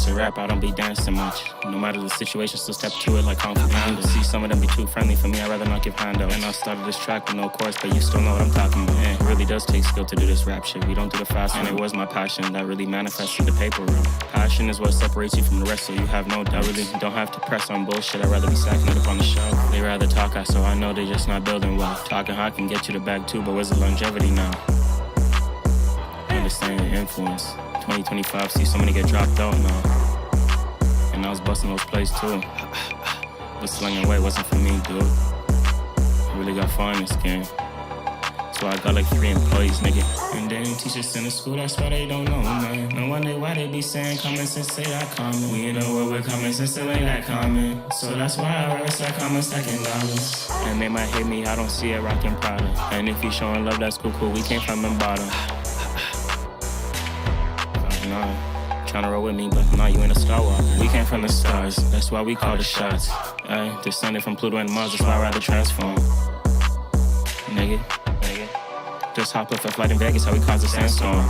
a rapper, I don't be dancing much. No matter the situation, still step to it like Kung Fu Panda. See some of them be too friendly for me, I'd rather not give handouts. And I started this track with no chorus, but you still know what I'm talking about. It really does take skill to do this rap shit. We don't do the fast, and it was my passion that really manifests through the paper route. Passion is what separates you from the rest, so you have no doubt. I really don't have to press on bullshit, I'd rather be stacking it up on the shelf. They rather talk, so I know they're just not building wealth. Talking high can get you the bag too, but where's the longevity now? Understand your influence. 2025, see so many get dropped out now. And I was busting those plays too. But slinging weight wasn't for me, dude. I really got far in this game. So I got like 3 employees, nigga. And then teachers in the school, that's why they don't know, man. No wonder why they be saying common sense, say that common. We know where we're common sense, still ain't that common. So that's why I reverse that common stacking dollars. And they might hate me, I don't see it rockin' Prada. And if you showing love, that's cool, we came from the bottom. Tryna roll with me, but nah, you ain't a Star Walker. We came from the stars, that's why we call the shots. Descended from Pluto and Mars, that's why I rather transform. Nigga. Just hop up a flight in Vegas, how we cause a sandstorm.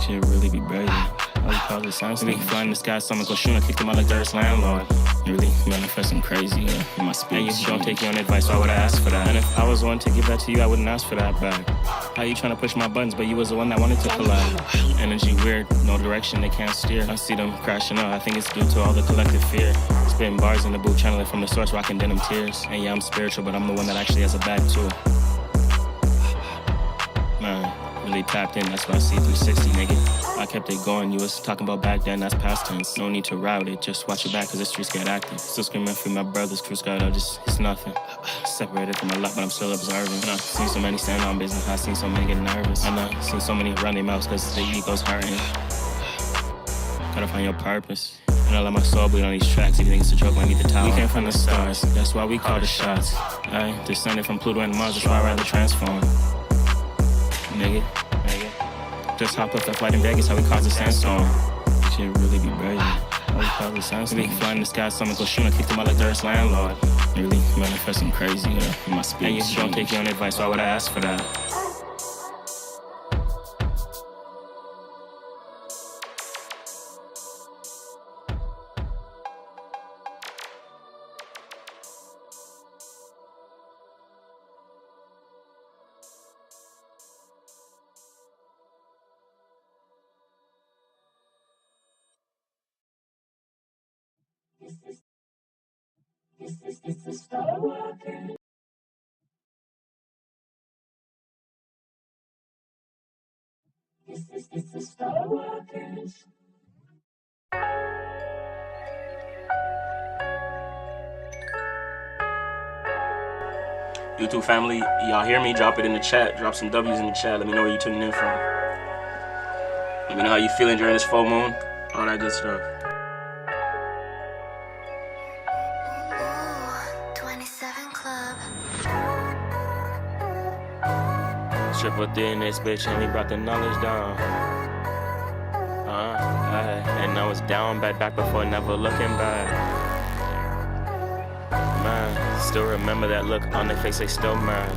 Shit really be crazy. How we cause a sandstorm. We fly in the sky, someone go shoot and kick them out like the Earth's landlord. You really manifesting crazy, in my speech. And you don't take your own advice, why would I ask for that? And if I was one to give that to you, I wouldn't ask for that back. How you tryna push my buttons, but you was the one that wanted to collide? Energy weird, no direction, they can't steer. I see them crashing out, I think it's due to all the collective fear. Spitting bars in the booth, channeling from the source, rocking denim tears. And yeah, I'm spiritual, but I'm the one that actually has a bag too. Man, really tapped in, that's why I see 360, nigga. I kept it going, you was talking about back then, that's past tense. No need to route it, just watch your back, cause the streets get active. Still screaming for my brothers, crew scout, it's nothing. Separated from a lot, but I'm still observing. And I've seen so many stand on business, I've seen so many get nervous. And I've seen so many run their mouths, cause the ego's hurting. Gotta find your purpose. And I let my soul bleed on these tracks, if you think it's a joke, I need the tower. We came from the stars, that's why we call the shots. Descended from Pluto and Mars, that's why I rather transform. Nigga. Just hop up that flight in Vegas, how we cause a sandstorm. Shit really be crazy. How we cause a sandstorm. We fly in the sky, someone go shoot and kick them out like the Earth's landlord. You really manifesting crazy, in my speech. And you don't take your own advice, why would I ask for that? It's the Star Walker. It's the Star Walkers. YouTube family, y'all hear me? Drop it in the chat. Drop some W's in the chat. Let me know where you're tuning in from. Let me know how you feeling during this full moon. All that good stuff. Triple D in this bitch and we brought the knowledge down. And I was down back before, never looking back. Man, still remember that look on their face, they still mad.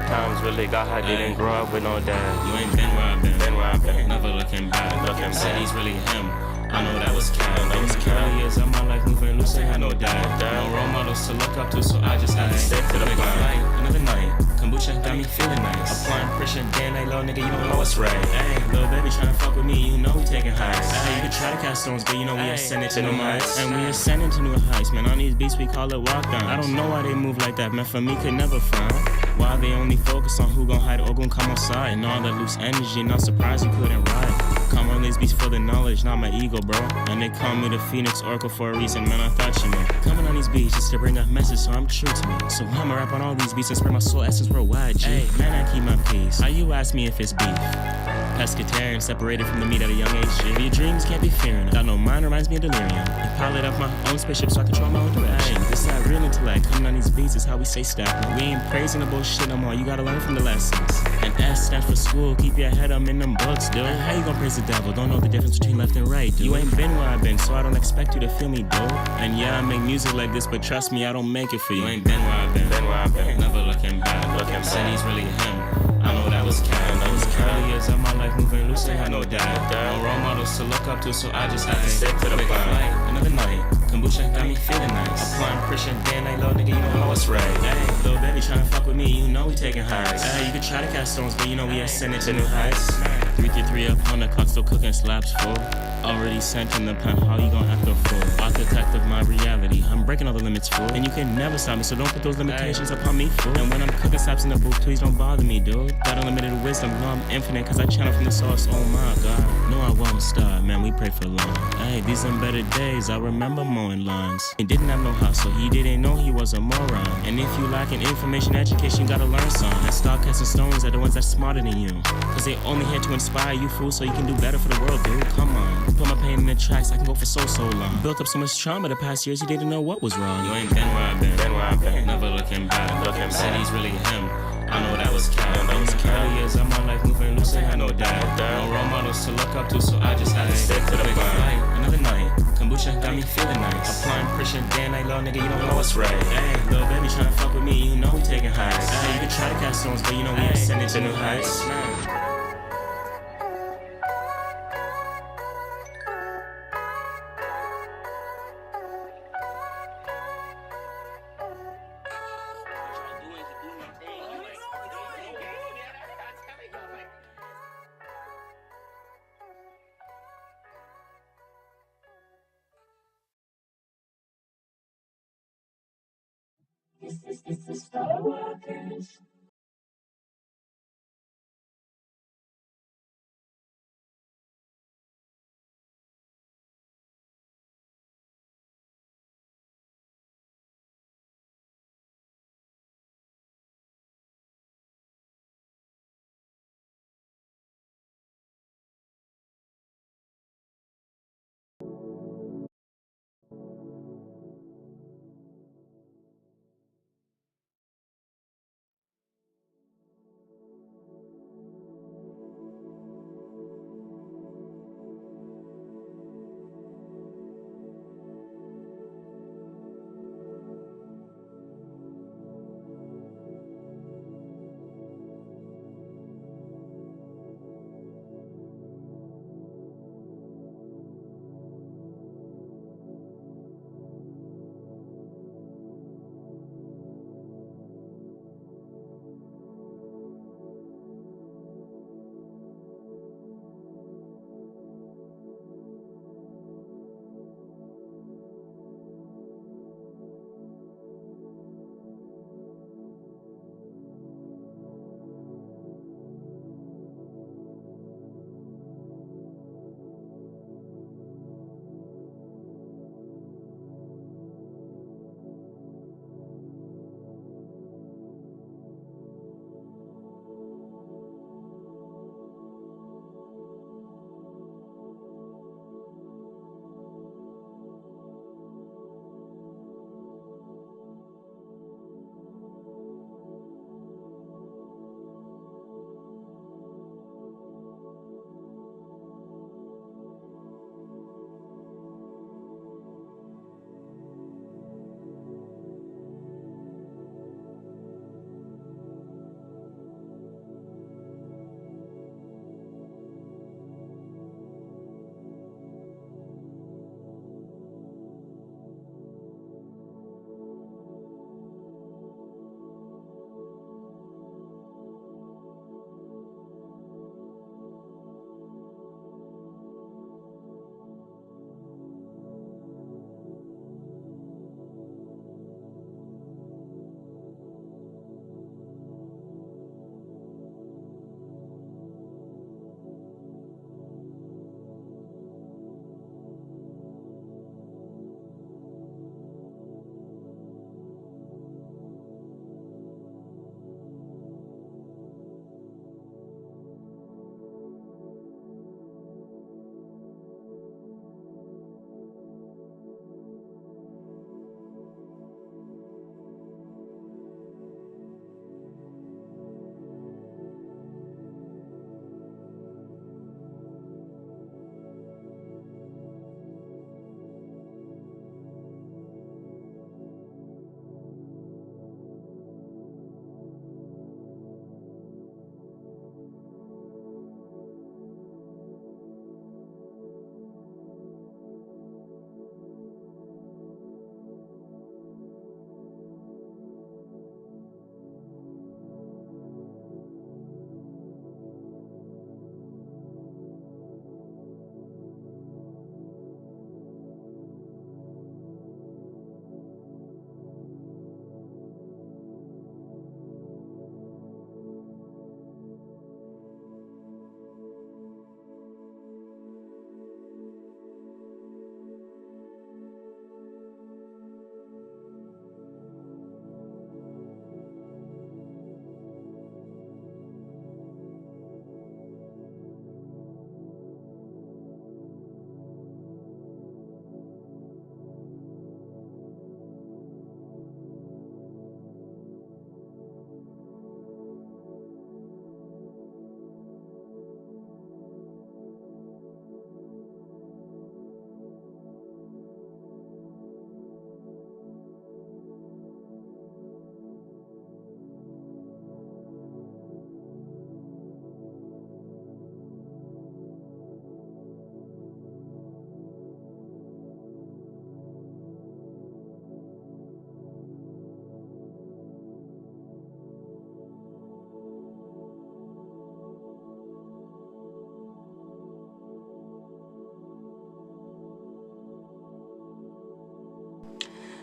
Times really got hot, didn't grow up with no dad. You ain't been where I've been, never looking back. City's really him. I know that was Cal. Early years of my life moving loose, ain't had no dad. No role models to look up to, so I just had to stick to the grind. Another night, kombucha got me feeling nice. Applying pressure, damn, they low, nigga, you don't know what's right. Hey, little baby tryna fuck with me, you know we taking heights. Hey, you can try to cast stones, but you know we ascending to new heights. And we ascending to new heights, man. On these beats we call it walk down. I don't know why they move like that, man. For me, could never find. Why they only focus on who gon' hide or gon' come outside. And all that loose energy, not surprised you couldn't ride. Come on these beats for the knowledge, not my ego, bro. And they call me the Phoenix Oracle for a reason, man, I thought you knew. Coming on these beats just to bring a message, so I'm true to me. So I'ma rap on all these beats and spread my soul essence worldwide, G. Hey, man, I keep my peace. How you ask me if it's beef? Pescatarian, separated from the meat at a young age, G. Your dreams can't be fearing. Got no mind, reminds me of delirium. And pilot up my own spaceship so I control my own direction. Hey, this is that real intellect. Coming on these beats is how we say stacking. We ain't praising the bullshit no more, you gotta learn from the lessons. And S stands for school, keep your head up in them books, dude. How you gon' praise the devil? Don't know the difference between left and right, dude. You ain't been where I've been, so I don't expect you to feel me, dude. And yeah, I make music like this, but trust me, I don't make it for you. You ain't been where I've been, never looking back. City's really him. I know that was Cal. Early years of my life moving loose. loose, ain't had no dad. No role models to look up to, so I just had to stick to the plan. Another night, kombucha got me feeling nice. Applying pressure, day and night, little nigga, you don't know what's right. Hey, little baby tryna fuck with me, you know we taking heights. Hey, you can try to cast stones, but you know we ascending to new heights. 3 up on the clock, still cooking slaps full. Already sent in the pen, how you gon' act a fool? Architect of my reality, I'm breaking all the limits, fool. And you can never stop me, so don't put those limitations upon me, fool. And when I'm cooking slaps in the booth, please don't bother me, dude. Got unlimited wisdom, know I'm infinite, cause I channel from the source, oh my god. No, I won't stop, man, we pray for long. Hey, these are better days, I remember mowing lawns. He didn't have no hustle, he didn't know he was a moron. And if you lacking information, education, you gotta learn some. And start casting stones at the ones that's smarter than you. Cause they only here to inspire you, fool, so you can do better for the world, dude. Come on. Put my pain in the tracks, I can go for so long. Built up so much trauma the past years, you didn't know what was wrong. You ain't been where I've been, never looking back. City's really him, I know that was cap. Early years of my life moving loose, ain't had no dad. No role models to look up to, so I just had to stick to the plan. Another night, kombucha got me feeling nice. Applying pressure, day and night, little nigga, you don't know what's right. Hey, little baby tryna fuck with me, you know we taking heights. Hey, you can try to cast stones, but you know we ascending to new heights. This is for workers.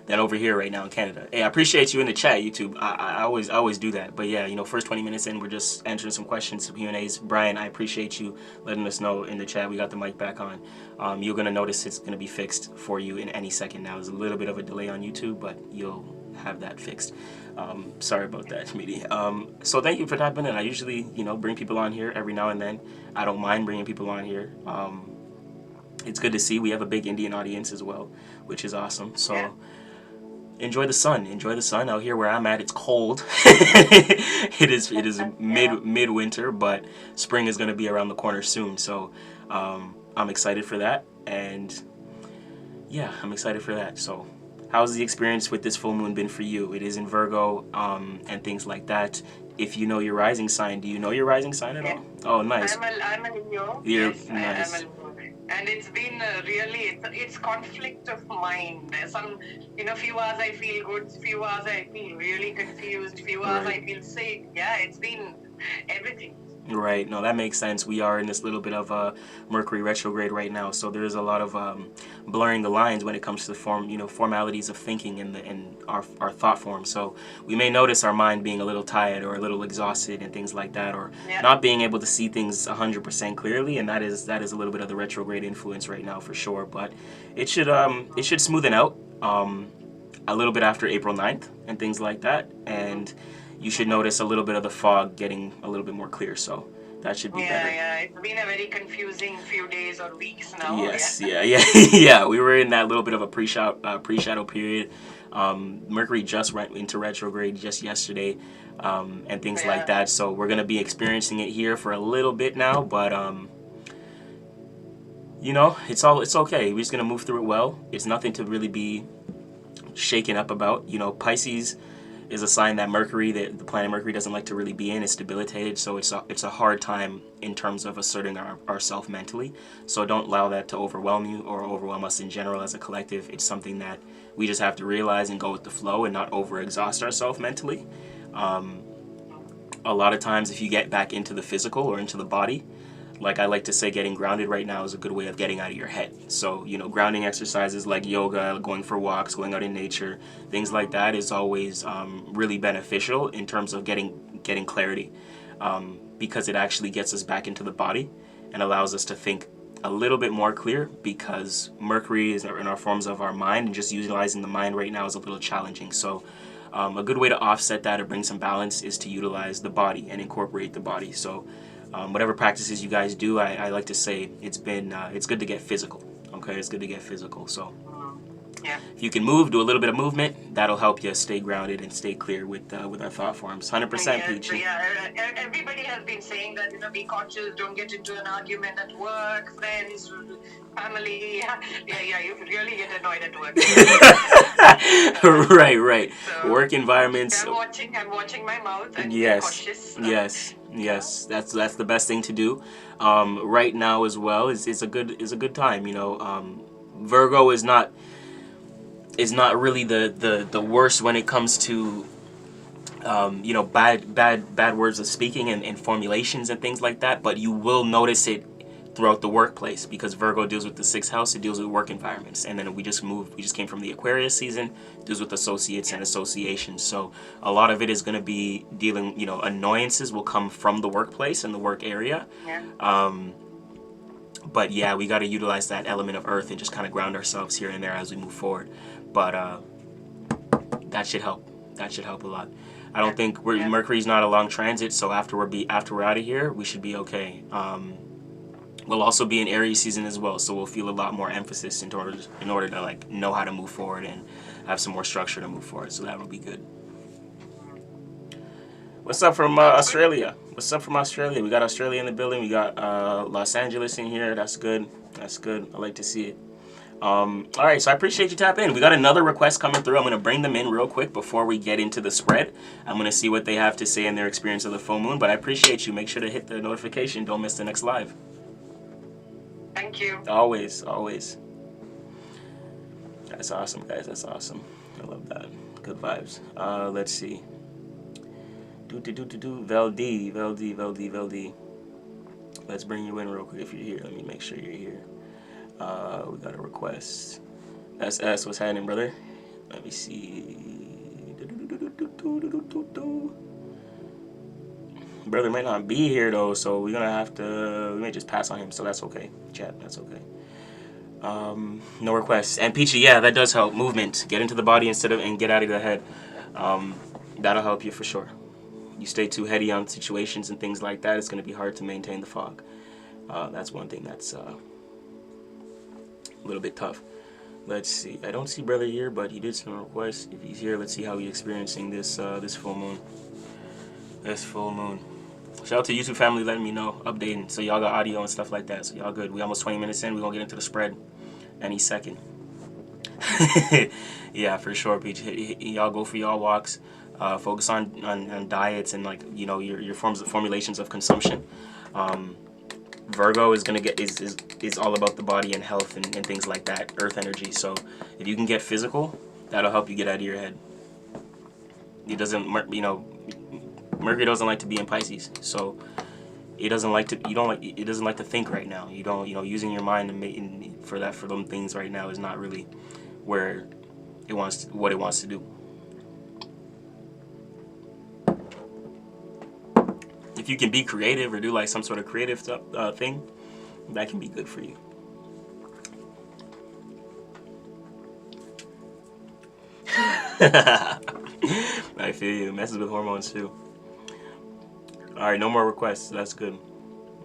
than over here right now in Canada. Hey, I appreciate you in the chat, YouTube. I always do that. But yeah, you know, first 20 minutes in, we're just answering some questions, some Q&As. Brian, I appreciate you letting us know in the chat. We got the mic back on. You're gonna notice it's gonna be fixed for you in any second now. There's a little bit of a delay on YouTube, but you'll have that fixed. Sorry about that, Schmitty. So thank you for tapping in. I usually, you know, bring people on here every now and then. I don't mind bringing people on here. It's good to see. We have a big Indian audience as well, which is awesome. So enjoy the sun. Enjoy the sun out here where I'm at. It's cold. It is midwinter, but spring is going to be around the corner soon. So I'm excited for that. And yeah, I'm excited for that. So how's the experience with this full moon been for you? It is in Virgo, and things like that. If you know your rising sign, do you know your rising sign at all? Oh, nice. I'm a Leo. Yes, nice. I am a Leo. And it's been really, it's conflict of mind. Some, you know, few hours I feel good, few hours I feel really confused, few hours I feel sick. Yeah, it's been everything. Right. No, that makes sense. We are in this little bit of a Mercury retrograde right now, so there's a lot of blurring the lines when it comes to the formalities of thinking and our thought form. So we may notice our mind being a little tired or a little exhausted and things like that, or not being able to see things 100% clearly, and that is a little bit of the retrograde influence right now for sure. But it should smoothen out a little bit after April 9th and things like that, and you should notice a little bit of the fog getting a little bit more clear, so that should be better. Yeah, it's been a very confusing few days or weeks now. Yes, yeah. We were in that little bit of a pre-shadow period. Mercury just went into retrograde just yesterday, and things like that. So we're gonna be experiencing it here for a little bit now, but you know, it's okay. We're just gonna move through it well. It's nothing to really be shaken up about. You know, Pisces is a sign that Mercury, the planet Mercury, doesn't like to really be in. It's debilitated, so it's a hard time in terms of asserting ourself mentally. So don't allow that to overwhelm you or overwhelm us in general as a collective. It's something that we just have to realize and go with the flow and not overexhaust ourselves mentally. A lot of times, if you get back into the physical or into the body, like I like to say, getting grounded right now is a good way of getting out of your head. So, you know, grounding exercises like yoga, going for walks, going out in nature, things like that is always really beneficial in terms of getting clarity, because it actually gets us back into the body and allows us to think a little bit more clear, because Mercury is in our forms of our mind, and just utilizing the mind right now is a little challenging. So a good way to offset that or bring some balance is to utilize the body and incorporate the body. So whatever practices you guys do, I like to say it's good to get physical. Okay, it's good to get physical. So if you can move, do a little bit of movement, that'll help you stay grounded and stay clear with our thought forms. 100% Peachy. Yeah, everybody has been saying that, you know, be conscious, don't get into an argument at work, friends, family. Yeah, you really get annoyed at work. Right. So, work environments. I'm watching my mouth and cautious. Yes. That's the best thing to do. Right now as well is a good time. You know, Virgo is not really the worst when it comes to you know, bad words of speaking and formulations and things like that, but you will notice it throughout the workplace, because Virgo deals with the 6th house. It deals with work environments, and then we just came from the Aquarius season, deals with associates and associations. So a lot of it is going to be dealing, you know, annoyances will come from the workplace and the work area. But yeah, we got to utilize that element of earth and just kind of ground ourselves here and there as we move forward. But that should help. That should help a lot. I don't think Mercury's not a long transit, so after we're out of here, we should be okay. We'll also be in Aries season as well, so we'll feel a lot more emphasis in order to like know how to move forward and have some more structure to move forward. So that will be good. What's up from Australia? What's up from Australia? We got Australia in the building. We got Los Angeles in here. That's good. I like to see it. All right, so I appreciate you tapping in. We got another request coming through. I'm going to bring them in real quick before we get into the spread. I'm going to see what they have to say in their experience of the full moon, but I appreciate you. Make sure to hit the notification. Don't miss the next live. Thank you. Always. That's awesome, guys. That's awesome. I love that. Good vibes. Let's see. Veldi. Let's bring you in real quick if you're here. Let me make sure you're here. We got a request. That's S. What's happening, brother? Let me see. Brother might not be here though, so we're gonna have to. We may just pass on him, so that's okay. Chat, that's okay. No requests. And Peachy, yeah, that does help. Movement, get into the body instead of and get out of the head. That'll help you for sure. You stay too heady on situations and things like that, it's gonna be hard to maintain the fog. That's one thing that's a little bit tough. Let's see. I don't see brother here, but he did send a request. If he's here, let's see how he's experiencing this this full moon. This full moon. Shout out to YouTube family letting me know, updating. So y'all got audio and stuff like that. So y'all good. We almost 20 minutes in. We're gonna get into the spread any second. Yeah, for sure, Peach. Y'all go for y'all walks. Focus on diets and like your formulations of consumption. Virgo is gonna get is all about the body and health and things like that, earth energy. So if you can get physical, that'll help you get out of your head. It doesn't, Mercury doesn't like to be in Pisces, so it doesn't like to. It doesn't like to think right now. Using your mind for them things right now is not really where it wants what it wants to do. If you can be creative or do like some sort of creative thing, that can be good for you. I feel you. Messes with hormones too. All right, no more requests. That's good.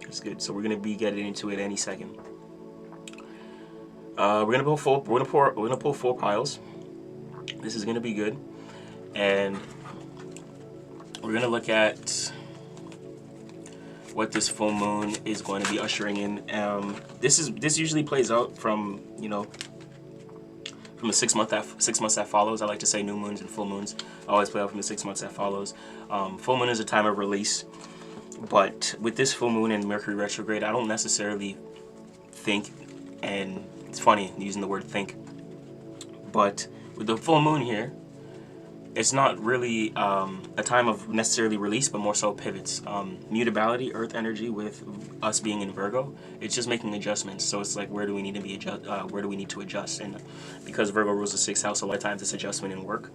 That's good. So we're gonna be getting into it any second. We're gonna pull 4 piles. This is gonna be good, and we're gonna look at what this full moon is going to be ushering in. This usually plays out from the 6 months that follows. I like to say new moons and full moons always play out from the 6 months that follows. Full moon is a time of release, but with this full moon and Mercury retrograde, I don't necessarily think, and it's funny using the word think, but with the full moon here, it's not really a time of necessarily release, but more so pivots. Mutability, earth energy, with us being in Virgo, it's just making adjustments. So it's like, where do we need to adjust? And because Virgo rules the 6th house, a lot of times it's adjustment in work.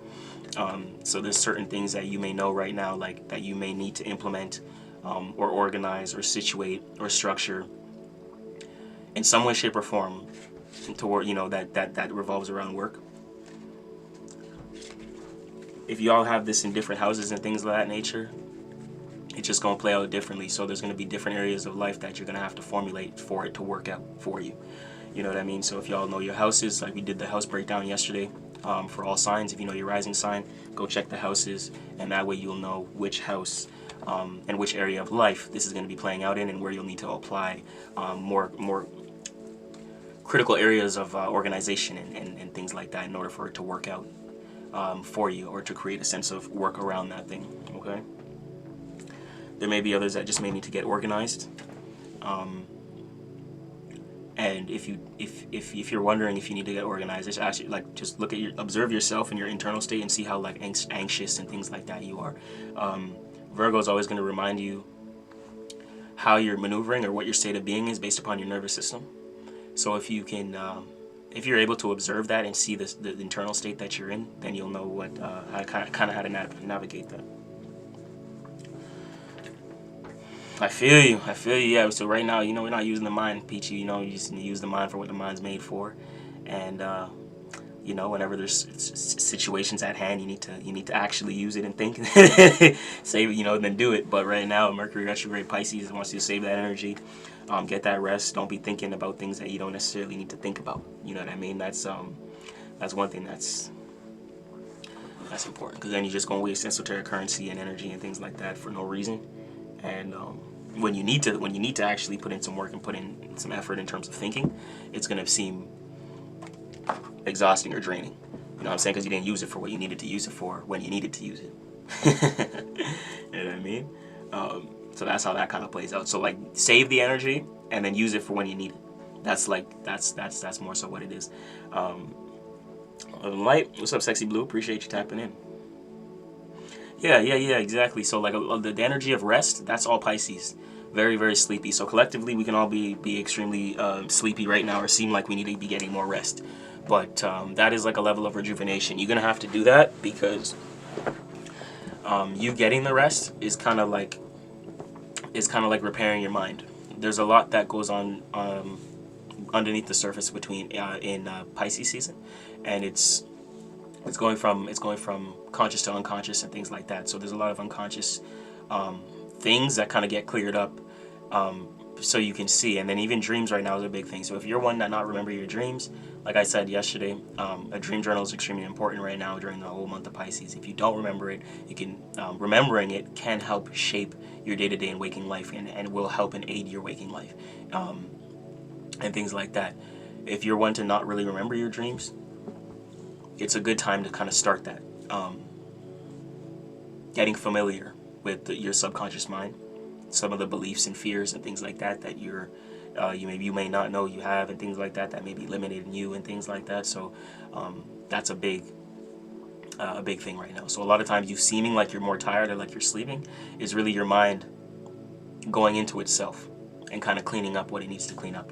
So there's certain things that you may know right now, like that you may need to implement, or organize, or situate, or structure in some way, shape, or form toward that revolves around work. If you all have this in different houses and things of that nature, it's just going to play out differently. So there's going to be different areas of life that you're going to have to formulate for it to work out for you. You know what I mean? So if y'all know your houses, like we did the house breakdown yesterday for all signs. If you know your rising sign, go check the houses, and that way you'll know which house and which area of life this is going to be playing out in, and where you'll need to apply more critical areas of organization and things like that in order for it to work out for you, or to create a sense of work around that thing. Okay, there may be others that just may need to get organized, and if you're wondering if you need to get organized, it's actually like, just observe yourself and your internal state and see how like anxious and things like that you are. Virgo is always going to remind you how you're maneuvering or what your state of being is based upon your nervous system. So if you can if you're able to observe that and see the internal state that you're in, then you'll know what how to navigate that. I feel you. Yeah. So right now, we're not using the mind, Peachy. You just need to use the mind for what the mind's made for, and whenever there's situations at hand, you need to actually use it and think, save, then do it. But right now, Mercury retrograde Pisces wants you to save that energy. Get that rest. Don't be thinking about things that you don't necessarily need to think about. You know what I mean? That's one thing that's important, because then you're just gonna waste esoteric currency and energy and things like that for no reason. And when you need to actually put in some work and put in some effort in terms of thinking, it's gonna seem exhausting or draining. You know what I'm saying? Because you didn't use it for what you needed to use it for when you needed to use it. You know what I mean? So that's how that kind of plays out. So like, save the energy and then use it for when you need it. That's more so what it is. Light, what's up, Sexy Blue? Appreciate you tapping in. Yeah, exactly. So like the energy of rest, that's all Pisces. Very, very sleepy. So collectively, we can all be extremely sleepy right now, or seem like we need to be getting more rest. But that is like a level of rejuvenation. You're gonna have to do that because you getting the rest is kind of like repairing your mind. There's a lot that goes on underneath the surface between in Pisces season, and it's going from conscious to unconscious and things like that. So there's a lot of unconscious things that kind of get cleared up, so you can see. And then even dreams right now is a big thing. So if you're one that not remember your dreams, like I said yesterday, a dream journal is extremely important right now during the whole month of Pisces. If you don't remember it, you can remembering it can help shape your day-to-day and waking life, and will help and aid your waking life, and things like that. If you're one to not really remember your dreams, it's a good time to kind of start that, getting familiar with your subconscious mind, some of the beliefs and fears and things like that that you may not know you have, and things like that that may be limiting you and things like that. So that's a big thing right now. So a lot of times you seeming like you're more tired or like you're sleeping is really your mind going into itself and kind of cleaning up what it needs to clean up.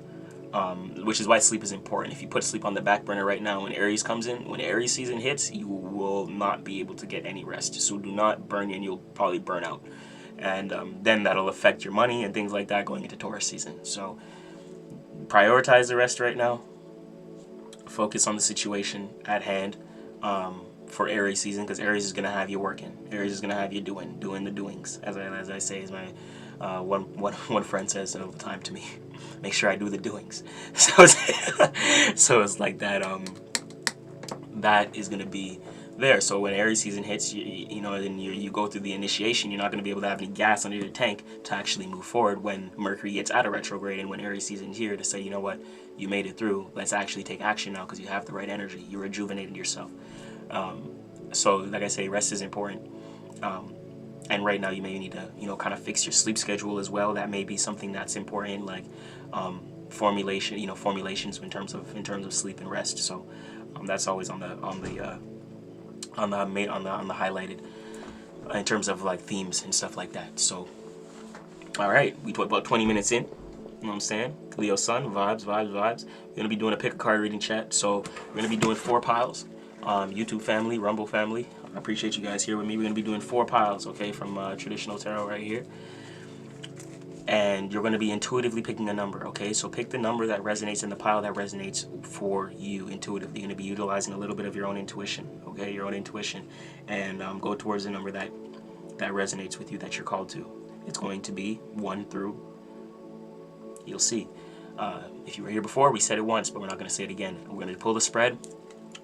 Which is why sleep is important. If you put sleep on the back burner right now, when Aries comes in, when Aries season hits, you will not be able to get any rest. So do not burn in, you'll probably burn out. And then that'll affect your money and things like that going into Taurus season. So prioritize the rest right now. Focus on the situation at hand for Aries season, because Aries is going to have you working. Aries is going to have you doing the doings. As I say, as my one friend says all the time to me, make sure I do the doings. So it's like that. That is going to be there. So when Aries season hits, you know, and you go through the initiation, you're not going to be able to have any gas under your tank to actually move forward when Mercury gets out of retrograde, and when Aries season's here to say, you know what, you made it through. Let's actually take action now because you have the right energy. You rejuvenated yourself. So like I say, rest is important. And right now you may need to, you know, kind of fix your sleep schedule as well. That may be something that's important, like formulations in terms of sleep and rest. So that's always on the highlighted in terms of like themes and stuff like that. So all right, we talked about 20 minutes in. You know what I'm saying? Leo Sun, vibes. We're gonna be doing a pick a card reading chat. So we're gonna be doing 4 piles. YouTube family, Rumble family, I appreciate you guys here with me. We're going to be doing 4 piles, okay, from traditional tarot right here. And you're going to be intuitively picking a number, okay? So pick the number that resonates in the pile that resonates for you intuitively. You're going to be utilizing a little bit of your own intuition, okay, your own intuition. And go towards the number that resonates with you, that you're called to. It's going to be 1 through, you'll see. If you were here before, we said it once, but we're not going to say it again. We're going to pull the spread.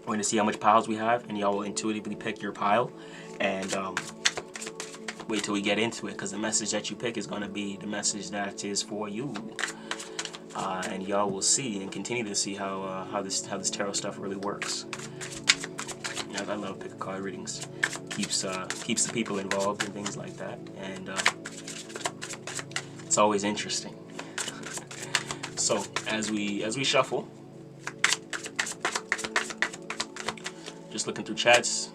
We're going to see how much piles we have, and y'all will intuitively pick your pile, and wait till we get into it, because the message that you pick is going to be the message that is for you, and y'all will see and continue to see how this tarot stuff really works. Yeah, I love pick a card readings. Keeps the people involved and things like that, and it's always interesting. So as we shuffle. Just looking through chats.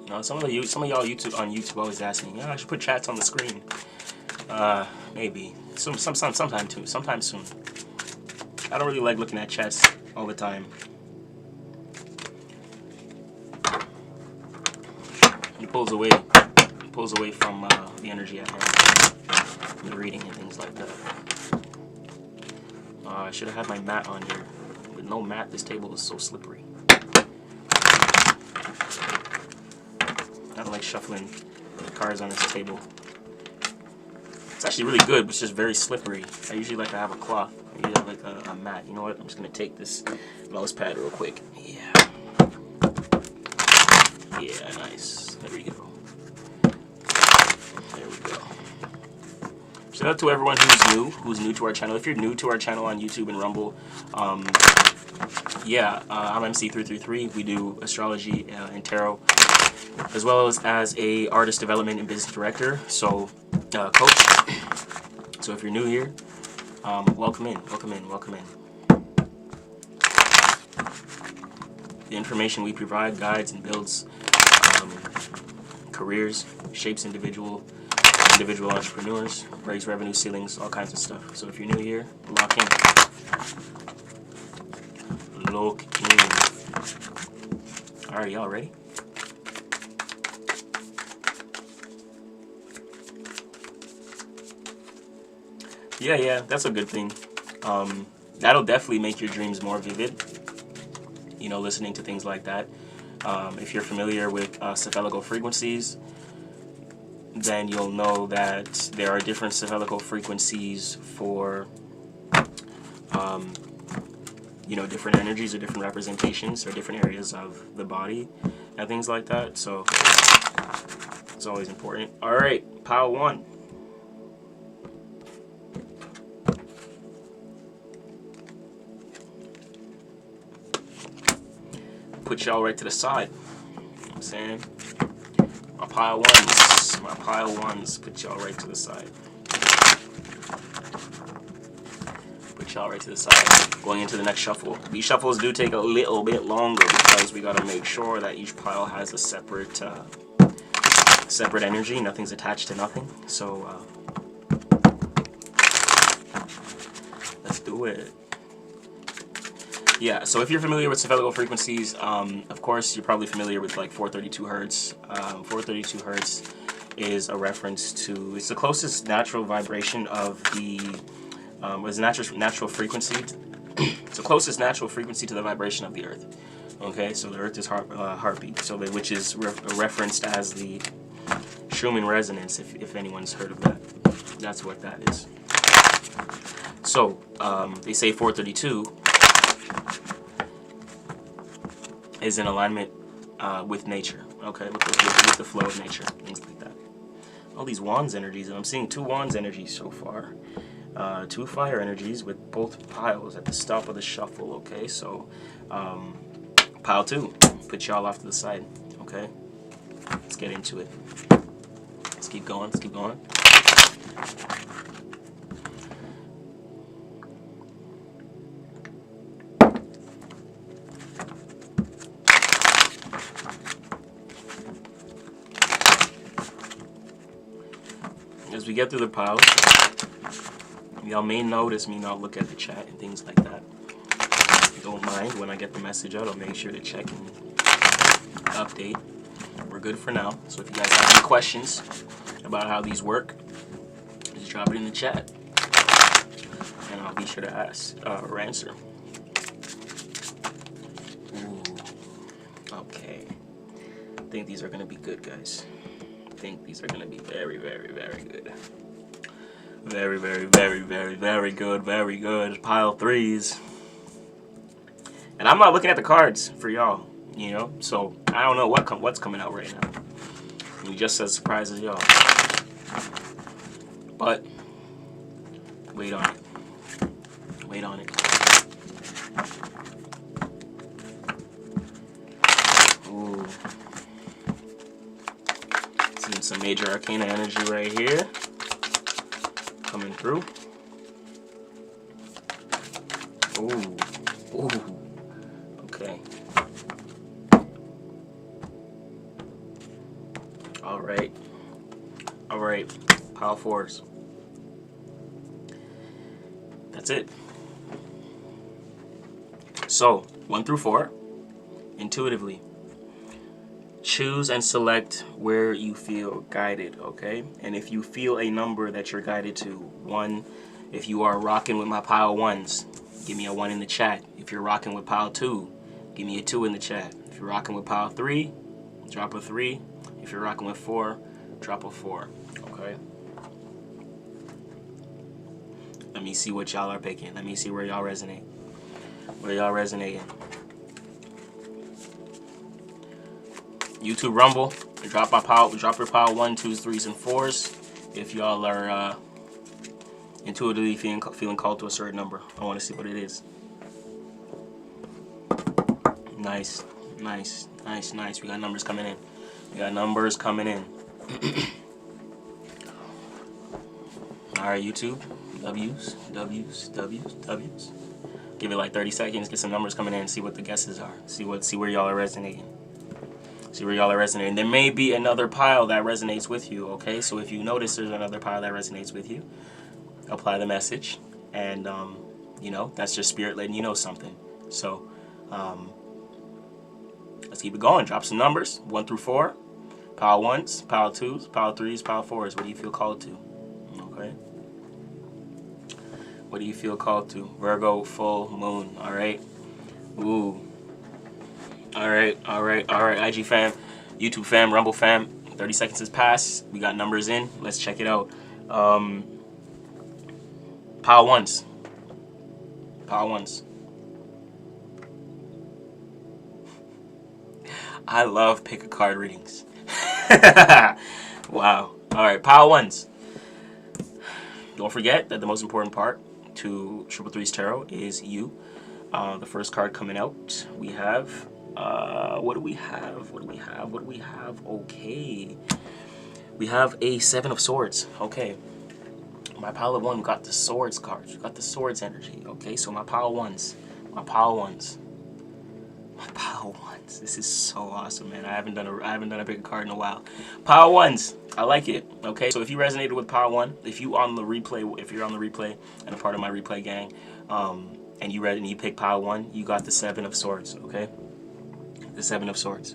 You know, some of y'all on YouTube always asking, yeah, I should put chats on the screen. Maybe sometime soon. I don't really like looking at chats all the time. It pulls away from the energy at hand, the reading and things like that. I should have had my mat on here. With no mat, this table is so slippery. I don't like shuffling cards on this table. It's actually really good, but it's just very slippery. I usually like to have a cloth. I usually have like a mat. You know what? I'm just going to take this mouse pad real quick. Yeah. Yeah, nice. There we go. There we go. Shout out to everyone who's new to our channel. If you're new to our channel on YouTube and Rumble, I'm MC333. We do astrology and tarot, as well as a artist development and business director. So, coach. So if you're new here, welcome in. The information we provide guides and builds careers, shapes individual entrepreneurs, raise revenue ceilings, all kinds of stuff. So if you're new here, lock in. Look in. Alright, y'all ready? Yeah, that's a good thing. That'll definitely make your dreams more vivid. You know, listening to things like that. If you're familiar with cephalical frequencies, then you'll know that there are different cephalical frequencies for, you know, different energies or different representations or different areas of the body and things like that. So it's always important. All right, pile 1. Put y'all right to the side. You know what I'm saying? My pile 1s, put y'all right to the side. Put y'all right to the side. Going into the next shuffle. These shuffles do take a little bit longer because we gotta make sure that each pile has a separate separate energy. Nothing's attached to nothing. So let's do it. Yeah, so if you're familiar with cephalical frequencies, of course, you're probably familiar with like 432 hertz. 432 hertz is a reference to, it's the closest natural vibration of the, it's a natural frequency. It's the closest natural frequency to the vibration of the Earth. Okay, so the Earth is heartbeat, so which is referenced as the Schumann resonance, if anyone's heard of that. That's what that is. So, they say 432 is in alignment with nature, okay, with the flow of nature, things like that. All these wands energies, and I'm seeing 2 wands energies so far. 2 fire energies with both piles at the stop of the shuffle, okay? So, pile 2, put y'all off to the side, okay? Let's get into it. Let's keep going, let's keep going. As we get through the piles, y'all may notice me not look at the chat and things like that. Don't mind, when I get the message out, I'll make sure to check and update. We're good for now. So if you guys have any questions about how these work, just drop it in the chat, and I'll be sure to answer. Ooh, okay. I think these are gonna be good, guys. I think these are going to be very, very, very good. Very, very, very, very, very good. Very good. Pile 3s. And I'm not looking at the cards for y'all, you know? So I don't know what's coming out right now. I'm just as surprised as y'all. But wait on it. Wait on it. Ooh. Some major arcana energy right here coming through. Ooh, okay. All right, pile 4s. That's it. So 1 through 4, intuitively. Choose and select where you feel guided, okay? And if you feel a number that you're guided to, 1, if you are rocking with my pile 1s, give me a 1 in the chat. If you're rocking with pile 2, give me a 2 in the chat. If you're rocking with pile 3, drop a 3. If you're rocking with 4, drop a 4, okay? Let me see what y'all are picking. Let me see where y'all resonate. Where y'all resonating. YouTube Rumble, drop your pile 1, 2s, 3s, and 4s. If y'all are intuitively feeling called to a certain number, I want to see what it is. Nice. We got numbers coming in. All right, YouTube. W's. Give it like 30 seconds. Get some numbers coming in. See what the guesses are. See where y'all are resonating. There may be another pile that resonates with you, okay? So if you notice there's another pile that resonates with you, apply the message and You know, that's just spirit letting you know something. So let's keep it going. Drop some numbers, 1 through 4. Power 1s, power 2s, power 3s, power 4s. What do you feel called to? Okay. What do you feel called to? Virgo, full moon. All right. Ooh. All right. IG fam, YouTube fam, Rumble fam. 30 seconds has passed. We got numbers in. Let's check it out. Power 1s. Power 1s. I love pick a card readings. Wow. All right, power 1s. Don't forget that the most important part to Triple Three's Tarot is you. The first card coming out, we have, what do we have? Okay. We have a 7 of Swords. Okay. My pile of 1 got the Swords cards. We got the Swords energy. Okay, so my power 1s. This is so awesome, man. I haven't done a big card in a while. Power 1s. I like it. Okay, so if you resonated with power 1, if you're on the replay and a part of my replay gang, and you read and you pick power 1, you got the 7 of Swords. Okay, the 7 of Swords.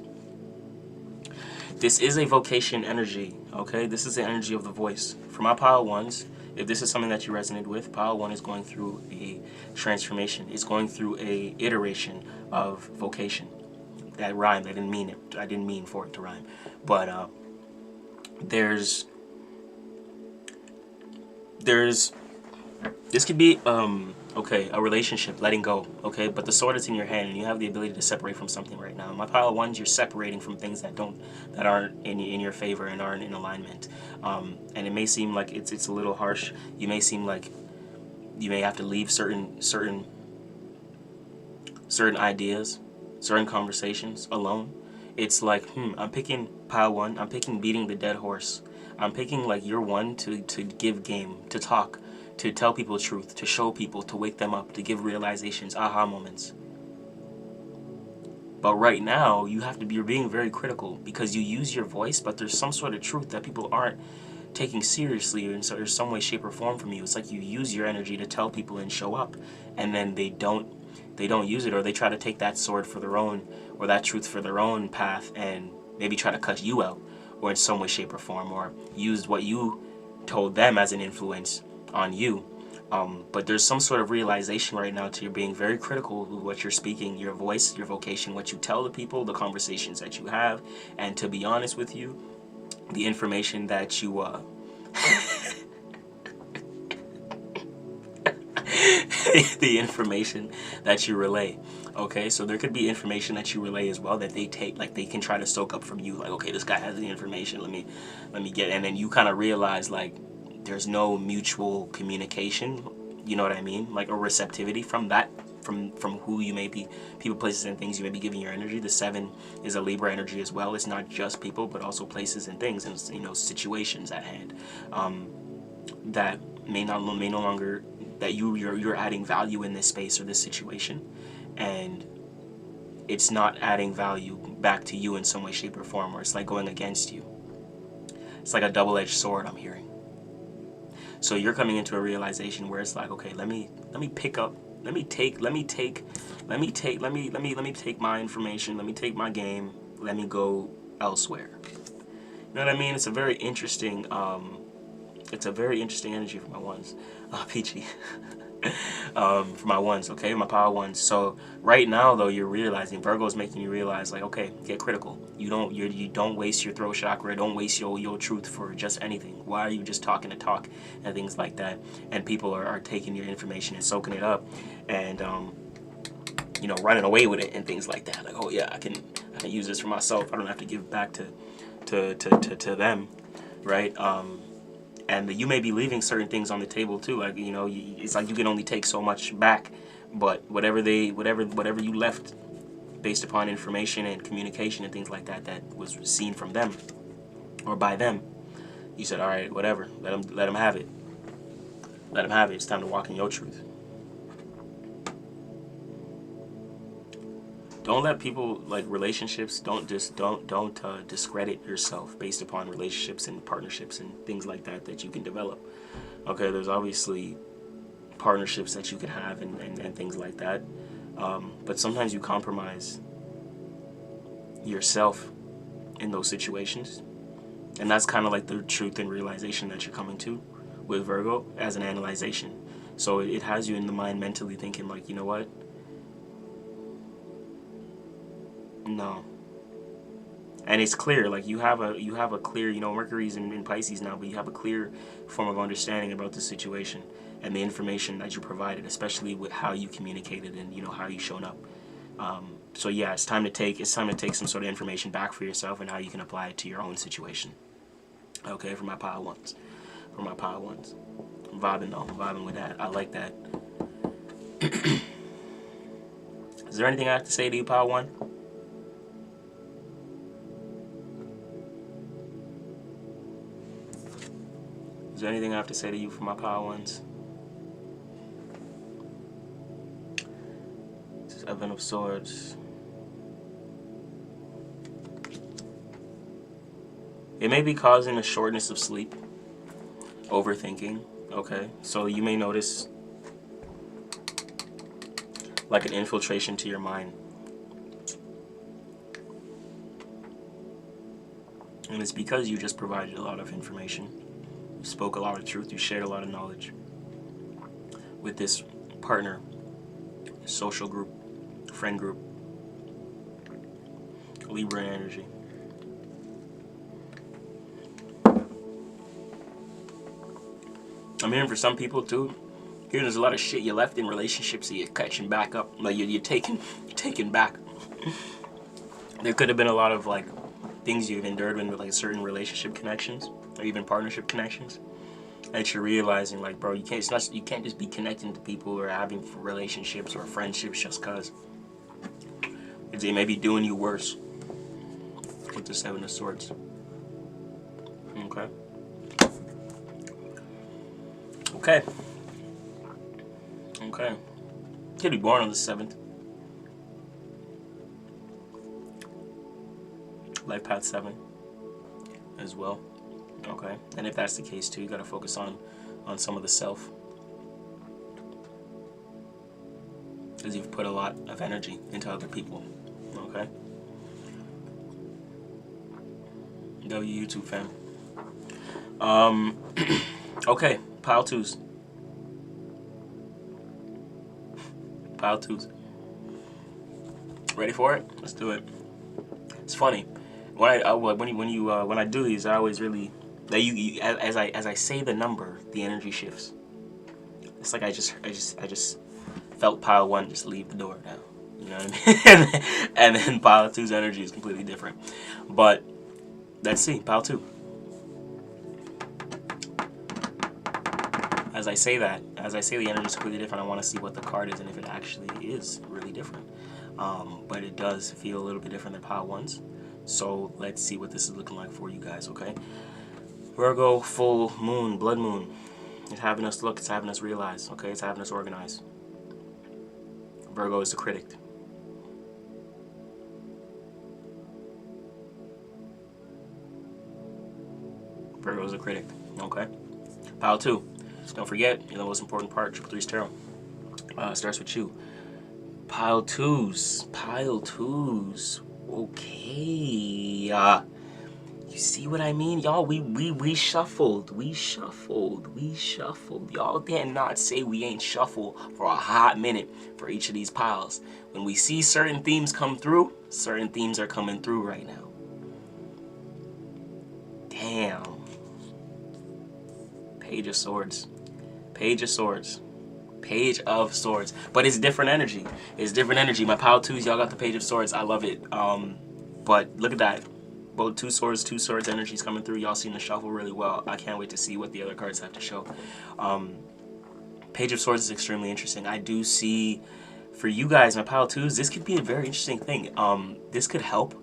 This is a vocation energy. Okay, this is the energy of the voice. For my power 1s, if this is something that you resonate with, power 1 is going through a transformation. It's going through a iteration of vocation. That rhymed. I didn't mean it. I didn't mean for it to rhyme. But this could be okay, a relationship, letting go. Okay, but the sword is in your hand, and you have the ability to separate from something right now. My pile of 1s, you're separating from things that aren't in your favor and aren't in alignment. And it may seem like it's a little harsh. You may seem like you may have to leave certain ideas, certain conversations alone. It's like, I'm picking pile 1. I'm picking beating the dead horse. I'm picking like you're one to give game, to talk, to tell people the truth, to show people, to wake them up, to give realizations, aha moments. But right now, you're being very critical because you use your voice, but there's some sort of truth that people aren't taking seriously in some way, shape, or form from you. It's like you use your energy to tell people and show up, and then they don't use it, or they try to take that sword for their own, or that truth for their own path, and maybe try to cut you out, or in some way, shape, or form, or use what you told them as an influence on you. But there's some sort of realization right now to you being very critical with what you're speaking, your voice, your vocation, what you tell the people, the conversations that you have, and to be honest with you, the information that you the information that you relay. Okay, so there could be information that you relay as well that they take, like they can try to soak up from you, like, okay, this guy has the information, let me get it. And then you kind of realize like there's no mutual communication, you know what I mean, like a receptivity from that, from who you may be, people, places, and things you may be giving your energy. The 7 is a Libra energy as well. It's not just people, but also places and things, and situations at hand that may no longer, that you're adding value in this space or this situation, and it's not adding value back to you in some way, shape, or form, or it's like going against you. It's like a double-edged sword, I'm hearing. So you're coming into a realization where it's like, okay, let me take my information, let me take my game, let me go elsewhere. You know what I mean? It's a very interesting energy for my 1s. Peachy. For my 1s, okay, my power 1s. So right now though, you're realizing, Virgo is making you realize, like, okay, get critical. You don't waste your throat chakra, don't waste your truth for just anything. Why are you just talking to talk and things like that? And people are taking your information and soaking it up and running away with it and things like that. Like, oh yeah, I can use this for myself. I don't have to give back to them, right? And you may be leaving certain things on the table too. Like, it's like you can only take so much back, but whatever you left based upon information and communication and things like that was seen from them or by them, you said, all right, whatever, let them have it. Let them have it. It's time to walk in your truth. Don't let people, like relationships, don't discredit yourself based upon relationships and partnerships and things like that you can develop. Okay, there's obviously partnerships that you can have and things like that. But sometimes you compromise yourself in those situations. And that's kind of like the truth and realization that you're coming to with Virgo as an analyzation. So it has you in the mind mentally thinking like, you know what? No. And it's clear, like you have a clear, you know, Mercury's in Pisces now, but you have a clear form of understanding about the situation and the information that you provided, especially with how you communicated and, you know, how you shown up. So yeah, it's time to take some sort of information back for yourself and how you can apply it to your own situation. Okay, for my pile ones. I'm vibing though. I'm vibing with that. I like that. Is there anything I have to say to you, pile one? Is there anything I have to say to you for my pile ones? Seven of Swords. It may be causing a shortness of sleep, overthinking, okay? So you may notice like an infiltration to your mind. And it's because you just provided a lot of information. You spoke a lot of truth, you shared a lot of knowledge with this partner, social group, friend group, Libra energy. I'm hearing for some people too, there's a lot of shit you left in relationships that you're catching back up, like you're taking back. There could have been a lot of like things you've endured with like certain relationship connections or even partnership connections that you're realizing like, bro, you can't just be connecting to people or having relationships or friendships just cause they may be doing you worse with the Seven of Swords. Okay. Could be born on the 7th. Life path 7 as well. Okay. And if that's the case too, you gotta focus on some of the self. Because you've put a lot of energy into other people. Okay. W YouTube fam. Okay, pile twos. Ready for it? Let's do it. It's funny when I do these, I always really as I say the number, the energy shifts. It's like I just felt pile 1 just leave the door now. You know what I mean? and then pile 2's energy is completely different. But let's see, pile 2. As I say the energy is completely different, I want to see what the card is and if it actually is really different. But it does feel a little bit different than pile 1's. So let's see what this is looking like for you guys, okay? Virgo, full moon, blood moon. It's having us look, it's having us realize, okay? It's having us organize. Virgo is the critic. Virgo is a critic, okay? Pile 2. Don't forget, you're the most important part. Triple Three's Tarot. Starts with you. Pile 2s. Okay. You see what I mean? Y'all, we shuffled. Y'all dare not say we ain't shuffled for a hot minute for each of these piles. When we see certain themes come through, certain themes are coming through right now. Damn. Page of Swords. But it's different energy. My pile 2s, y'all got the Page of Swords. I love it. But look at that. Both two swords energies coming through. Y'all seen the shuffle really well. I can't wait to see what the other cards have to show. Page of Swords is extremely interesting. I do see, for you guys, my pile 2s, this could be a very interesting thing. This could help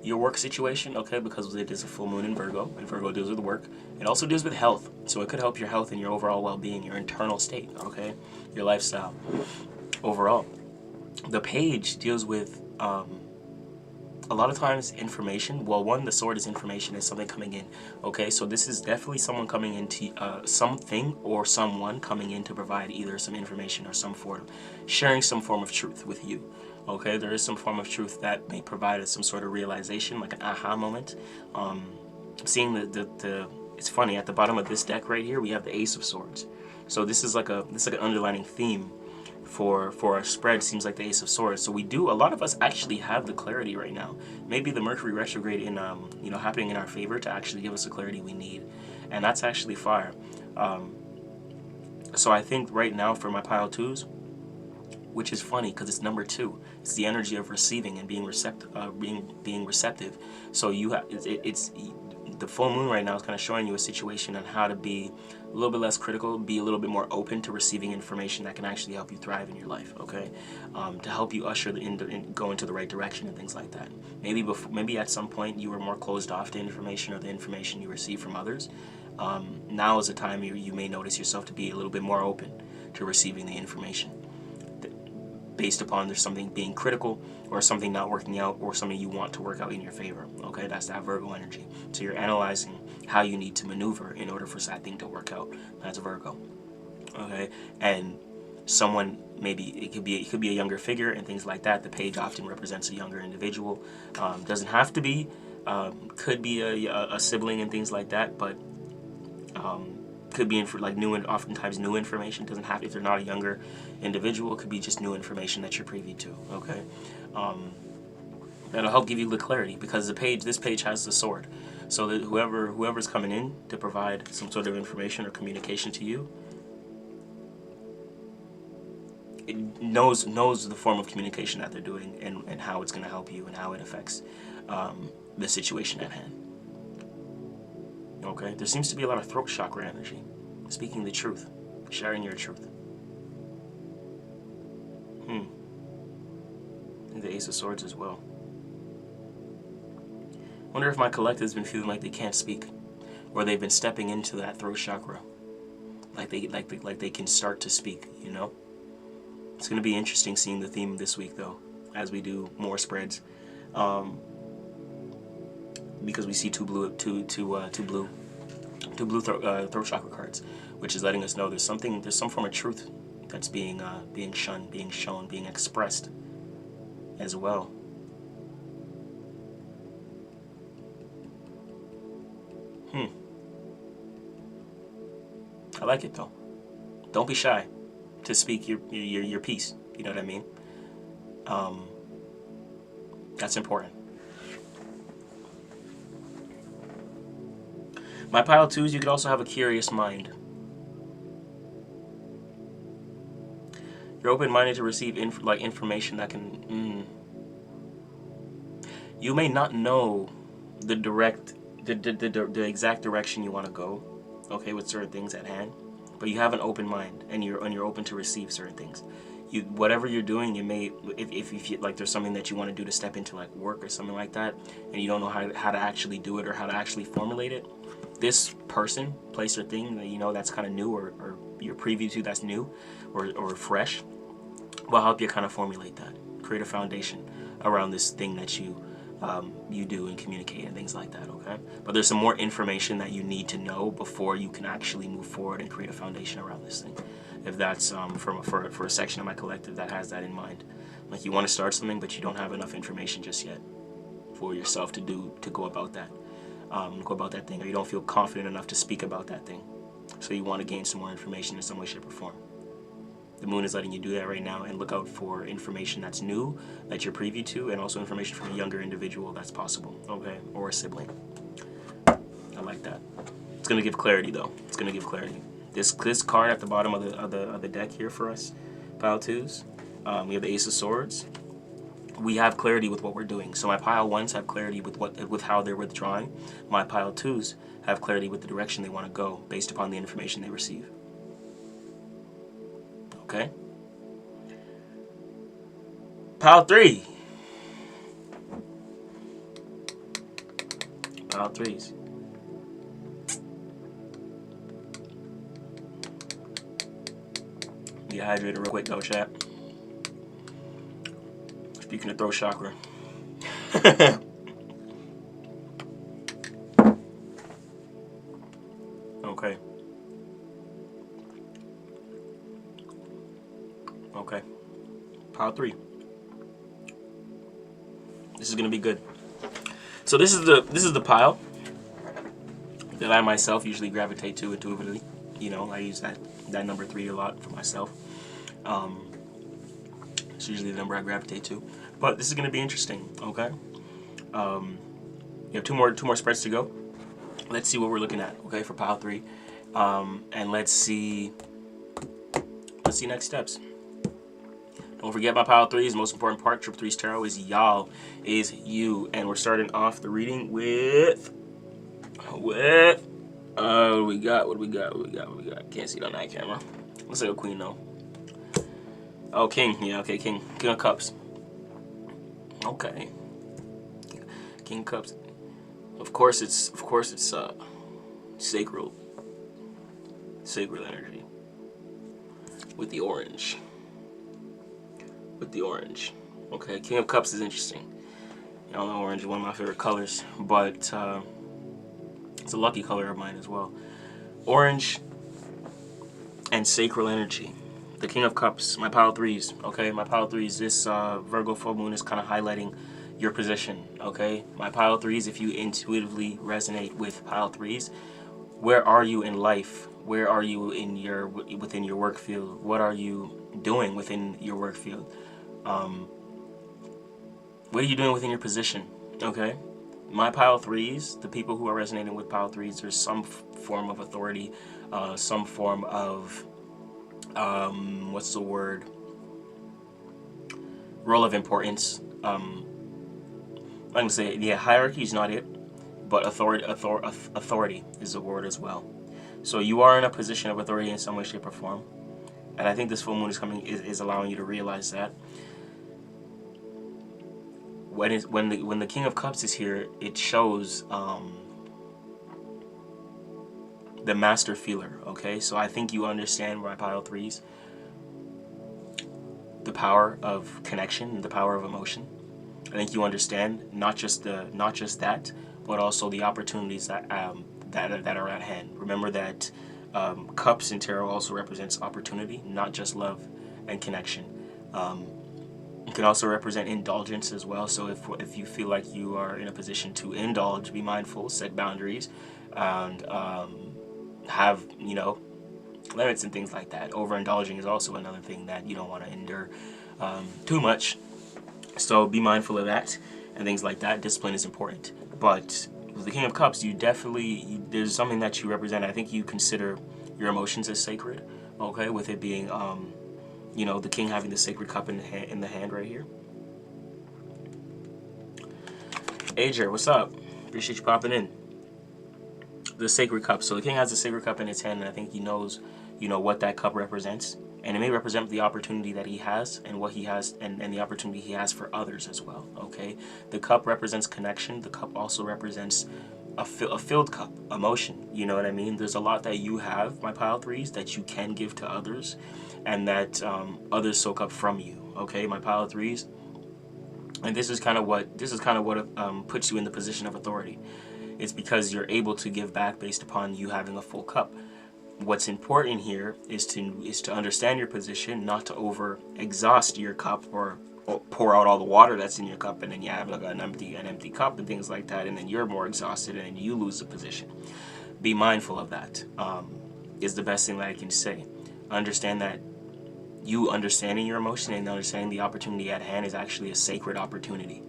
your work situation, okay, because it is a full moon in Virgo, and Virgo deals with work. It also deals with health, so it could help your health and your overall well-being, your internal state, okay, your lifestyle overall. The page deals with a lot of times information, well, one, the sword is information, is something coming in. Okay, so this is definitely someone coming into something or someone coming in to provide either some information or some form, sharing some form of truth with you. Okay, there is some form of truth that may provide us some sort of realization, like an aha moment. Seeing the it's funny, at the bottom of this deck right here we have the Ace of Swords. So this is like an underlining theme for our spread. Seems like the Ace of Swords. So a lot of us actually have the clarity right now. Maybe the Mercury retrograde in happening in our favor to actually give us the clarity we need, and that's actually fire. So I think right now for my pile twos, which is funny because it's number 2. It's the energy of receiving and being receptive. Being receptive. So it's the full moon right now is kind of showing you a situation on how to be a little bit less critical, be a little bit more open to receiving information that can actually help you thrive in your life. Okay, to help you usher go into the right direction and things like that. Maybe at some point you were more closed off to information or the information you receive from others. Now is the time you may notice yourself to be a little bit more open to receiving the information, based upon there's something being critical or something not working out or something you want to work out in your favor. Okay, that's that Virgo energy. So you're analyzing how you need to maneuver in order for that thing to work out. That's Virgo. Okay, and someone, maybe it could be a younger figure and things like that. The page often represents a younger individual. Doesn't have to be. Could be a sibling and things like that, but could be like oftentimes new information. Doesn't have, if they're not a younger individual, it could be just new information that you're privy to. Okay, that'll help give you the clarity, because this page has the sword, so that whoever's coming in to provide some sort of information or communication to you, it knows the form of communication that they're doing and how it's going to help you and how it affects the situation at hand. Okay, there seems to be a lot of throat chakra energy, speaking the truth, sharing your truth. And the Ace of Swords as well. Wonder if my collective's been feeling like they can't speak, or they've been stepping into that throat chakra, like they can start to speak. You know, it's gonna be interesting seeing the theme this week though, as we do more spreads, because we see two blue throat chakra cards, which is letting us know there's some form of truth that's being shunned, being shown, being expressed as well. I like it though. Don't be shy to speak your piece. You know what I mean? That's important. My pile twos, you could also have a curious mind. You're open-minded to receive information that can. You may not know the exact direction you want to go, okay, with certain things at hand, but you have an open mind and you're open to receive certain things. Whatever you're doing, you may, if you, like, there's something that you want to do to step into like work or something like that, and you don't know how to actually do it or how to actually formulate it. This person, place, or thing that you know that's kind of new, or you're privy to that's new or fresh, will help you kind of formulate that, create a foundation around this thing that you do and communicate and things like that. Okay, but there's some more information that you need to know before you can actually move forward and create a foundation around this thing. If that's for a section of my collective that has that in mind, like you want to start something but you don't have enough information just yet for yourself to go about that thing, or you don't feel confident enough to speak about that thing, so you want to gain some more information in some way, shape, or form. The moon is letting you do that right now, and look out for information that's new that you're privy to, and also information from a younger individual that's possible, okay, or a sibling. I like that. It's gonna give clarity though. It's gonna give clarity. This card at the bottom of the deck here for us, pile twos. We have the Ace of Swords. We have clarity with what we're doing. So my pile ones have clarity with how they're withdrawing. My pile twos have clarity with the direction they want to go based upon the information they receive. Okay. Pile three. Pile threes. Get hydrated real quick though, chat. Speaking of throat chakra, Okay. Okay. Pile 3. This is gonna be good. So this is the pile that I myself usually gravitate to intuitively. You know, I use that number 3 a lot for myself. It's usually the number I gravitate to. But this is gonna be interesting. Okay. You have two more spreads to go. Let's see what we're looking at. Okay, for pile 3, and let's see next steps. Don't forget my pile 3's most important part. Triple Threes Tarot is y'all, is you, and we're starting off the reading with what do we got? Can't see it on that camera. Let's say a queen though. Oh, king. Yeah, okay, king of cups. Okay, king of cups. Of course it's sacral energy with the orange. Okay, king of cups is interesting. Y'all know orange is one of my favorite colors, but it's a lucky color of mine as well. Orange and sacral energy. The king of cups, my pile 3's. Okay, my pile 3's. This Virgo full moon is kind of highlighting your position. Okay, my pile 3's. If you intuitively resonate with pile 3's, where are you in life? Where are you within your work field? What are you doing within your work field? What are you doing within your position? Okay, my pile 3's, the people who are resonating with pile 3's, there's some form of authority, some form of what's the word? Role of importance. I'm gonna say, yeah, hierarchy is not it, but authority is the word as well. So you are in a position of authority in some way, shape, or form, and I think this full moon is allowing you to realize that. When the King of Cups is here, it shows the master feeler. Okay, so I think you understand, my pile 3's, the power of connection and the power of emotion. I think you understand not just that, but also the opportunities that are at hand. Remember that cups in tarot also represents opportunity, not just love and connection. It can also represent indulgence as well. So if you feel like you are in a position to indulge, be mindful, set boundaries, and have, limits and things like that. Overindulging is also another thing that you don't want to endure too much. So be mindful of that and things like that. Discipline is important. But with the King of Cups, there's something that you represent. I think you consider your emotions as sacred. Okay, with it being the king having the sacred cup in the hand right here. Ager, what's up? Appreciate you popping in. The sacred cup. So the king has the sacred cup in his hand, and I think he knows, what that cup represents. And it may represent the opportunity that he has and what he has and the opportunity he has for others as well. Okay? The cup represents connection. The cup also represents a filled cup, emotion. You know what I mean? There's a lot that you have, my pile 3's, that you can give to others, and that others soak up from you. Okay, my pile 3's. And this is kind of what puts you in the position of authority. It's because you're able to give back based upon you having a full cup. What's important here is to understand your position, not to over exhaust your cup or pour out all the water that's in your cup, and then you have like an empty cup and things like that, and then you're more exhausted and you lose the position. Be mindful of that. Is the best thing that I can say. Understand that you understanding your emotion and understanding the opportunity at hand is actually a sacred opportunity.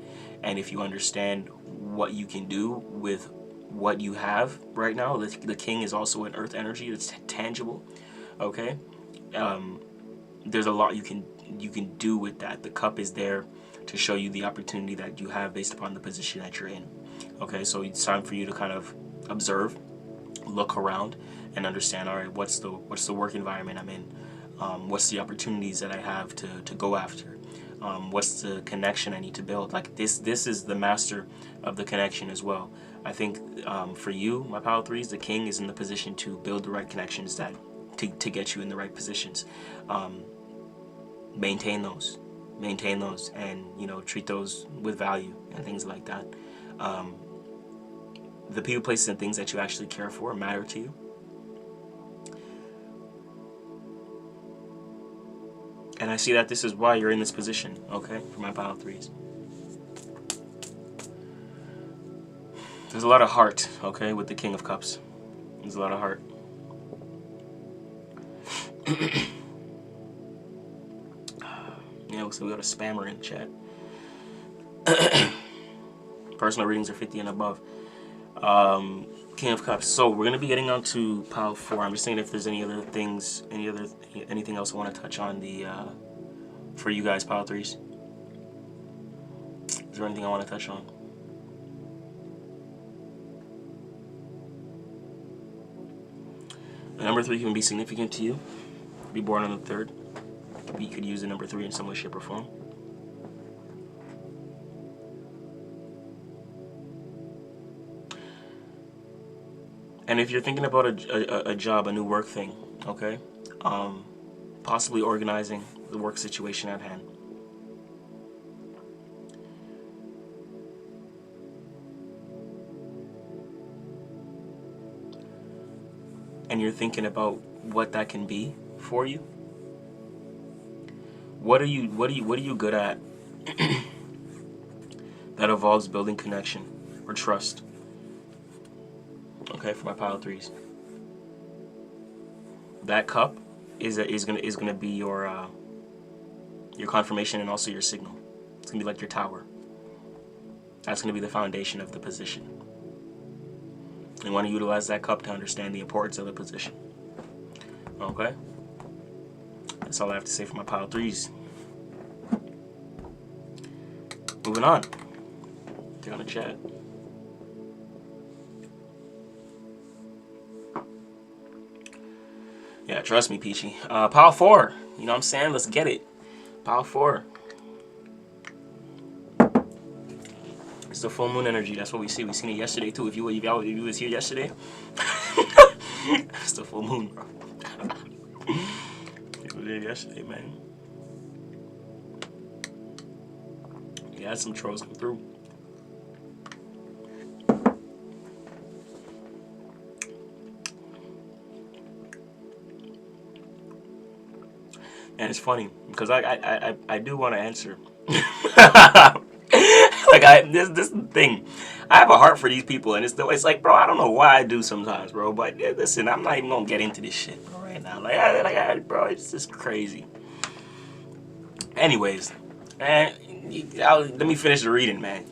And if you understand what you can do with what you have right now, the king is also an earth energy. It's tangible. Okay, there's a lot you can do with that. The cup is there to show you the opportunity that you have based upon the position that you're in. Okay, so it's time for you to kind of observe, look around, and understand, all right, what's the work environment I'm in? What's the opportunities that I have to go after? What's the connection I need to build? Like this is the master of the connection as well. I think for you, my pile 3's, the king is in the position to build the right connections to get you in the right positions. Maintain those. maintain those and, you know, treat those with value and things like that. The people, places, and things that you actually care for matter to you. And I see that this is why you're in this position, okay, for my pile of threes. There's a lot of heart, okay, with the King of Cups. There's a lot of heart. Yeah, so we got a spammer in chat. Personal readings are 50 and above. King of Cups. So we're gonna be getting on to pile 4. I'm just saying if there's any other things, anything else I want to touch on the for you guys, pile 3s. Is there anything I want to touch on? The number 3 can be significant to you. Be born on the 3rd. You could use the number 3 in some way, shape, or form. And if you're thinking about a job, a new work thing, okay, possibly organizing the work situation at hand. And you're thinking about what that can be for you. What are you good at that involves building connection or trust? Okay, for my pile of 3s. That cup is gonna be your confirmation and also your signal. It's gonna be like your tower. That's gonna be the foundation of the position. You want to utilize that cup to understand the importance of the position. Okay? That's all I have to say for my pile of 3s. Moving on. Get on the chat. Yeah, trust me, Peachy. Pile 4. You know what I'm saying? Let's get it. Pile 4. It's the full moon energy. That's what we see. We seen it yesterday too. If you was here yesterday, it's the full moon, bro. It was here yesterday, man. You had some trolls come through. And it's funny because I do want to answer. Like this is the thing. I have a heart for these people, and it's like, bro, I don't know why I do sometimes, bro. But yeah, listen, I'm not even gonna get into this shit, bro, right now. Bro, it's just crazy. Anyways, man, let me finish the reading, man.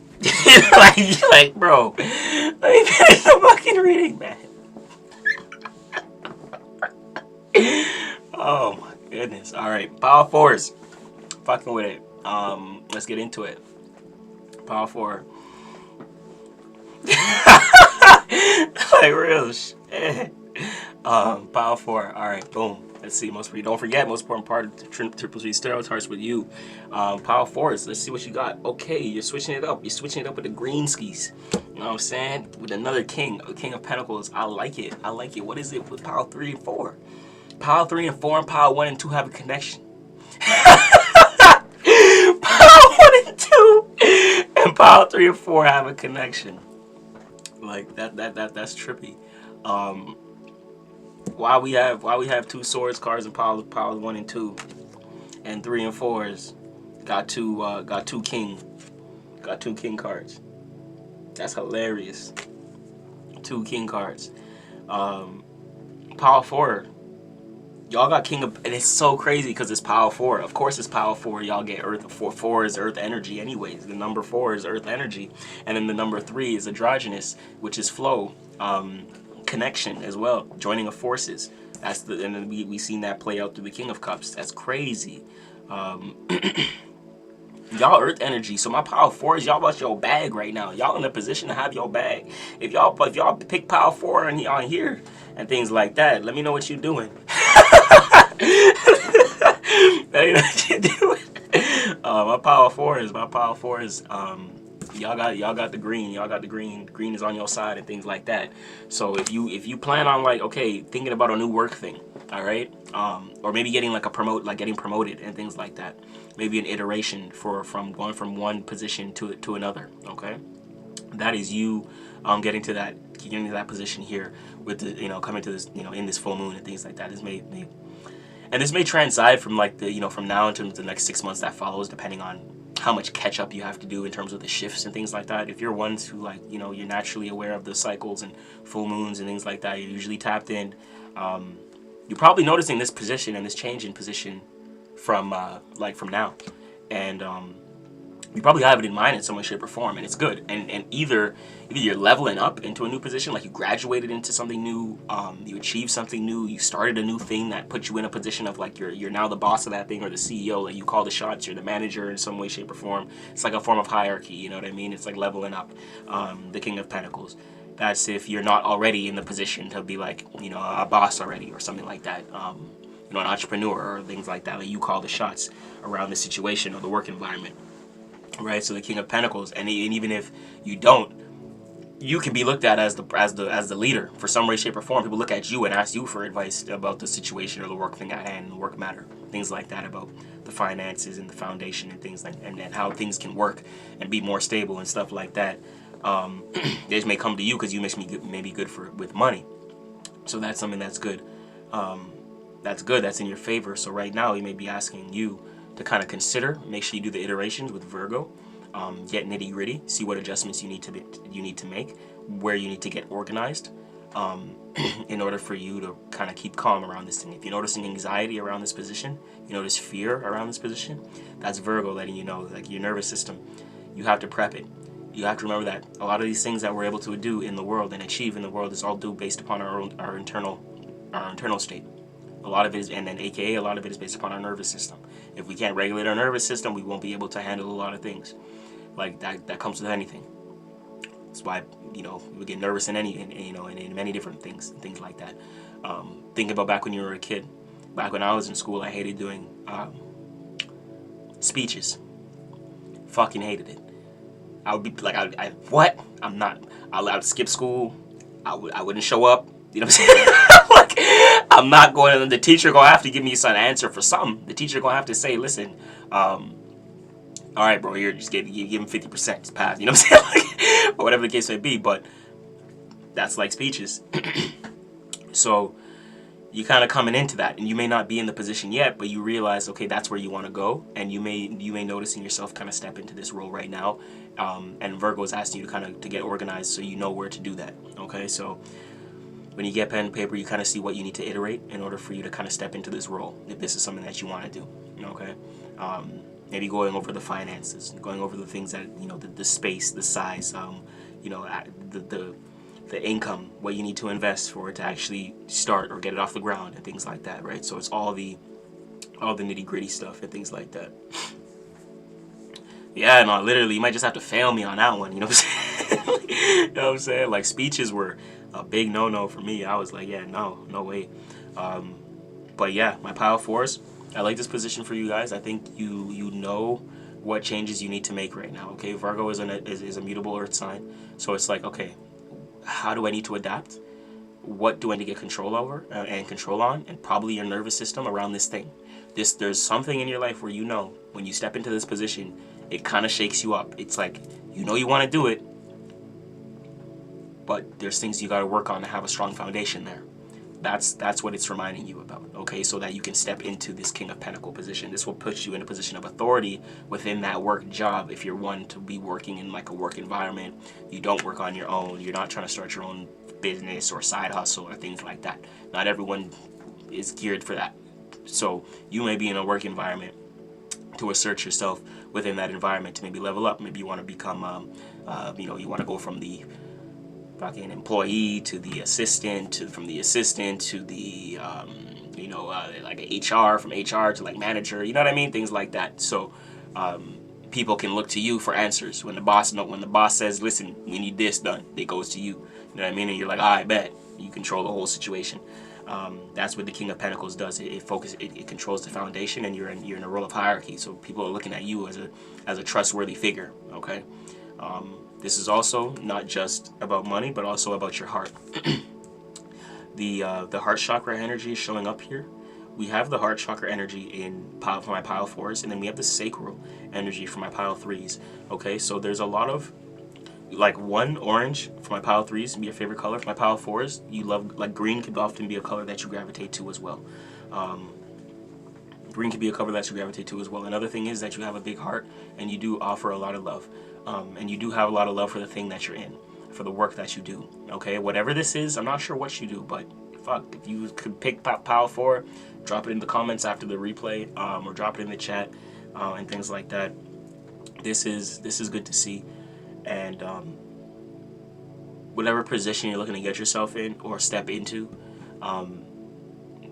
like, bro, let me finish the fucking reading, man. Oh my goodness. All right, pile 4s. Fucking with it. Let's get into it. Pile 4. Like real shit. Pile 4. All right, boom. Let's see. Don't forget, most important part of the triple G tarot starts with you. Pile 4s. Let's see what you got. Okay, you're switching it up. You're switching it up with the green skis. You know what I'm saying? With another king, a King of Pentacles. I like it. I like it. What is it with pile 3 and 4? Pile 3 and 4 and pile 1 and 2 have a connection. Pile 1 and 2 and pile 3 and 4 have a connection. Like that's trippy. Why we have 2 swords cards in pile 1 and 2, and 3 and 4s got two king cards. That's hilarious. 2 king cards. Pile 4. Y'all got King of, and it's so crazy because it's pile 4. Of course it's pile 4. Y'all get Earth. 4 is Earth energy anyways. The number 4 is Earth energy. And then the number 3 is androgynous, which is flow. Connection as well. Joining of forces. That's the, and then we seen that play out through the King of Cups. That's crazy. Y'all Earth energy. So my pile 4 is y'all got your bag right now. Y'all in a position to have your bag. If y'all pick pile 4 on here and things like that, let me know what you're doing. Let me know what you're doing. My pile 4 is y'all got the green. Y'all got the green. Green is on your side and things like that. So if you plan on, like, okay, thinking about a new work thing, all right, or maybe getting like getting promoted and things like that. Maybe an iteration from going from one position to another. Okay, that is you getting to that position here with the, coming to this, in this full moon and things like that. And this may transide from like the, from now into the next 6 months that follows, depending on how much catch up you have to do in terms of the shifts and things like that. If you're ones who like, you're naturally aware of the cycles and full moons and things like that, you're usually tapped in. You're probably noticing this position and this change in position from now, and you probably have it in mind in some way, shape, or form, and it's good. And either you're leveling up into a new position, like you graduated into something new, you achieved something new, you started a new thing that puts you in a position of like you're now the boss of that thing, or the CEO, like you call the shots, you're the manager in some way, shape, or form. It's like a form of hierarchy, you know what I mean? It's like leveling up. The King of Pentacles. That's if you're not already in the position to be like, a boss already or something like that. An entrepreneur or things like that. Like you call the shots around the situation or the work environment. Right, so the King of Pentacles, and even if you don't, you can be looked at as the leader for some way, shape, or form. People look at you and ask you for advice about the situation or the work thing at hand, the work matter, things like that, about the finances and the foundation and things like, and how things can work and be more stable and stuff like that. They just may come to you because you maybe good with money, so that's something that's good. That's in your favor. So right now, he may be asking you to kind of consider, make sure you do the iterations with Virgo, get nitty gritty, see what adjustments you need to make, where you need to get organized, in order for you to kind of keep calm around this thing. If you're noticing anxiety around this position, you notice fear around this position, that's Virgo letting you know, like your nervous system, you have to prep it. You have to remember that a lot of these things that we're able to do in the world and achieve in the world is all due based upon our internal state. A lot of it is, and then AKA a lot of it is based upon our nervous system. If we can't regulate our nervous system, we won't be able to handle a lot of things. Like that comes with anything. That's why, we get nervous in in many different things like that. Think about back when you were a kid. Back when I was in school, I hated doing speeches. Fucking hated it. I would be like, I would skip school. I wouldn't show up. You know what I'm saying? Like, I'm not going to, the teacher gonna have to give me some answer for something. The teacher gonna have to say, listen, all right, bro, here, just give him 50%, just pass. You know what I'm saying? Like, or whatever the case may be, but that's like speeches. So you kind of coming into that, and you may not be in the position yet, but you realize, okay, that's where you want to go, and you may notice in yourself kind of step into this role right now, and Virgo is asking you to get organized so you know where to do that. Okay, so when you get pen and paper, you kind of see what you need to iterate in order for you to kind of step into this role, if this is something that you want to do. Okay, maybe going over the finances, going over the things that, the space, the size, the income, what you need to invest for it to actually start or get it off the ground and things like that, right? So it's all the nitty gritty stuff and things like that. Yeah, no, literally, you might just have to fail me on that one. You know what I'm saying? You know what I'm saying? Like, speeches were a big no-no for me. I was like, yeah, no way. But yeah, my pile fours, I like this position for you guys. I think you know what changes you need to make right now. Okay, Virgo is a mutable earth sign, so it's like, okay, how do I need to adapt? What do I need to get control over and control on? And probably your nervous system around this thing. There's something in your life where when you step into this position, it kind of shakes you up. It's like, you want to do it, but there's things you got to work on to have a strong foundation there. That's what it's reminding you about, okay? So that you can step into this King of Pentacles position. This will put you in a position of authority within that work job. If you're one to be working in like a work environment, you don't work on your own. You're not trying to start your own business or side hustle or things like that. Not everyone is geared for that. So you may be in a work environment to assert yourself within that environment to maybe level up. Maybe you want to become, you want to go from the fucking employee to the assistant, from the assistant to the, like HR, from HR to like manager. You know what I mean? Things like that. So people can look to you for answers. When the boss says, listen, we need this done, it goes to you. You know what I mean? And you're like, I bet. You control the whole situation. That's what the King of Pentacles does. It controls the foundation, and you're in a role of hierarchy. So people are looking at you as a trustworthy figure. Okay, this is also not just about money, but also about your heart. The heart chakra energy is showing up here. we have the heart chakra energy for my pile 4s, and then we have the sacral energy for my pile 3s. Okay, so there's a lot of like one orange for my pile 3s be your favorite color. For my pile 4s, you love, like, green could often be a color that you gravitate to as well. Green could be a color that you gravitate to as well. Another thing is that you have a big heart, and you do offer a lot of love, and you do have a lot of love for the thing that you're in, for the work that you do. Okay, whatever this is, I'm not sure what you do, but fuck, if you could pick pile 4, drop it in the comments after the replay, or drop it in the chat, and things like that. This is good to see. And whatever position you're looking to get yourself in or step into,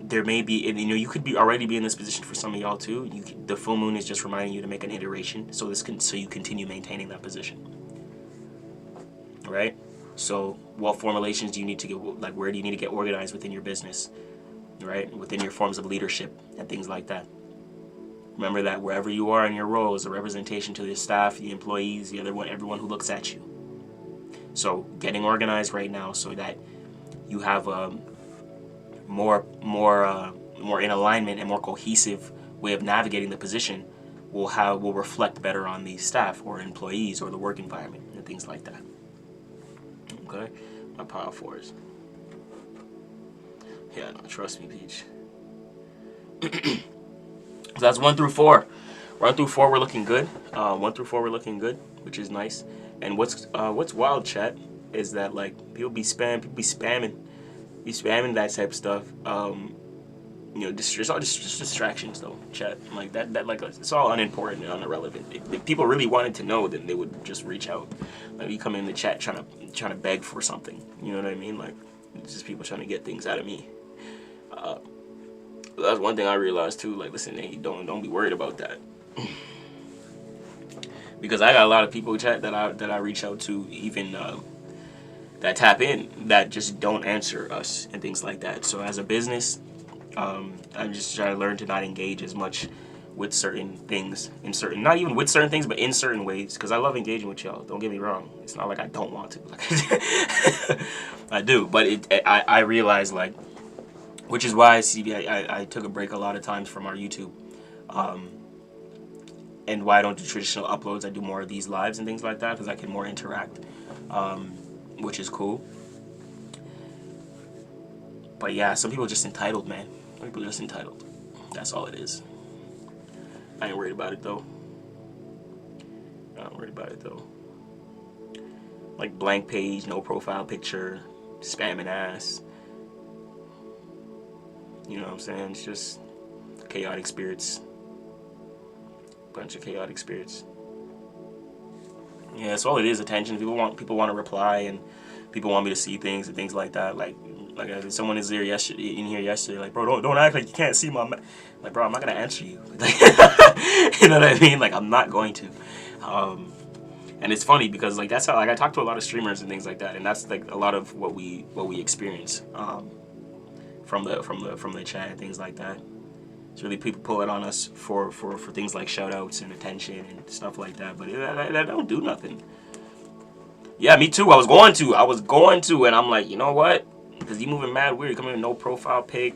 there may be, and, you know, you could already be in this position for some of y'all too. The full moon is just reminding you to make an iteration, so you continue maintaining that position. Right? So what formulations do you need to get, like, where do you need to get organized within your business, right? Within your forms of leadership and things like that. Remember that wherever you are in your role is a representation to the staff, the employees, everyone who looks at you. So getting organized right now so that you have a more in alignment and more cohesive way of navigating the position will reflect better on the staff or employees or the work environment and things like that. Okay, my pile 4s. Yeah, no, trust me, Peach. So that's 1 through 4. 1 through 4 we're looking good. 1 through 4 we're looking good, which is nice. And what's wild, chat, is that, like, people be spamming that type of stuff. You know, it's all just distractions though, chat. Like that like, it's all unimportant and irrelevant. If people really wanted to know, then they would just reach out. Like, you come in the chat trying to beg for something. You know what I mean? Like, it's just people trying to get things out of me. That's one thing I realized too. Like, listen, hey, don't be worried about that, because I got a lot of people, chat, that I reach out to, even that tap in, that just don't answer us and things like that. So as a business, I'm just trying to learn to not engage as much with certain things, not even with certain things, but in certain ways, because I love engaging with y'all. Don't get me wrong. It's not like I don't want to. I do, but I realize, like, which is why I took a break a lot of times from our YouTube, and why I don't do traditional uploads. I do more of these lives and things like that, because I can more interact, which is cool. But yeah, some people are just entitled, man. Some people are just entitled. That's all it is. I ain't worried about it though. Like, blank page, no profile picture, spamming ass. You know what I'm saying? It's just chaotic spirits. Bunch of chaotic spirits. Yeah, that's all it is. Attention. People want to reply, and people want me to see things and things like that. Like someone is there in here yesterday. Like, bro, don't act like you can't see my. Like, bro, I'm not gonna answer you. You know what I mean? Like, I'm not going to. And it's funny because, like, that's how, like, I talk to a lot of streamers and things like that, and that's, like, a lot of what we experience. From the chat and things like that. It's really people pull it on us for things like shout outs and attention and stuff like that, but that don't do nothing. Yeah, me too. I was going to, and I'm like, you know what? Because you moving mad weird, coming with no profile pic,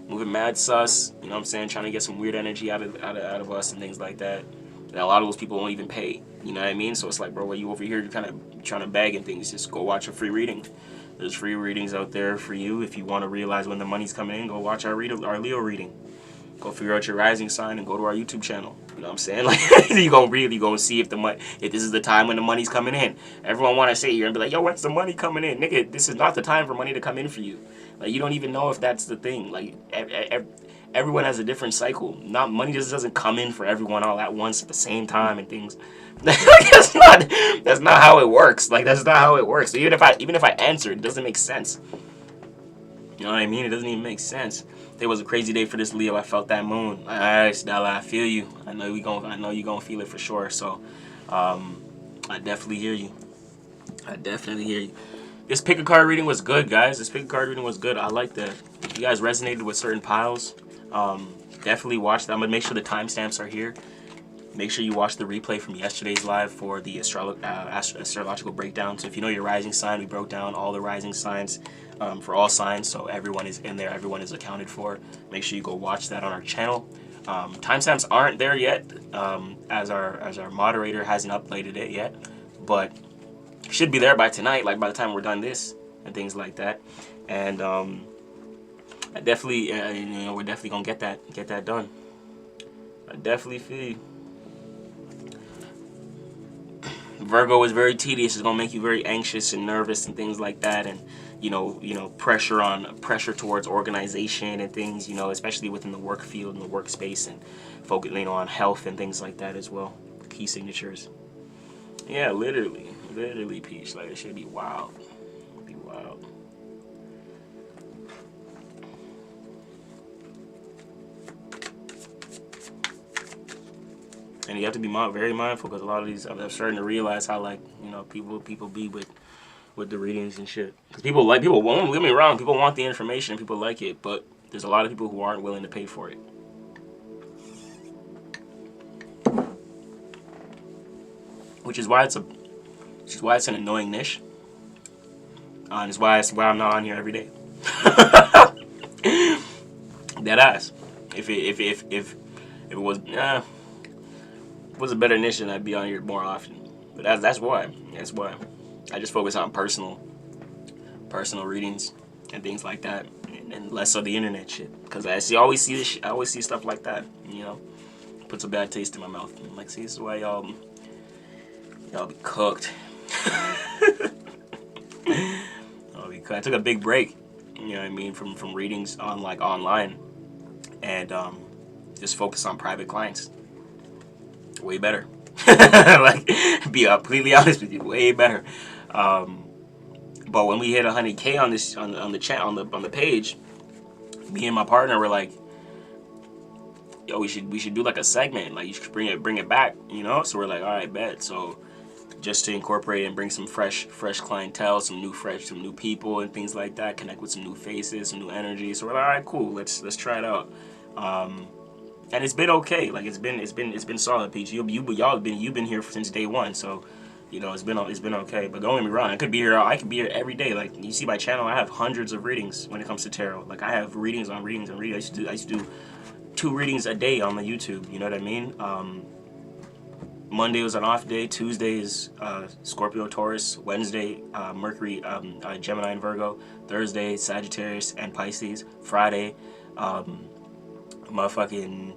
moving mad sus. You know what I'm saying? Trying to get some weird energy out of us and things like that. And a lot of those people won't even pay. You know what I mean? So it's like, bro, while you over here, you're kind of trying to bag and things. Just go watch a free reading. There's free readings out there for you. If you want to realize when the money's coming in, go watch our Leo reading. Go figure out your rising sign and go to our YouTube channel. You know what I'm saying? Like, you gonna see if this is the time when the money's coming in. Everyone want to sit here and be like, yo, when's the money coming in? Nigga, this is not the time for money to come in for you. Like, you don't even know if that's the thing. Like, everyone has a different cycle. Money just doesn't come in for everyone all at once at the same time and things. that's not how it works. Like, that's not how it works. So even if I answer, it doesn't make sense. You know what I mean? It doesn't even make sense. It was a crazy day for this Leo. I felt that moon. Alright, Stella, I feel you. I know you gonna feel it for sure. So, I definitely hear you. This pick a card reading was good, guys. I like that. If you guys resonated with certain piles, definitely watch that. I'm gonna make sure the timestamps are here. Make sure you watch the replay from yesterday's live for the astrological breakdown. So if you know your rising sign, we broke down all the rising signs for all signs, so everyone is in there, everyone is accounted for. Make sure you go watch that on our channel. Timestamps aren't there yet, as our moderator hasn't uploaded it yet, but should be there by tonight, like by the time we're done this and things like that. And I definitely, we're definitely gonna get that done. I definitely feel you. Virgo is very tedious. It's gonna make you very anxious and nervous and things like that, and pressure towards organization and things, especially within the work field and the workspace, and focus, on health and things like that as well. Key signatures. Yeah, literally, Peach. Like, it should be wild. It'd be wild. And you have to be very mindful, because a lot of these, I'm starting to realize how, like, people be with the readings and shit. Because people won't, get me wrong, people want the information and people like it, but there's a lot of people who aren't willing to pay for it. Which is why it's an annoying niche. And it's why I'm not on here every day. Dead ass. If it was a better niche, then I'd be on here more often. But that's why. I just focus on personal readings and things like that, and less of the internet shit. Because I always see this shit, I always see stuff like that. Puts a bad taste in my mouth. I'm like, see, this is why y'all be cooked. I took a big break, from readings on online, and just focus on private clients. Way better. Like, be completely honest with you, way better. But when we hit 100K on this on the chat on the page, me and my partner were like, yo, we should do like a segment, like you should bring it back, So we're like, all right, bet. So just to incorporate and bring some fresh clientele, some new people and things like that, connect with some new faces, some new energy. So we're like, all right, cool, let's try it out. And it's been okay. Like, it's been solid, Peach. You've been here since day one, so it's been okay. But don't get me wrong, I could be here every day. Like, you see my channel, I have hundreds of readings when it comes to tarot. Like, I have readings on readings and readings. I used to do 2 readings a day on my YouTube. You know what I mean? Monday was an off day. Tuesday is Scorpio, Taurus. Wednesday, Mercury, Gemini, and Virgo. Thursday, Sagittarius and Pisces. Friday, motherfucking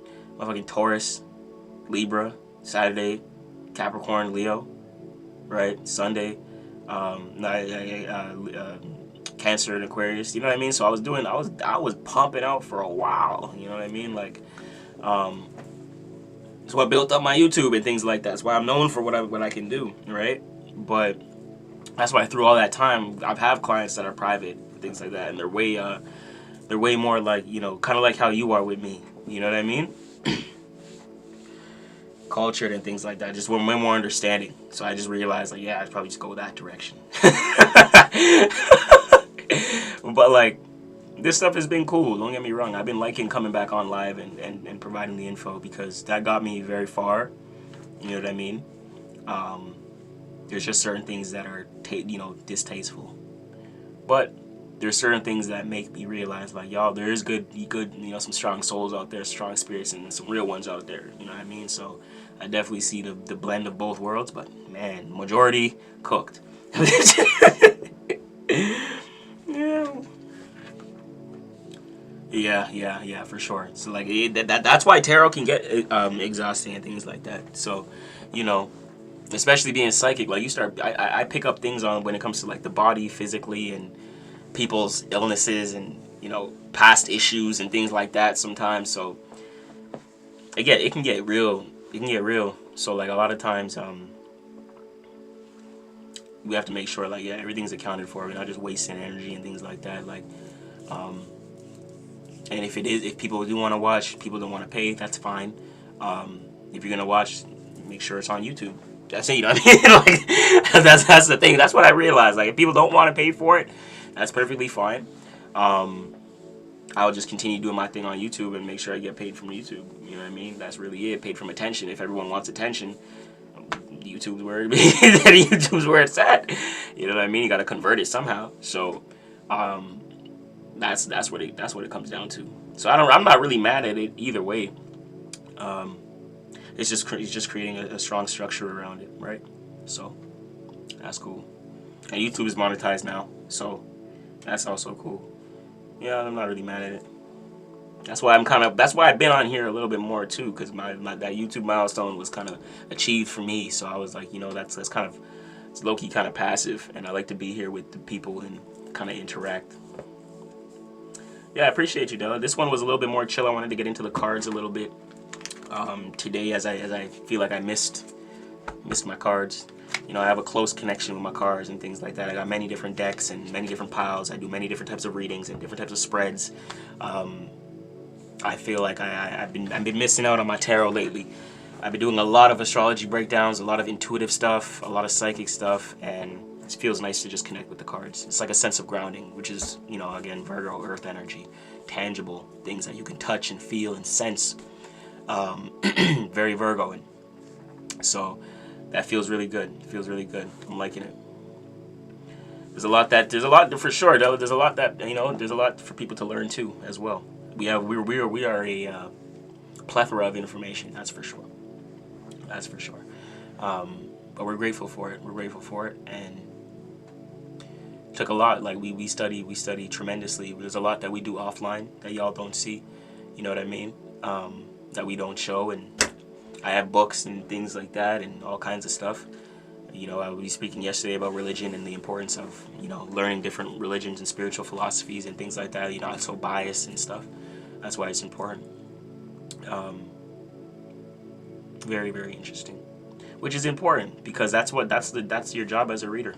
Taurus, Libra. Saturday, Capricorn, Leo. Right? Sunday, Cancer and Aquarius. You know what I mean? So I was pumping out for a while. You know what I mean? Like, it's what built up my YouTube and things like that. That's why I'm known for what I can do, right? But that's why through all that time, I've had clients that are private, things like that, and they're way more like, kind of like how you are with me. You know what I mean? Cultured and things like that. Just way more understanding. So I just realized, like, yeah, I'd probably just go that direction. But like, this stuff has been cool, don't get me wrong. I've been liking coming back on live and providing the info, because that got me very far. You know what I mean? There's just certain things that are, distasteful. But there's certain things that make me realize, like, y'all, there is good, some strong souls out there, strong spirits, and some real ones out there. You know what I mean? So I definitely see the blend of both worlds, but man, majority cooked. Yeah, for sure. So like, that's why tarot can get exhausting and things like that. So, especially being psychic, like, I pick up things on when it comes to like the body physically and people's illnesses and past issues and things like that sometimes. So again, it can get real. So like, a lot of times we have to make sure, like, yeah, everything's accounted for. We're not just wasting energy and things like that. Like, and if people do want to watch, people don't want to pay, that's fine. If you're gonna watch, make sure it's on YouTube. That's it, you know what I mean? Like, that's the thing. That's what I realized. Like, if people don't want to pay for it, that's perfectly fine. I'll just continue doing my thing on YouTube and make sure I get paid from YouTube. You know what I mean? That's really it. Paid from attention. If everyone wants attention, YouTube's where YouTube's where it's at. You know what I mean? You got to convert it somehow. So That's what it comes down to. So I'm not really mad at it either way. It's just creating a strong structure around it, right? So that's cool. And YouTube is monetized now, so that's also cool. Yeah, I'm not really mad at it. That's why I've been on here a little bit more too, because my that YouTube milestone was kind of achieved for me. So I was like, that's kind of, it's low key kind of passive, and I like to be here with the people and kind of interact. Yeah, I appreciate you, Della. This one was a little bit more chill. I wanted to get into the cards a little bit today, as I feel like I missed my cards. I have a close connection with my cards and things like that. I got many different decks and many different piles. I do many different types of readings and different types of spreads. I feel like I've been missing out on my tarot lately. I've been doing a lot of astrology breakdowns, a lot of intuitive stuff, a lot of psychic stuff, and it feels nice to just connect with the cards. It's like a sense of grounding, which is, again, Virgo, earth energy, tangible things that you can touch and feel and sense. Very Virgoan. So that feels really good. It feels really good. I'm liking it. There's a lot for sure, though. There's a lot that, there's a lot for people to learn too, as well. We are a plethora of information. That's for sure. That's for sure. But we're grateful for it. We're grateful for it, and it took a lot. Like we study tremendously. There's a lot that we do offline that y'all don't see. You know what I mean? That we don't show, and I have books and things like that, and all kinds of stuff. I was speaking yesterday about religion and the importance of, learning different religions and spiritual philosophies and things like that. It's so biased and stuff. That's why it's important. Very, very interesting. Which is important, because that's your job as a reader,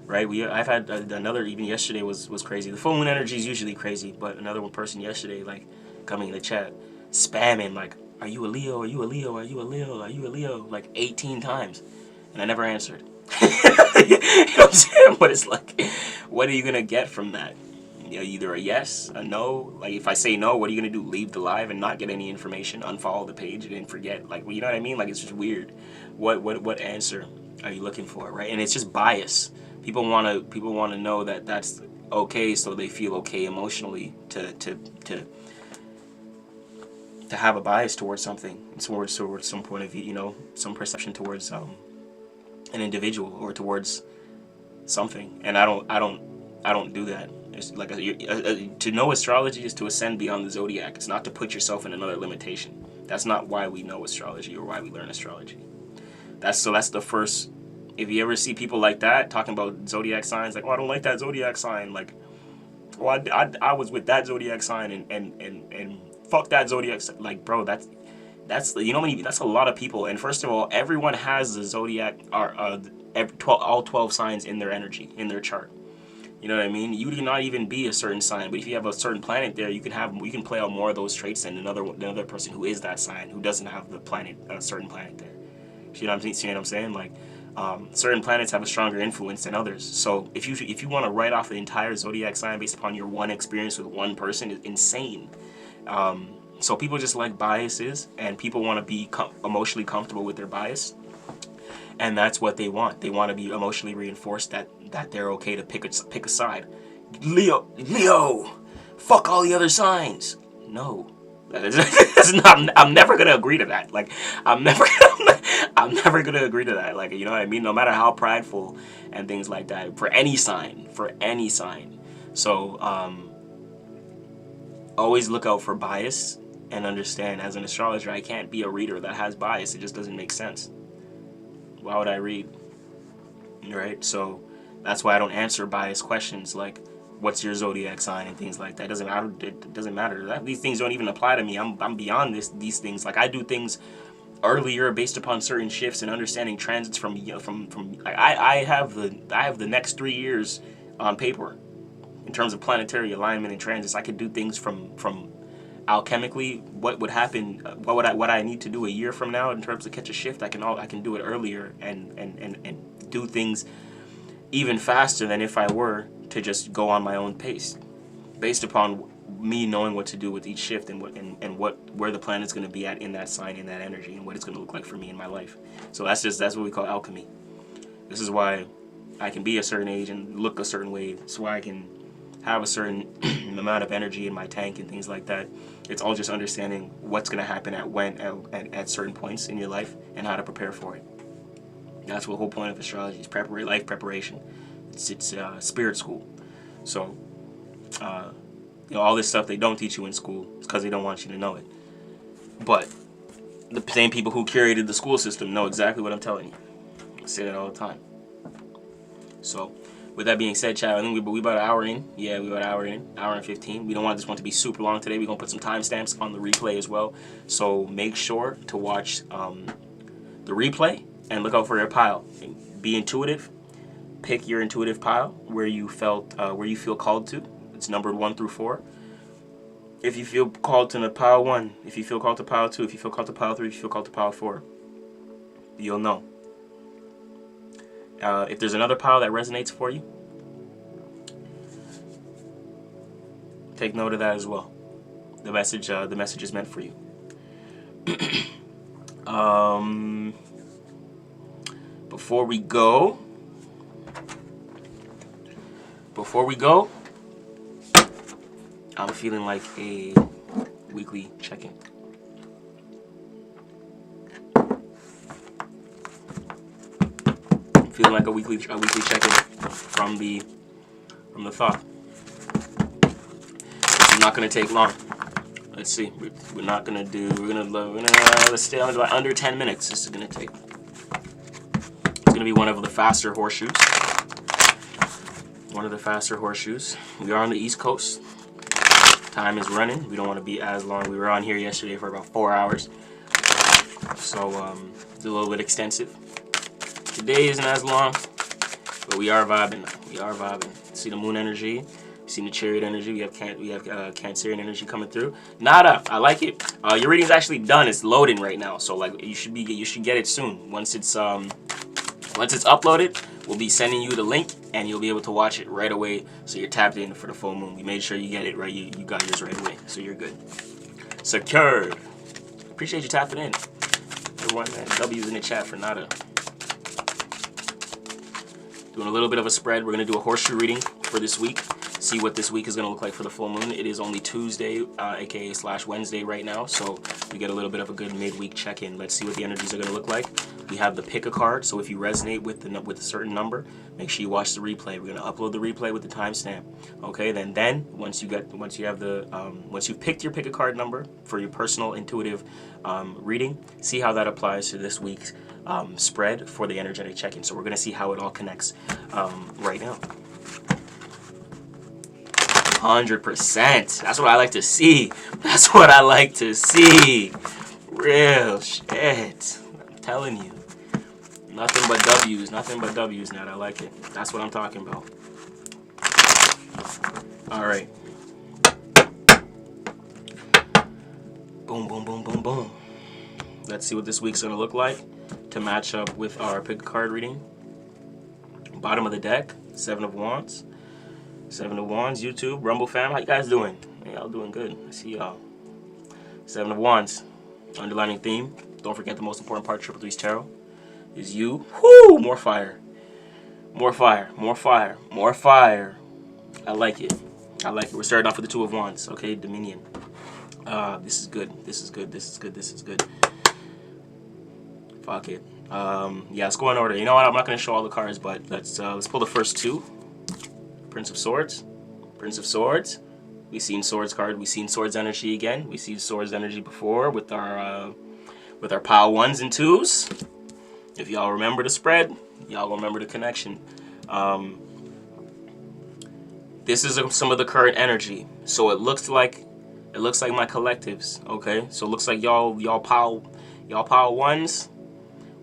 right? I've had another, even yesterday was crazy. The full moon energy is usually crazy, but another one person yesterday, like, coming in the chat, spamming, like, are you a Leo? Are you a Leo? Are you a Leo? Are you a Leo? Like 18 times. And I never answered. You know what I'm saying? But it's like, what are you going to get from that? Either a yes, a no. Like, if I say no, what are you going to do? Leave the live and not get any information? Unfollow the page and forget? Like, you know what I mean? Like, it's just weird. What answer are you looking for, right? And it's just bias. People want to know that that's okay, so they feel okay emotionally to have a bias towards something, towards some point of view, some perception towards an individual or towards something. And I don't do that. It's like to know astrology is to ascend beyond the zodiac. It's not to put yourself in another limitation. That's not why we know astrology or why we learn astrology. That's the first. If you ever see people like that talking about zodiac signs, like, oh, I don't like that zodiac sign, like, oh, I was with that zodiac sign and fuck that zodiac sign. Like, bro, that's that's a lot of people. And first of all, everyone has the zodiac, all 12 signs in their energy, in their chart. You know what I mean? You cannot even be a certain sign, but if you have a certain planet there, you can play out more of those traits than another person who is that sign, who doesn't have the planet, a certain planet there. You know what I'm saying? Like, certain planets have a stronger influence than others. So if you want to write off the entire zodiac sign based upon your one experience with one person, is insane. So people just like biases, and people want to be emotionally comfortable with their bias, and that's what they want. They want to be emotionally reinforced that they're okay to pick a side. Leo, fuck all the other signs. No, that's not. I'm never gonna agree to that. Like, I'm never gonna agree to that. Like, you know what I mean? No matter how prideful and things like that, for any sign. So always look out for bias and understand, as an astrologer, I can't be a reader that has bias. It just doesn't make sense. Why would I read? Right? So that's why I don't answer biased questions like, what's your zodiac sign and things like that. It doesn't matter. These things don't even apply to me. I'm beyond these things. Like, I do things earlier based upon certain shifts and understanding transits from I have the next 3 years on paper in terms of planetary alignment and transits. I could do things from alchemically, what would happen, what I need to do a year from now in terms of catch a shift. I can do it earlier and do things even faster than if I were to just go on my own pace, based upon me knowing what to do with each shift and where the planet's going to be at in that sign, in that energy, and what it's going to look like for me in my life. So that's what we call alchemy. This is why I can be a certain age and look a certain way. It's why I can have a certain amount of energy in my tank and things like that. It's all just understanding what's going to happen at certain points in your life and how to prepare for it. That's what the whole point of astrology is: life preparation. It's spirit school. So all this stuff they don't teach you in school is because they don't want you to know it. But the same people who curated the school system know exactly what I'm telling you. I say that all the time. So, with that being said, Chad, I think we about an hour in. Yeah, we about an hour in, hour and 15. We don't want this one to be super long today. We're going to put some timestamps on the replay as well. So, make sure to watch the replay and look out for your pile. Be intuitive. Pick your intuitive pile where you feel called to. It's numbered 1 through 4. If you feel called to pile 1, if you feel called to pile 2, if you feel called to pile 3, if you feel called to pile 4, you'll know. If there's another pile that resonates for you, take note of that as well. The message is meant for you. Before we go, I'm feeling like a weekly check-in. Feeling like a weekly check-in from the thought. It's not gonna take long. Let's see. We're gonna stay under 10 minutes. This is gonna take. It's gonna be one of the faster horseshoes. We are on the East Coast. Time is running. We don't want to be as long. We were on here yesterday for about 4 hours, so it's a little bit extensive. Today isn't as long, but we are vibing. See the moon energy. See the chariot energy. We have Cancerian energy coming through. Nada. I like it. Your reading's actually done. It's loading right now, so like you should get it soon. Once it's uploaded, we'll be sending you the link, and you'll be able to watch it right away. So you're tapped in for the full moon. We made sure you get it right. You got yours right away, so you're good. Secured. Appreciate you tapping in. Everyone, man. W's in the chat for Nada. Doing a little bit of a spread. We're gonna do a horseshoe reading for this week. See what this week is gonna look like for the full moon. It is only Tuesday, aka /Wednesday right now, so we get a little bit of a good midweek check-in. Let's see what the energies are gonna look like. We have the pick a card, so if you resonate with a certain number, make sure you watch the replay. We're gonna upload the replay with the timestamp. Okay, then once you've picked your pick a card number for your personal intuitive reading, see how that applies to this week's spread for the energetic check-in. So we're gonna see how it all connects right now. 100%. That's what I like to see. Real shit. I'm telling you. Nothing but W's now. I like it. That's what I'm talking about. Alright. Boom, boom, boom, boom, boom. Let's see what this week's gonna look like to match up with our pick a card reading. Bottom of the deck, 7 of Wands. 7 of Wands, YouTube, Rumble fam, how you guys doing? Y'all doing good. I see y'all. 7 of Wands, underlining theme. Don't forget the most important part of Triple Three's Tarot is you. Whoo! More fire. More fire. I like it. We're starting off with the 2 of Wands. Okay, Dominion. This is good. Fuck it. Yeah, let's go in order. You know what? I'm not gonna show all the cards, but let's pull the first 2. Prince of Swords. We've seen Swords card. We've seen Swords energy again. We've seen Swords energy before with our pile 1s and 2s. If y'all remember the spread, y'all remember the connection. This is some of the current energy. So it looks like my collectives. Okay, so it looks like y'all pile 1s.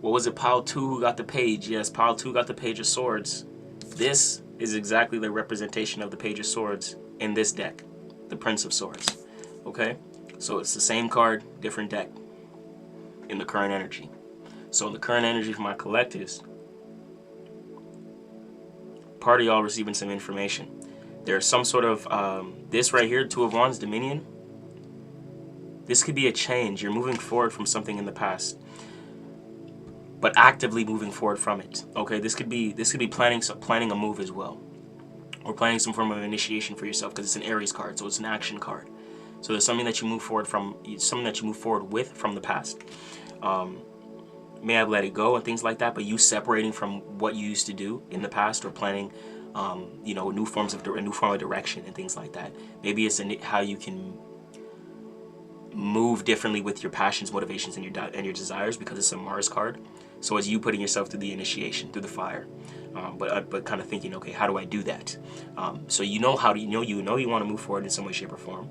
What was it? Pile 2 who got the page? Yes, pile 2 got the Page of Swords. This is exactly the representation of the Page of Swords in this deck, the Prince of Swords. Okay, so it's the same card, different deck in the current energy. So in the current energy for my collectives, part of y'all receiving some information. There's some sort of this right here, 2 of Wands, Dominion. This could be a change. You're moving forward from something in the past, but actively moving forward from it. Okay, this could be planning a move as well. or planning some form of initiation for yourself, because it's an Aries card, so it's an action card. So there's something that you move forward from, something that you move forward with from the past. May have let it go and things like that, but you separating from what you used to do in the past, or planning, you know, new form of direction and things like that. Maybe it's how you can move differently with your passions, motivations, and your desires, because it's a Mars card. So it's you putting yourself through the initiation, through the fire, but kind of thinking, okay, how do I do that? So you know how to, you know you want to move forward in some way, shape, or form.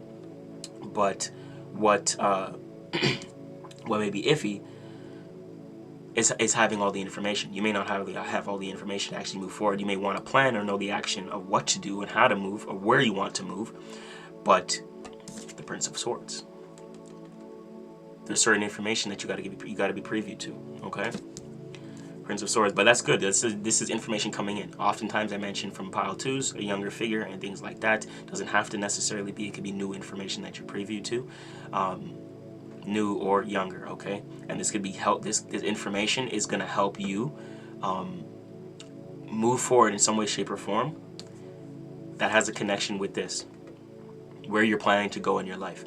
But what may be iffy is having all the information. You may not have all the information to actually move forward. You may want to plan or know the action of what to do and how to move, or where you want to move. But the Prince of Swords, there's certain information that you got to be privy to. Okay, Prince of Swords, but that's good. This is information coming in. Oftentimes, I mentioned from pile twos, a younger figure, and things like that. Doesn't have to necessarily be. It could be new information that you're privy to. New or younger, okay? And this could be this information is going to help you move forward in some way, shape, or form that has a connection with this, where you're planning to go in your life.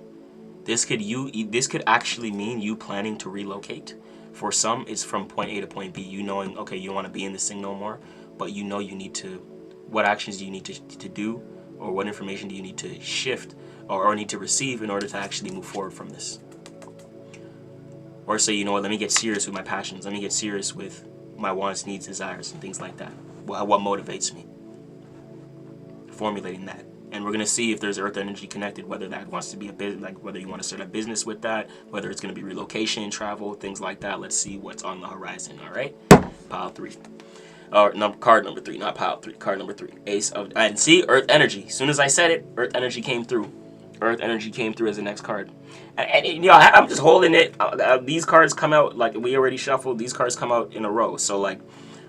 This could actually mean you planning to relocate. For some, it's from point A to point B. You knowing, okay, you don't want to be in this thing no more, but you know you need to. What actions do you need to do, or what information do you need to shift or need to receive in order to actually move forward from this? Or say, you know what, let me get serious with my passions. Let me get serious with my wants, needs, desires, and things like that. What motivates me? Formulating that. And we're going to see if there's earth energy connected, whether that wants to be a business, like whether you want to start a business with that, whether it's going to be relocation, travel, things like that. Let's see what's on the horizon, all right? Pile 3. Or card number 3, not pile 3. Card number 3. Ace of... And see, earth energy. As soon as I said it, earth energy came through. Earth energy came through as the next card. And you know, I'm just holding it. These cards come out, like we already shuffled. These cards come out in a row. So like,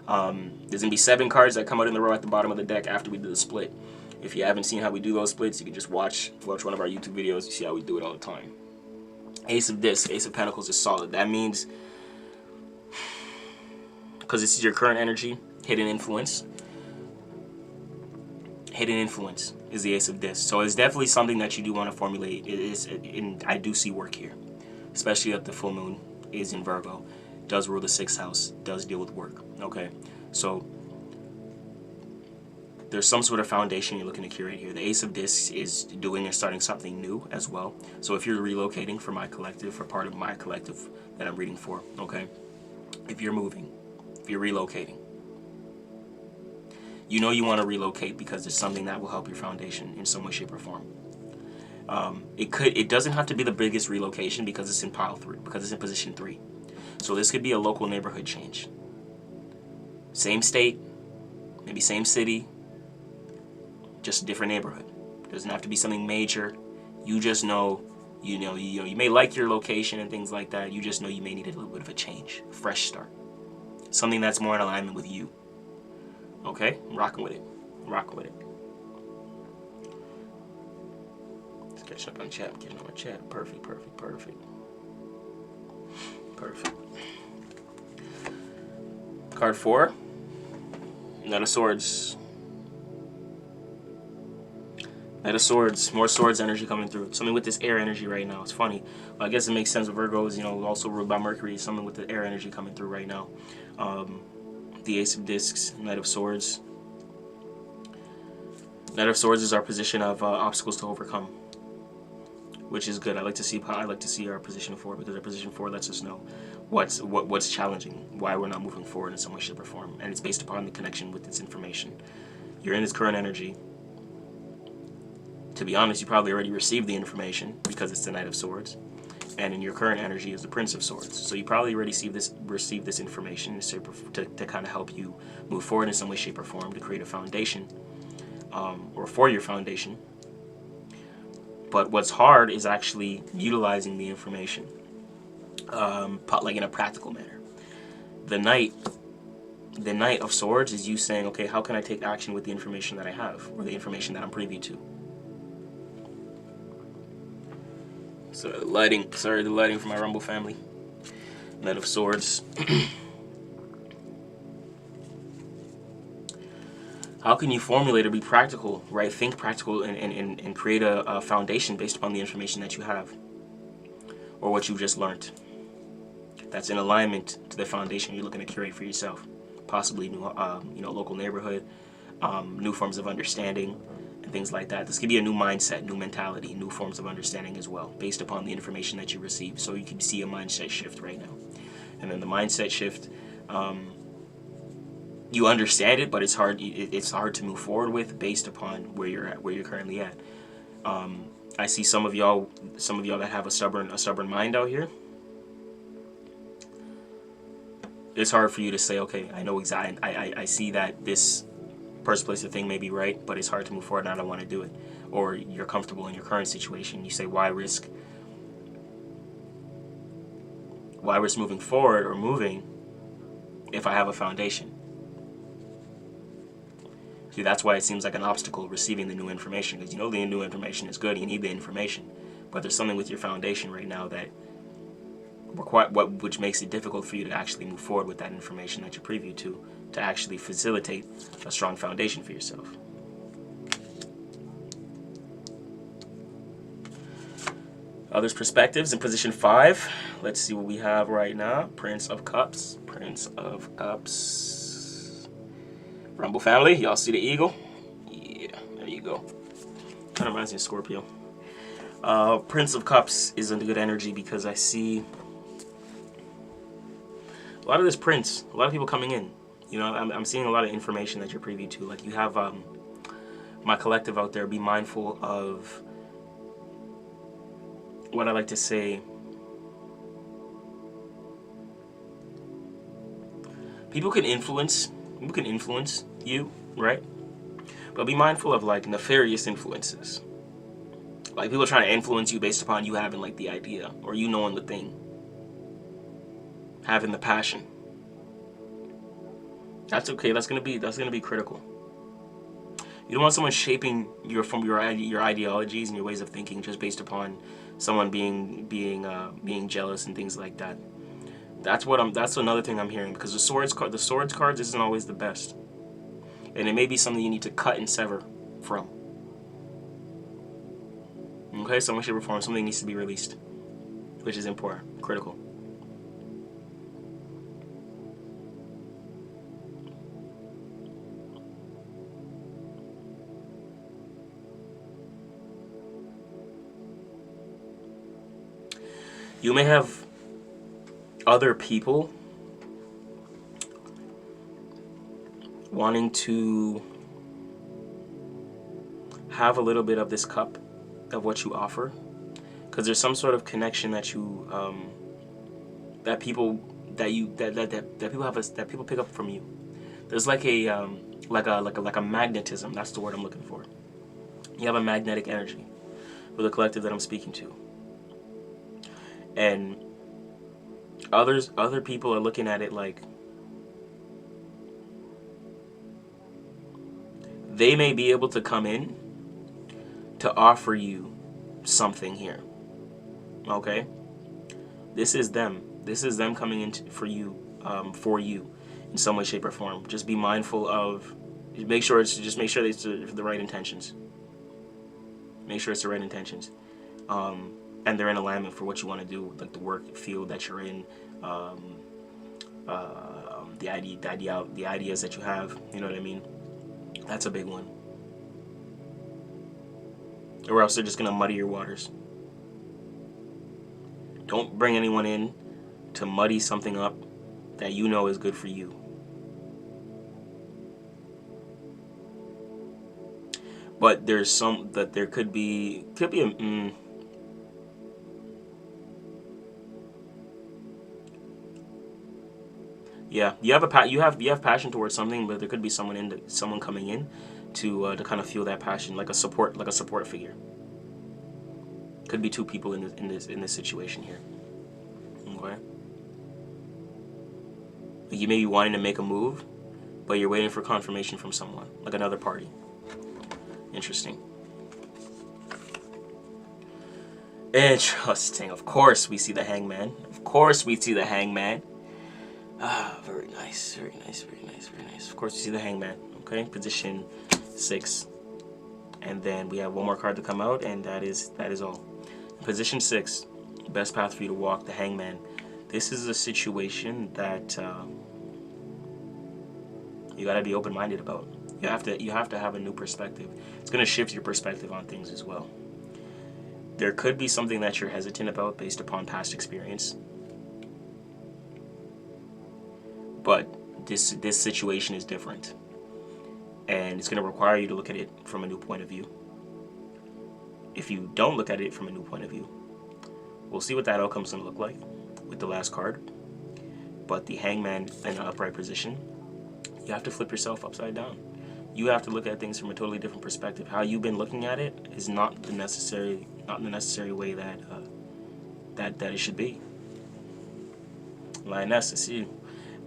there's gonna be 7 cards that come out in a row at the bottom of the deck after we do the split. If you haven't seen how we do those splits, you can just watch one of our YouTube videos. You see how we do it all the time. Ace of Discs, Ace of Pentacles is solid. That means, because this is your current energy, hidden influence. Hidden influence is the Ace of Discs. So it's definitely something that you do want to formulate. I do see work here, especially if the full moon is in Virgo. Does rule the 6th house, does deal with work. Okay, so there's some sort of foundation you're looking to curate here. The Ace of Discs is doing and starting something new as well. So if you're relocating for my collective, for part of my collective that I'm reading for, okay, if you're moving, if you're relocating, you know you want to relocate because it's something that will help your foundation in some way, shape, or form. It doesn't have to be the biggest relocation because it's in pile 3, because it's in position 3. So this could be a local neighborhood change. Same state, maybe same city, just a different neighborhood. Doesn't have to be something major. You just know, you may like your location and things like that. You just know you may need a little bit of a change, a fresh start, something that's more in alignment with you. Okay, I'm rocking with it. I'm rocking with it. Let's catch up on chat. I'm catching up on chat. Perfect, perfect, perfect. Perfect. Card 4. Knight of Swords. Knight of Swords. More swords energy coming through. Something with this air energy right now. It's funny. Well, I guess it makes sense. Virgo is, also ruled by Mercury. Something with the air energy coming through right now. The Ace of Discs, Knight of Swords. Knight of Swords is our position of obstacles to overcome, which is good. I like to see our position 4, because our position 4 lets us know what's challenging, why we're not moving forward in some way, shape, or form, and it's based upon the connection with this information. You're in its current energy. To be honest, you probably already received the information because it's the Knight of Swords. And in your current energy is the Prince of Swords. So you probably already received this information to kind of help you move forward in some way, shape, or form, to create a foundation, or for your foundation. But what's hard is actually utilizing the information, like in a practical manner. The Knight of Swords is you saying, okay, how can I take action with the information that I have, or the information that I'm privy to? So the lighting for my Rumble family. Knight of Swords. How can you formulate or be practical, right? Think practical and create a foundation based upon the information that you have or what you've just learned. That's in alignment to the foundation you're looking to curate for yourself. Possibly new, local neighborhood, new forms of understanding, and things like that. This could be a new mindset, new mentality, new forms of understanding as well, based upon the information that you receive. So you can see a mindset shift right now. And then the mindset shift, you understand it, but it's hard. It's hard to move forward with based upon where you're at, where you're currently at. I see some of y'all that have a stubborn mind out here. It's hard for you to say, okay, I know exactly. I see that this person, place, or thing may be right, but it's hard to move forward and I don't want to do it. Or you're comfortable in your current situation. You say, why risk moving forward or moving if I have a foundation? See, that's why it seems like an obstacle receiving the new information, because you know the new information is good, you need the information, but there's something with your foundation right now that which makes it difficult for you to actually move forward with that information that you're privy to actually facilitate a strong foundation for yourself. Others' perspectives in position 5. Let's see what we have right now. Prince of Cups. Prince of Cups. Rumble family, y'all see the eagle? Yeah, there you go. Kind of reminds me of Scorpio. Prince of Cups is in good energy because I see a lot of this prince, a lot of people coming in. You know, I'm seeing a lot of information that you're privy to. Like you have my collective out there. Be mindful of what I like to say. People can influence you, right? But be mindful of like nefarious influences. Like people trying to influence you based upon you having like the idea or you knowing the thing. Having the passion. That's okay. That's gonna be critical. You don't want someone shaping your ideologies and your ways of thinking just based upon someone being jealous and things like that. That's another thing I'm hearing, because the swords cards isn't always the best, and it may be something you need to cut and sever from. Okay, some way, shape, or form, something needs to be released, which is important, critical. You may have other people wanting to have a little bit of this cup of what you offer, because there's some sort of connection that you that people pick up from you. There's like a magnetism. That's the word I'm looking for. You have a magnetic energy for the collective that I'm speaking to. And other people are looking at it like they may be able to come in to offer you something here. Okay? This is them. This is them coming in for you in some way, shape, or form. Just be mindful of. Make sure it's the right intentions. Make sure it's the right intentions. And they're in alignment for what you want to do, like the work field that you're in, the ideas that you have. You know what I mean? That's a big one. Or else they're just gonna muddy your waters. Don't bring anyone in to muddy something up that you know is good for you. But there could be a. Yeah, you have passion towards something, but there could be someone coming in to kind of feel that passion, like a support figure. Could be two people in this situation here. Okay. You may be wanting to make a move, but you're waiting for confirmation from someone, like another party. Interesting. Interesting. Of course we see the hangman. Very nice, very nice, very nice, very nice. Of course, you see the Hangman, okay? Position 6. And then we have one more card to come out, and that is all. Position 6, best path for you to walk, the Hangman. This is a situation that you gotta be open-minded about. You have to have a new perspective. It's gonna shift your perspective on things as well. There could be something that you're hesitant about based upon past experience. But this situation is different, and it's going to require you to look at it from a new point of view. If you don't look at it from a new point of view, we'll see what that outcome's going to look like with the last card. But the Hangman in an upright position, you have to flip yourself upside down. You have to look at things from a totally different perspective. How you've been looking at it is not the necessary way that that it should be. Lioness, I see you.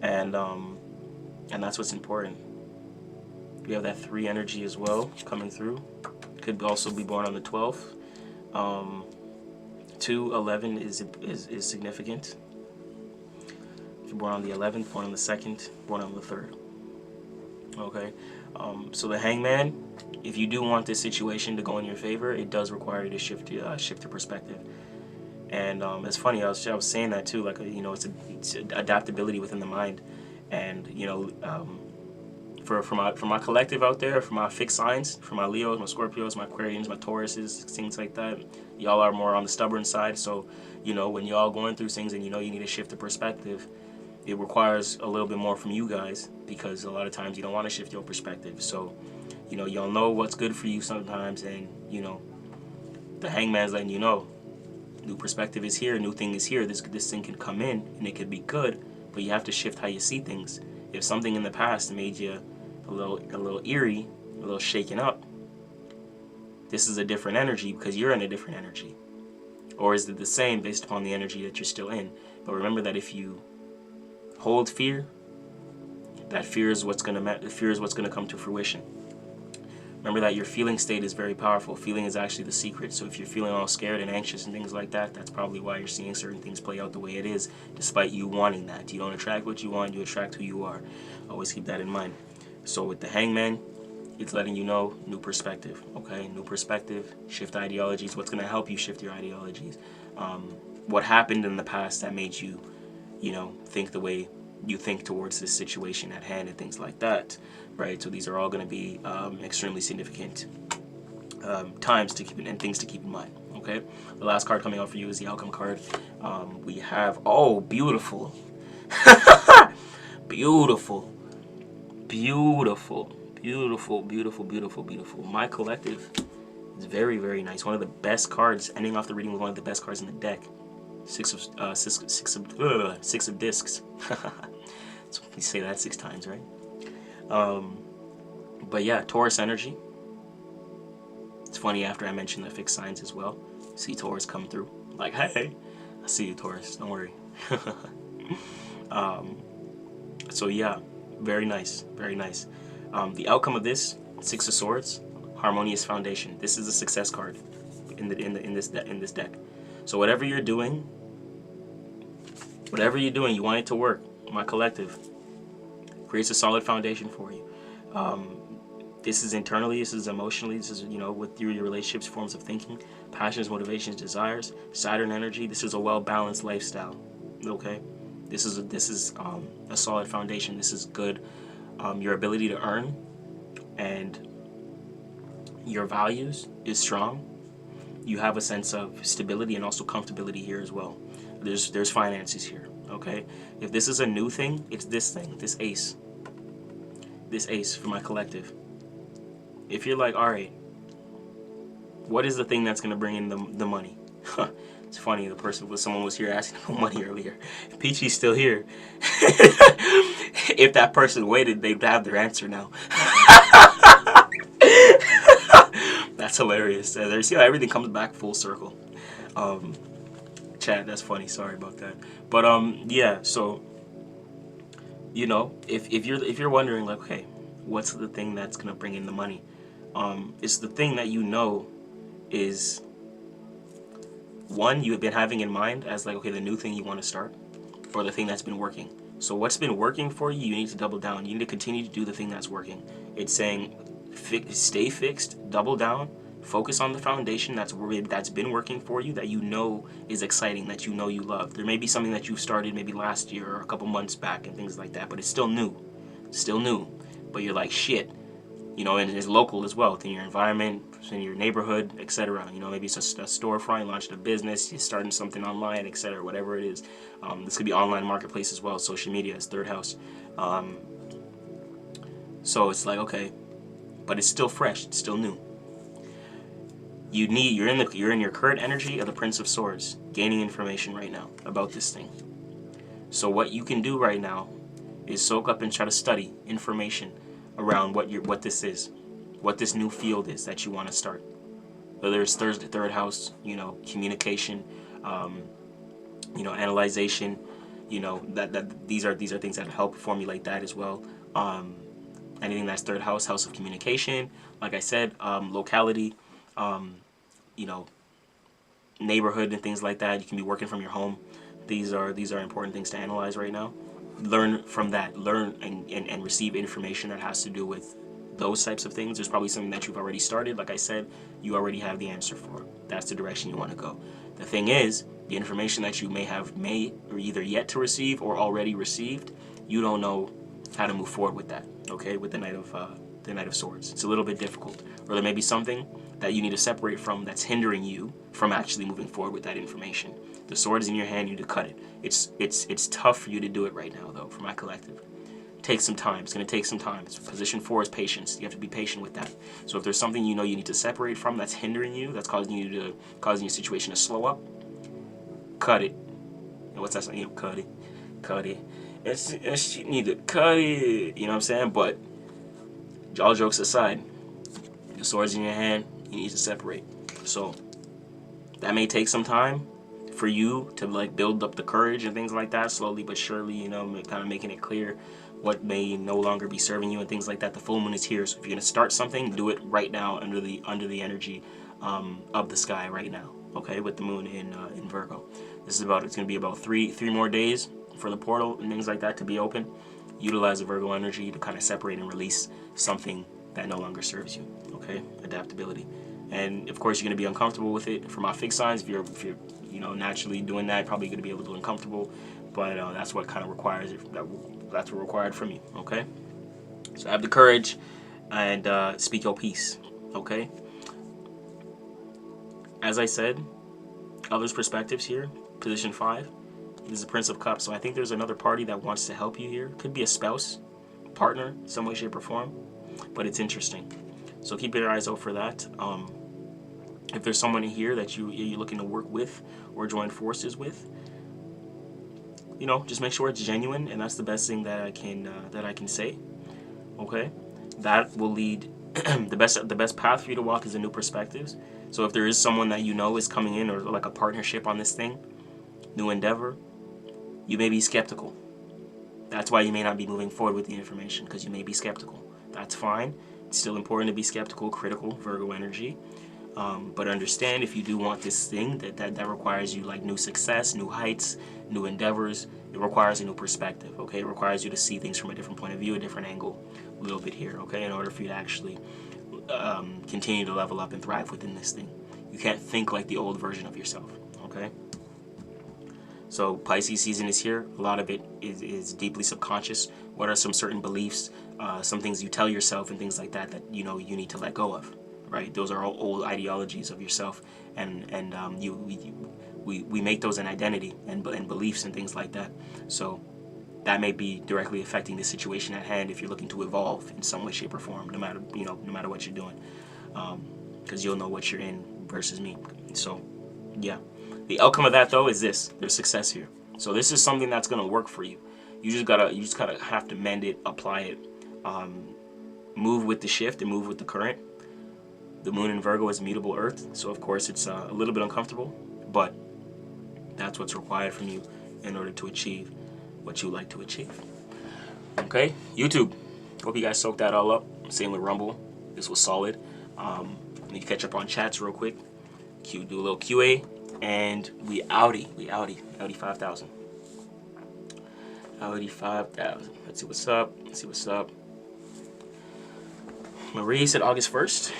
And that's what's important. We have that 3 energy as well coming through. Could also be born on the 12th. 2, 11 is significant. If you're born on the 11th, born on the 2nd, born on the 3rd. Okay. So the Hangman, if you do want this situation to go in your favor, it does require you to shift your perspective. And it's funny, I was saying that too, like, you know, it's adaptability within the mind. And, you know, for my collective out there, for my fixed signs, for my Leos, my Scorpios, my Aquarians, my Tauruses, things like that, y'all are more on the stubborn side. So, you know, when y'all going through things and you know you need to shift the perspective, it requires a little bit more from you guys, because a lot of times you don't want to shift your perspective. So, you know, y'all know what's good for you sometimes, and, you know, the Hangman's letting you know, new perspective is here, new thing is here. This thing can come in and it could be good, but you have to shift how you see things. If something in the past made you a little eerie, a little shaken up, this is a different energy because you're in a different energy. Or is it the same based upon the energy that you're still in? But remember that if you hold fear, that fear is what's gonna come to fruition. Remember that your feeling state is very powerful. Feeling is actually the secret. So if you're feeling all scared and anxious and things like that, that's probably why you're seeing certain things play out the way it is, despite you wanting that. You don't attract what you want, you attract who you are. Always keep that in mind. So with the Hangman, it's letting you know, new perspective, okay? New perspective, shift ideologies. What's going to help you shift your ideologies? What happened in the past that made you, you know, think the way you think towards this situation at hand and things like that, right? So these are all going to be extremely significant times to keep and things to keep in mind, okay? The last card coming out for you is the outcome card. We have, oh, beautiful. Beautiful. Beautiful. Beautiful, beautiful, beautiful, beautiful. My collective is very, very nice. One of the best cards, ending off the reading with one of the best cards in the deck. Six of discs. So you say that 6 times, right? But yeah, Taurus energy. It's funny, after I mentioned the fixed signs as well, see Taurus come through. Like, hey, I see you, Taurus. Don't worry. So yeah, very nice, very nice. The outcome of this, 6 of Swords, harmonious foundation. This is a success card in this deck. So whatever you're doing, you want it to work. My collective creates a solid foundation for you. This is internally, this is emotionally, this is, you know, through your relationships, forms of thinking, passions, motivations, desires, Saturn energy. This is a well-balanced lifestyle. Okay, this is a solid foundation. This is good. Your ability to earn and your values is strong. You have a sense of stability and also comfortability here as well. There's finances here, okay? If this is a new thing, it's this thing, this ace for my collective. If you're like, all right, what is the thing that's gonna bring in the money? It's funny, someone was here asking for money earlier. If Peachy's still here, if that person waited, they'd have their answer now. That's hilarious. You see how everything comes back full circle. Chat, that's funny. Sorry about that. But yeah. So, you know, if you're wondering, like, okay, what's the thing that's gonna bring in the money? It's the thing that you know is one you have been having in mind as, like, okay, the new thing you want to start, or the thing that's been working. So what's been working for you, you need to double down. You need to continue to do the thing that's working. It's saying stay fixed, double down, focus on the foundation that's been working for you, that you know is exciting, that you know you love. There may be something that you started maybe last year or a couple months back and things like that, but it's still new. But you're like, shit, you know, and it's local as well, within your environment, in your neighborhood, etc. You know, maybe it's a storefront, you launched a business, you're starting something online, etc. Whatever it is. This could be online marketplace as well. Social media is third house. So it's like, okay, but it's still fresh, it's still new. You're in your current energy of the Prince of Swords, gaining information right now about this thing. So what you can do right now is soak up and try to study information around what this is, what this new field is that you want to start. Whether it's third house, you know, communication, you know, analyzation, you know, that these are things that help formulate that as well. Anything that's third house, house of communication, like I said, locality, you know, neighborhood and things like that. You can be working from your home. These are important things to analyze right now. Learn from that. Learn and receive information that has to do with those types of things. There's probably something that you've already started. Like I said, you already have the answer for. That's the direction you want to go. The thing is, the information that you may or either yet to receive or already received, you don't know how to move forward with that. Okay, with the Knight of Swords, it's a little bit difficult. Or there may be something that you need to separate from that's hindering you from actually moving forward with that information. The sword's in your hand, you need to cut it. It's tough for you to do it right now, though, for my collective. Take some time. It's going to take some time. Position 4 is patience. You have to be patient with that. So if there's something you know you need to separate from that's hindering you, that's causing your situation to slow up, cut it. And what's that saying? You know, cut it. You need to cut it. You know what I'm saying? But all jokes aside, the sword's in your hand. You need to separate. So that may take some time for you to like build up the courage and things like that, slowly but surely, you know, kind of making it clear what may no longer be serving you and things like that. The full moon is here, so if you're gonna start something, do it right now under the energy of the sky right now. Okay, with the moon in Virgo. It's gonna be about three more days for the portal and things like that to be open. Utilize the Virgo energy to kind of separate and release something that no longer serves you. Okay, adaptability. And of course, you're gonna be uncomfortable with it. For my fixed signs, if you're you know, naturally doing that, probably gonna be a little uncomfortable. But that's what kind of requires it. That's what required from you. Okay. So have the courage and speak your piece. Okay. As I said, others' perspectives here. Position 5. This is the Prince of Cups. So I think there's another party that wants to help you here. Could be a spouse, partner, some way, shape, or form. But it's interesting. So keep your eyes out for that. If there's someone here that you're looking to work with or join forces with, you know, just make sure it's genuine, and that's the best thing that I can say. Okay, that will lead the best path for you to walk is a new perspectives. So if there is someone that you know is coming in, or like a partnership on this thing, new endeavor, you may be skeptical. That's why you may not be moving forward with the information, because you may be skeptical. That's fine. It's still important to be skeptical, critical, Virgo energy. But understand, if you do want this thing, that requires you like new success, new heights, new endeavors. It requires a new perspective, okay? It requires you to see things from a different point of view, a different angle, a little bit here, okay? In order for you to actually continue to level up and thrive within this thing. You can't think like the old version of yourself, okay? So Pisces season is here. A lot of it is deeply subconscious. What are some certain beliefs, some things you tell yourself and things like that you know you need to let go of? Right, those are all old ideologies of yourself, and we make those an identity and beliefs and things like that. So that may be directly affecting the situation at hand if you're looking to evolve in some way, shape, or form. No matter what you're doing, because you'll know what you're in versus me. So yeah, the outcome of that though is this: there's success here. So this is something that's gonna work for you. You just gotta have to mend it, apply it, move with the shift and move with the current. The moon in Virgo is mutable earth, so of course it's a little bit uncomfortable, but that's what's required from you in order to achieve what you like to achieve. Okay, YouTube, hope you guys soaked that all up. Same with Rumble, this was solid. Need to catch up on chats real quick. Do a little QA, and we outie 5,000. 85,000. Let's see what's up. Let's see what's up. Marie said August 1st.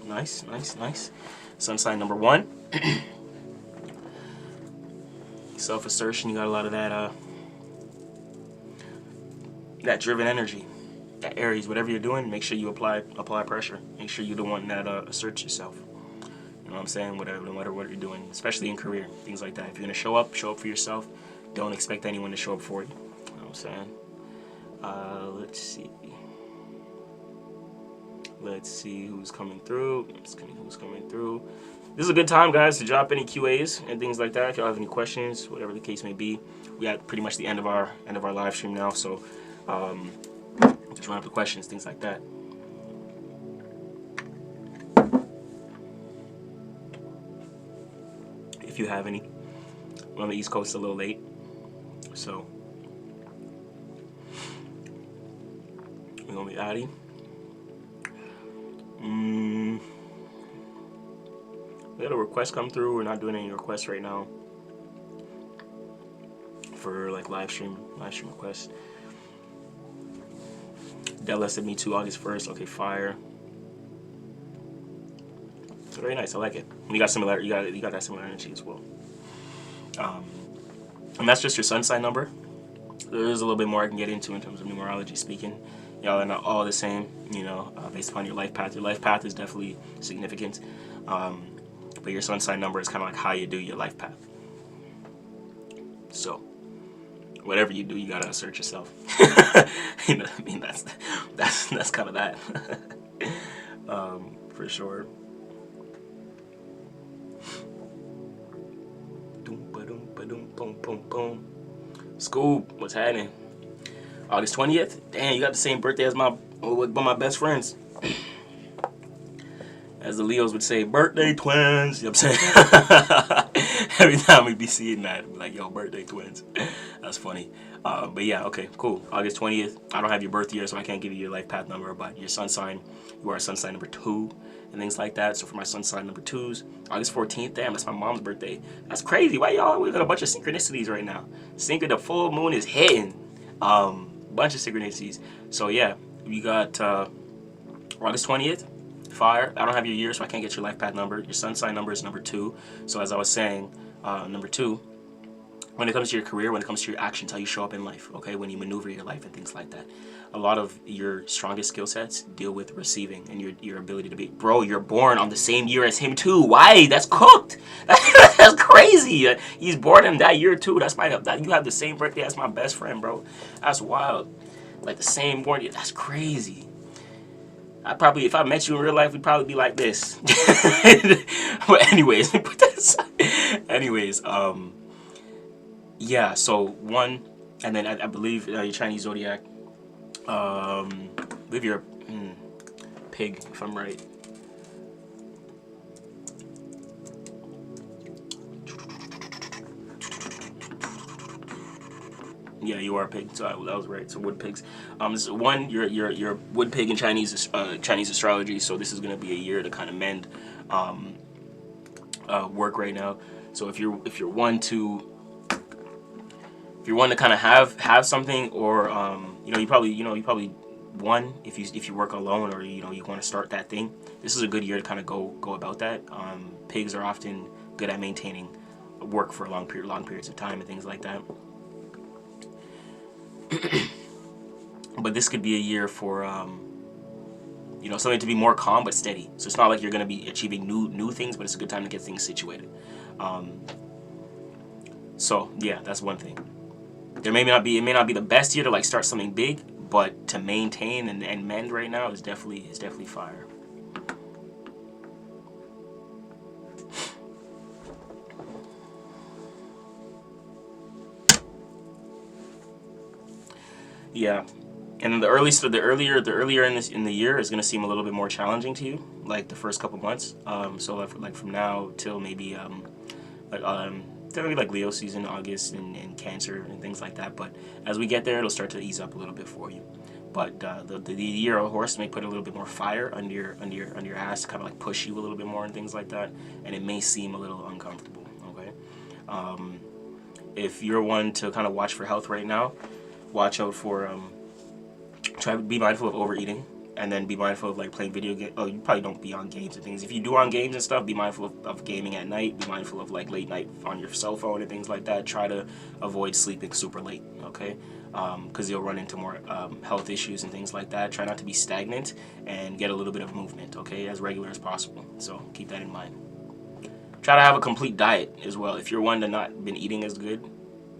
Nice, nice, nice. Sun sign number 1. Self-assertion. You got a lot of that driven energy. That Aries, whatever you're doing, make sure you apply pressure. Make sure you're the one that asserts yourself. You know what I'm saying? Whatever what you're doing, especially in career, things like that. If you're gonna show up for yourself. Don't expect anyone to show up for you. You know what I'm saying? Let's see. Let's see who's coming through. Who's coming through. This is a good time, guys, to drop any QAs and things like that. If y'all have any questions, whatever the case may be. We at pretty much the end of our live stream now, so just run up the questions, things like that. If you have any. We're on the East Coast a little late, so we're gonna be outie. We had a request come through. We're not doing any requests right now for like live stream requests. Della said me too, August 1st. Okay, fire. Very nice. I like it. You got similar. You got that similar energy as well. And that's just your sun sign number. There's a little bit more I can get into in terms of numerology speaking. Y'all are not all the same, you know, based upon your life path. Your life path is definitely significant. But your sun sign number is kind of like how you do your life path. So, whatever you do, you gotta assert yourself. You know what I mean? That's kind of that. For sure. Scoop, what's happening? August 20th? Damn, you got the same birthday as one of my best friends. As the Leos would say, birthday twins. You know what I'm saying? Every time we be seeing that, be like, yo, birthday twins. That's funny. But yeah, okay, cool. August 20th. I don't have your birth year, so I can't give you your life path number, but your sun sign, you are sun sign number 2 and things like that. So for my sun sign number 2s, August 14th, damn, that's my mom's birthday. That's crazy. Why y'all? We got a bunch of synchronicities right now. The full moon is hitting. Bunch of synchronicities. So yeah, we got August 20th. Fire. I don't have your year, so I can't get your life path number. Your sun sign number is number 2. So as I was saying, number 2, when it comes to your career, when it comes to your actions, how you show up in life, okay, when you maneuver your life and things like that, a lot of your strongest skill sets deal with receiving and your ability to be. Bro, you're born on the same year as him too. Why? That's cooked. That's crazy. He's born in that year too. You have the same birthday as my best friend, bro. That's wild. Like the same born year. That's crazy. If I met you in real life, we'd probably be like this. But anyways, put that aside. Anyways, yeah, so 1, and then I believe your Chinese zodiac, I believe you're pig, if I'm right. Yeah, you are a pig. So that was right. So wood pigs. So 1, you're wood pig in Chinese astrology. So this is gonna be a year to kind of mend work right now. So if you're one to kind of have something, or you probably one if you work alone, or you want to start that thing. This is a good year to kind of go about that. Pigs are often good at maintaining work for long periods of time and things like that. But this could be a year for something to be more calm but steady. So it's not like you're going to be achieving new things, but it's a good time to get things situated. So yeah, that's one thing. It may not be the best year to like start something big, but to maintain and mend right now is definitely fire. Yeah, and then the earlier in the year is gonna seem a little bit more challenging to you, like the first couple months. So like from now till maybe like Leo season, August, and Cancer and things like that. But as we get there, it'll start to ease up a little bit for you. But the year of horse may put a little bit more fire under your ass to kind of like push you a little bit more and things like that, and it may seem a little uncomfortable. Okay. if you're one to kind of watch for health right now, watch out for try to be mindful of overeating, and then be mindful of like playing video games. Oh, you probably don't be on games and things. If you do on games and stuff, be mindful of gaming at night. Be mindful of like late night on your cell phone and things like that. Try to avoid sleeping super late, okay? Because you'll run into more health issues and things like that. Try not to be stagnant and get a little bit of movement, okay, as regular as possible. So keep that in mind. Try to have a complete diet as well. If you're one to not been eating as good,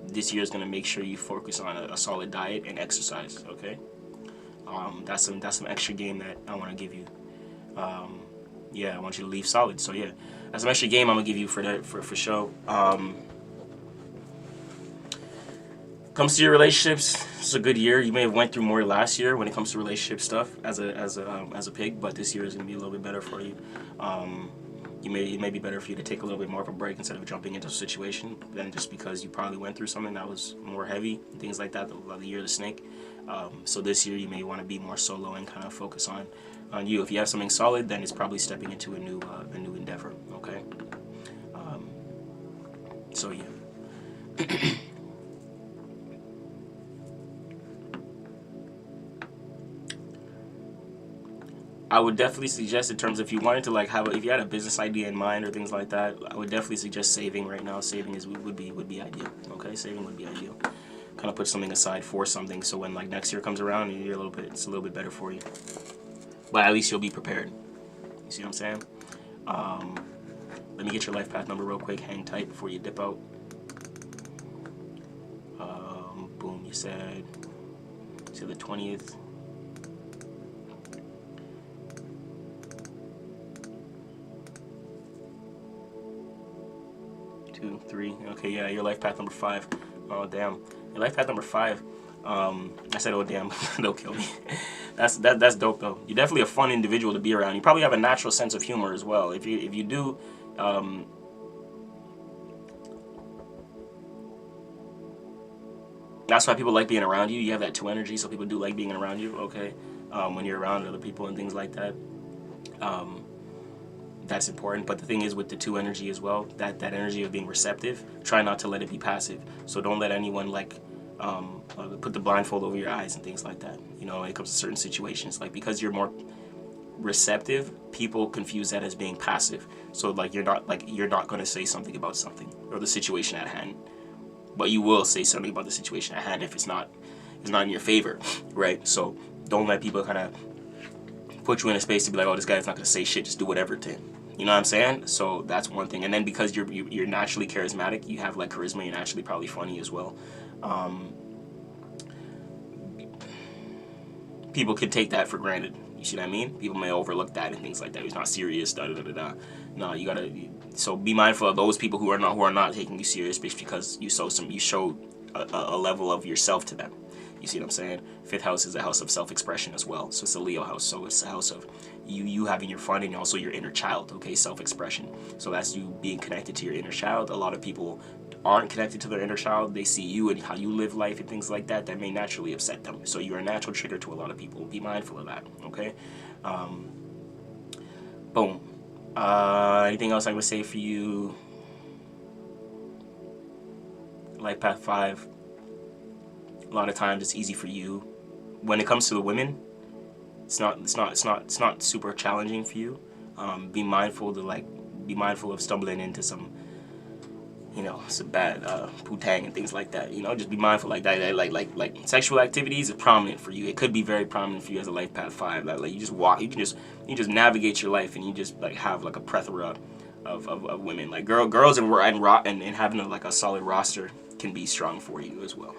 this year is going to make sure you focus on a solid diet and exercise, okay? That's some extra game that I want to give you. Yeah, I want you to leave solid. So yeah, that's some extra game I'm gonna give you for that for show. Comes to your relationships, it's a good year. You may have went through more last year when it comes to relationship stuff as a pig, but this year is gonna be a little bit better for you. It may be better for you to take a little bit more of a break instead of jumping into a situation, than just because you probably went through something that was more heavy and things like that. The year of the snake. So this year you may want to be more solo and kind of focus on you. If you have something solid, then it's probably stepping into a new endeavor. Okay. So yeah. I would definitely suggest, in terms of if you wanted to like if you had a business idea in mind or things like that, I would definitely suggest saving right now. Saving would be ideal. Okay, saving would be ideal. Kind of put something aside for something, so when like next year comes around, it's a little bit better for you. But at least you'll be prepared. You see what I'm saying? Let me get your life path number real quick. Hang tight before you dip out. Boom. You said the 20th. Two, three. Okay, yeah, your life path number 5. Oh damn. Your life path number 5. I said, oh damn, they'll kill me. That's dope though. You're definitely a fun individual to be around. You probably have a natural sense of humor as well. If you do, that's why people like being around you. You have that 2 energy, so people do like being around you. Okay, when you're around other people and things like that. That's important. But the thing is, with the 2 energy as well, that energy of being receptive, try not to let it be passive. So don't let anyone like put the blindfold over your eyes and things like that. You know, when it comes to certain situations, like because you're more receptive, people confuse that as being passive. So like you're not going to say something about something or the situation at hand, but you will say something about the situation at hand if it's not in your favor, right? So don't let people kind of put you in a space to be like, oh, this guy's not going to say shit, just do whatever to him. You know what I'm saying? So that's one thing. And then because you're naturally charismatic, you have like charisma, you're naturally probably funny as well. People can take that for granted. You see what I mean? People may overlook that and things like that. He's not serious. Da da da da. No, you gotta. So be mindful of those people who are not taking you serious, because you showed a level of yourself to them. You see what I'm saying? 5th house is a house of self-expression as well. So it's a Leo house. So it's a house of you having your fun and also your inner child. Okay, self-expression. So that's you being connected to your inner child. A lot of people aren't connected to their inner child. They see you and how you live life and things like that may naturally upset them. So you're a natural trigger to a lot of people. Be mindful of that. Okay. Boom. Anything else I would say for you? Life path 5. A lot of times it's easy for you. When it comes to the women, it's not super challenging for you. Be mindful of stumbling into some bad putang and things like that. Just be mindful like that. Like sexual activities are prominent for you. It could be very prominent for you as a life path 5. Like you just walk, you just navigate your life, and you just like have like a plethora of women. Like girls and having a solid roster can be strong for you as well.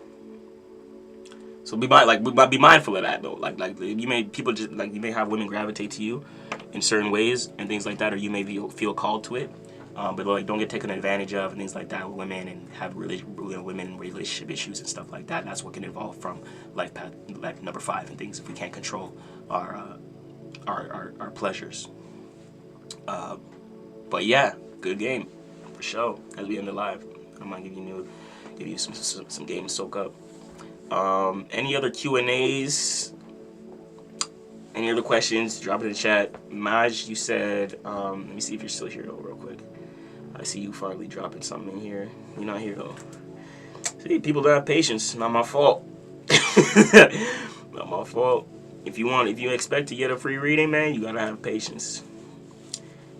So be mindful of that though. Like you may have women gravitate to you in certain ways and things like that, or you may feel called to it. But like don't get taken advantage of and things like that with women, and have women relationship issues and stuff like that. That's what can involve from life path number 5 and things if we can't control our pleasures. But yeah, good game for sure. As we end the live, I might give you some game to soak up. Any other Q&As? Any other questions? Drop it in the chat. Maj, you said, let me see if you're still here though, real quick. I see you finally dropping something in here. You're not here though. See, people don't have patience. Not my fault. Not my fault. If you expect to get a free reading, man, you gotta have patience.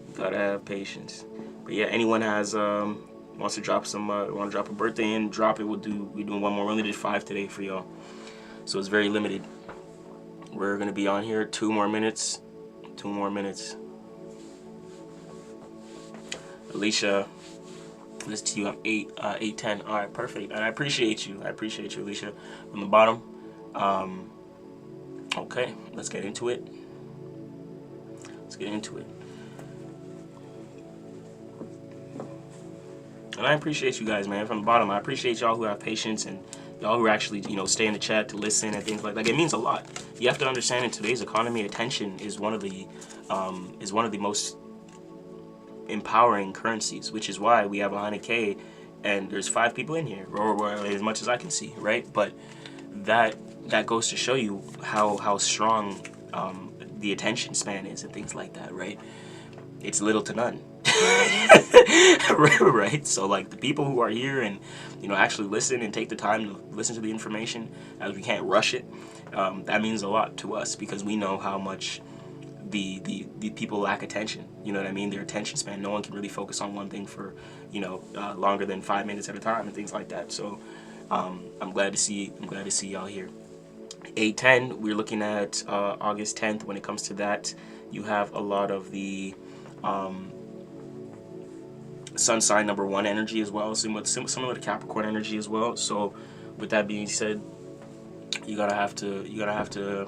You gotta have patience. But yeah, anyone has wants to drop some want to drop a birthday in, drop it. We're doing one more. We only did 5 today for y'all, so it's very limited. We're gonna be on here 2 more minutes. 2 more minutes. Alicia, listen to you. I'm 8:10. All right, perfect. And I appreciate you. I appreciate you, Alicia. From the bottom. Okay, let's get into it. Let's get into it. And I appreciate you guys, man, from the bottom. I appreciate y'all who have patience and y'all who actually, stay in the chat to listen and things like that. It means a lot. You have to understand in today's economy, attention is one of the most empowering currencies, which is why we have 100K and there's 5 people in here, or as much as I can see, right? But that goes to show you how strong the attention span is and things like that, right? It's little to none. Right? So like the people who are here and actually listen and take the time to listen to the information, as we can't rush it, that means a lot to us because we know how much the people lack attention. You know what I mean? Their attention span. No one can really focus on one thing for longer than 5 minutes at a time and things like that. So I'm glad to see y'all here. 8:10. We're looking at August 10th. When it comes to that, you have a lot of the sun sign number 1 energy as well, similar to Capricorn energy as well. So with that being said, you gotta have to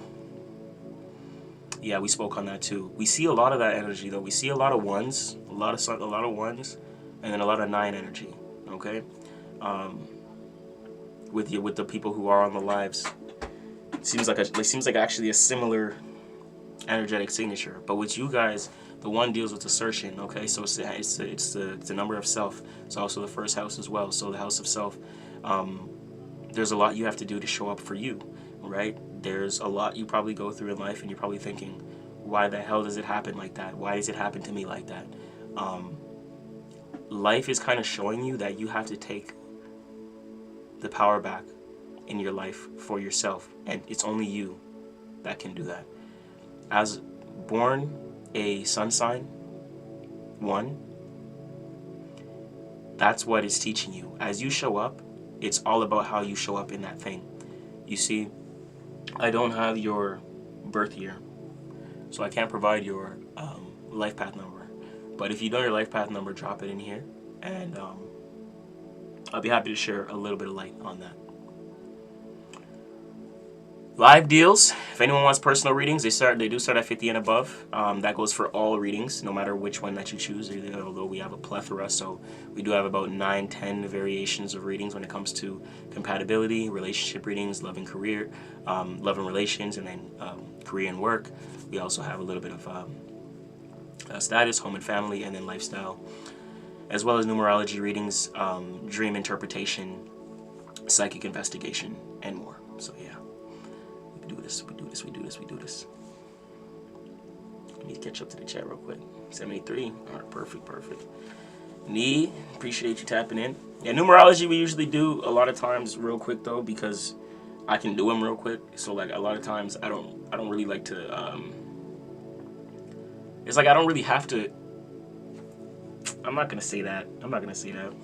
yeah, we spoke on that too. We see a lot of that energy though. We see a lot of ones, a lot of ones, and then a lot of 9 energy. Okay, with the people who are on the lives, it seems like actually a similar energetic signature. But with you guys, the 1 deals with assertion. Okay, so it's the number of self. It's also the first house as well. So the house of self. There's a lot you have to do to show up for you, right? There's a lot you probably go through in life, and you're probably thinking, why the hell does it happen like that? Why does it happen to me like that? Life is kind of showing you that you have to take the power back in your life for yourself, and it's only you that can do that. As born a sun sign 1, that's what it's teaching you. As you show up, it's all about how you show up in that thing. You see, I don't have your birth year, so I can't provide your life path number. But if you know your life path number, drop it in here, and I'll be happy to share a little bit of light on that. Live deals. If anyone wants personal readings, they do start at 50 and above. That goes for all readings, no matter which one that you choose. Although we have a plethora, so we do have about 9-10 variations of readings when it comes to compatibility, relationship readings, love and career, love and relations, and then career and work. We also have a little bit of status, home and family, and then lifestyle, as well as numerology readings, dream interpretation, psychic investigation, and more. So yeah. We do this. Let me catch up to the chat real quick. 73. All right, perfect. Nee, appreciate you tapping in. Yeah, numerology we usually do a lot of times real quick though, because I can do them real quick. So like a lot of times I don't really like to. It's like I don't really have to. I'm not gonna say that. I'm not gonna say that.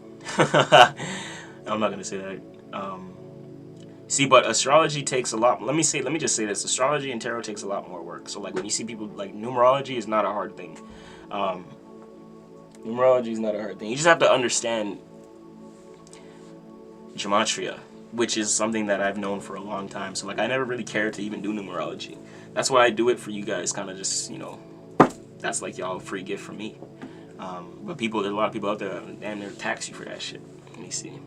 See, but astrology takes a lot. Let me just say this: astrology and tarot takes a lot more work. So, like when you see people like numerology is not a hard thing. Numerology is not a hard thing. You just have to understand gematria, which is something that I've known for a long time. So, like, I never really cared to even do numerology. That's why I do it for you guys. Kind of just that's like y'all free gift from me. But there's a lot of people out there and they're tax you for that shit. Let me see.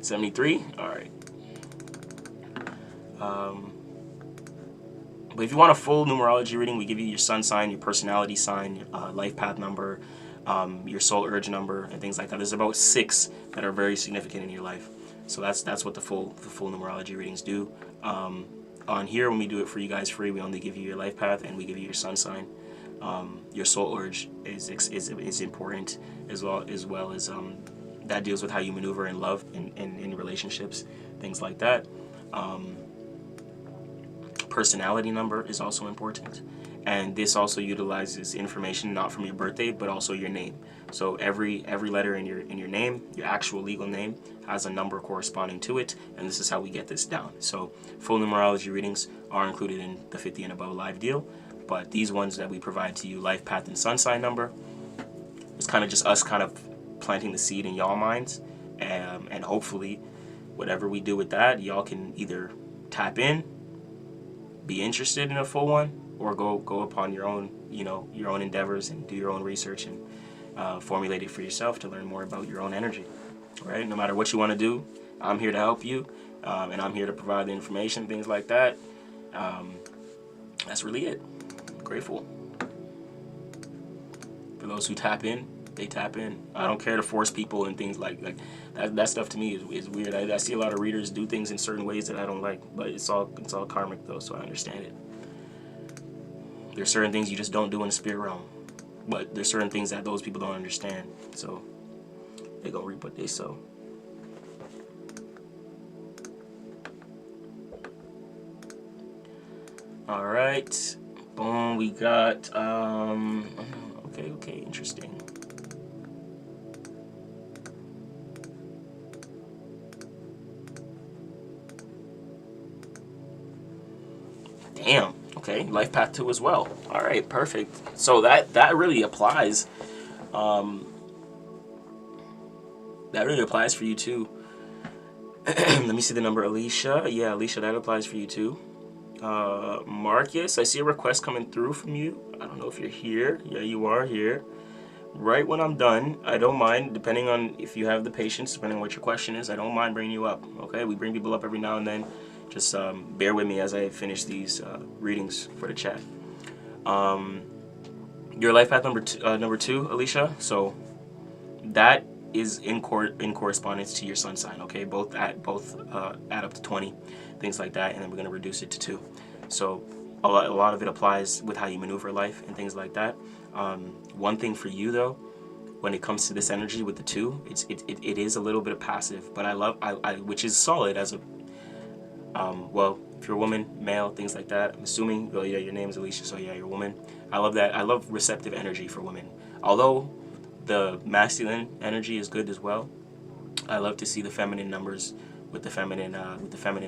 73. All right. But if you want a full numerology reading, we give you your sun sign, your personality sign, your life path number, your soul urge number, and things like that. There's about 6 that are very significant in your life. So that's what the full numerology readings do. On here, when we do it for you guys free, we only give you your life path and we give you your sun sign. Your soul urge is important, as well as that deals with how you maneuver in love and in relationships, things like that. Personality number is also important, and this also utilizes information not from your birthday but also your name. So every letter in your name, your actual legal name, has a number corresponding to it, and this is how we get this down. So full numerology readings are included in the 50 and above live deal, but these ones that we provide to you, life path and sun sign number, it's kind of just us kind of planting the seed in y'all minds, and hopefully whatever we do with that, y'all can either tap in, be interested in a full one, or go upon your own, your own endeavors and do your own research and formulate it for yourself to learn more about your own energy. Right? No matter what you want to do, I'm here to help you, and I'm here to provide the information, things like that. That's really it. Grateful for those who tap in. They tap in. I don't care to force people and things like that stuff. To me is weird. I see a lot of readers do things in certain ways that I don't like, but it's all karmic though, so I understand it. There's certain things you just don't do in the spirit realm, but there's certain things that those people don't understand, so they gonna reap what they sow. All right, boom. We got okay, interesting. Damn. Okay, life path 2 as well. All right, perfect. So that really applies. That really applies for you too. Let me see the number, Alicia. Yeah, Alicia, that applies for you too. Marcus, I see a request coming through from you. I don't know if you're here. Yeah, you are here. Right when I'm done, I don't mind, depending on if you have the patience, depending on what your question is, I don't mind bringing you up. Okay, we bring people up every now and then. Just bear with me as I finish these readings for the chat. Your life path number two, Alicia. So that is in correspondence to your sun sign. Okay, both add up to 20, things like that, and then we're gonna reduce it to 2. So a lot of it applies with how you maneuver life and things like that. One thing for you though, when it comes to this energy with the 2, it is a little bit of passive, but I which is solid as a well, if you're a woman, male, things like that. I'm assuming, well, yeah, your name is Alicia, so yeah, you're a woman. I love that. I love receptive energy for women. Although the masculine energy is good as well, I love to see the feminine numbers with the feminine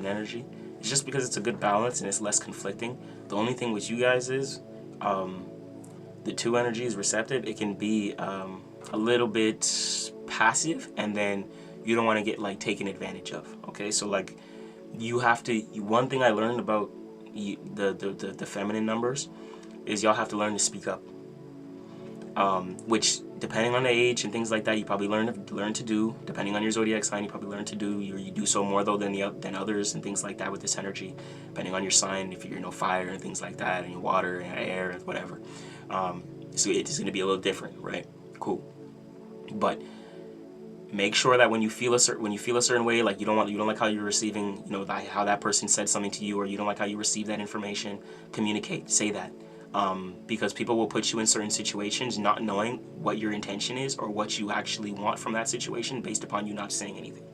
energy. It's just because it's a good balance and it's less conflicting. The only thing with you guys is the 2 energy is receptive. It can be a little bit passive, and then you don't want to get like taken advantage of. Okay, so like you have to. One thing I learned about the feminine numbers is y'all have to learn to speak up. Which, depending on the age and things like that, you probably learn to do. Depending on your zodiac sign, you probably learn to do. You do so more though than others and things like that with this energy. Depending on your sign, if you're fire and things like that, and water and air and whatever, so it's going to be a little different, right? Cool, but make sure that when you feel a certain way, like you don't like how you're receiving, how that person said something to you, or you don't like how you receive that information, communicate, say that. Because people will put you in certain situations not knowing what your intention is or what you actually want from that situation based upon you not saying anything.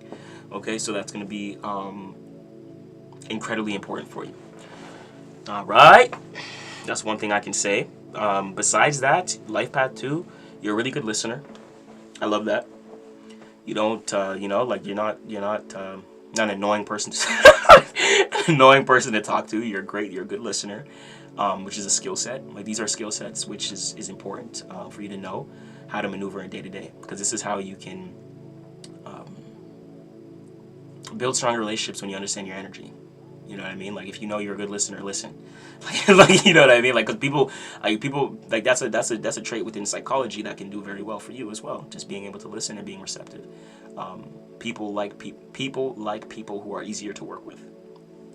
Okay, so that's going to be incredibly important for you. All right, that's one thing I can say. Besides that, life path 2, you're a really good listener. I love that. You don't, like you're not an annoying person to talk to. You're great. You're a good listener. Which is a skill set. Like these are skill sets, which is important for you to know how to maneuver in day to day, because this is how you can build stronger relationships when you understand your energy. You know what I mean? Like if you know you're a good listener, listen. Like you know what I mean? Like because people like that's a trait within psychology that can do very well for you as well. Just being able to listen and being receptive. People like people who are easier to work with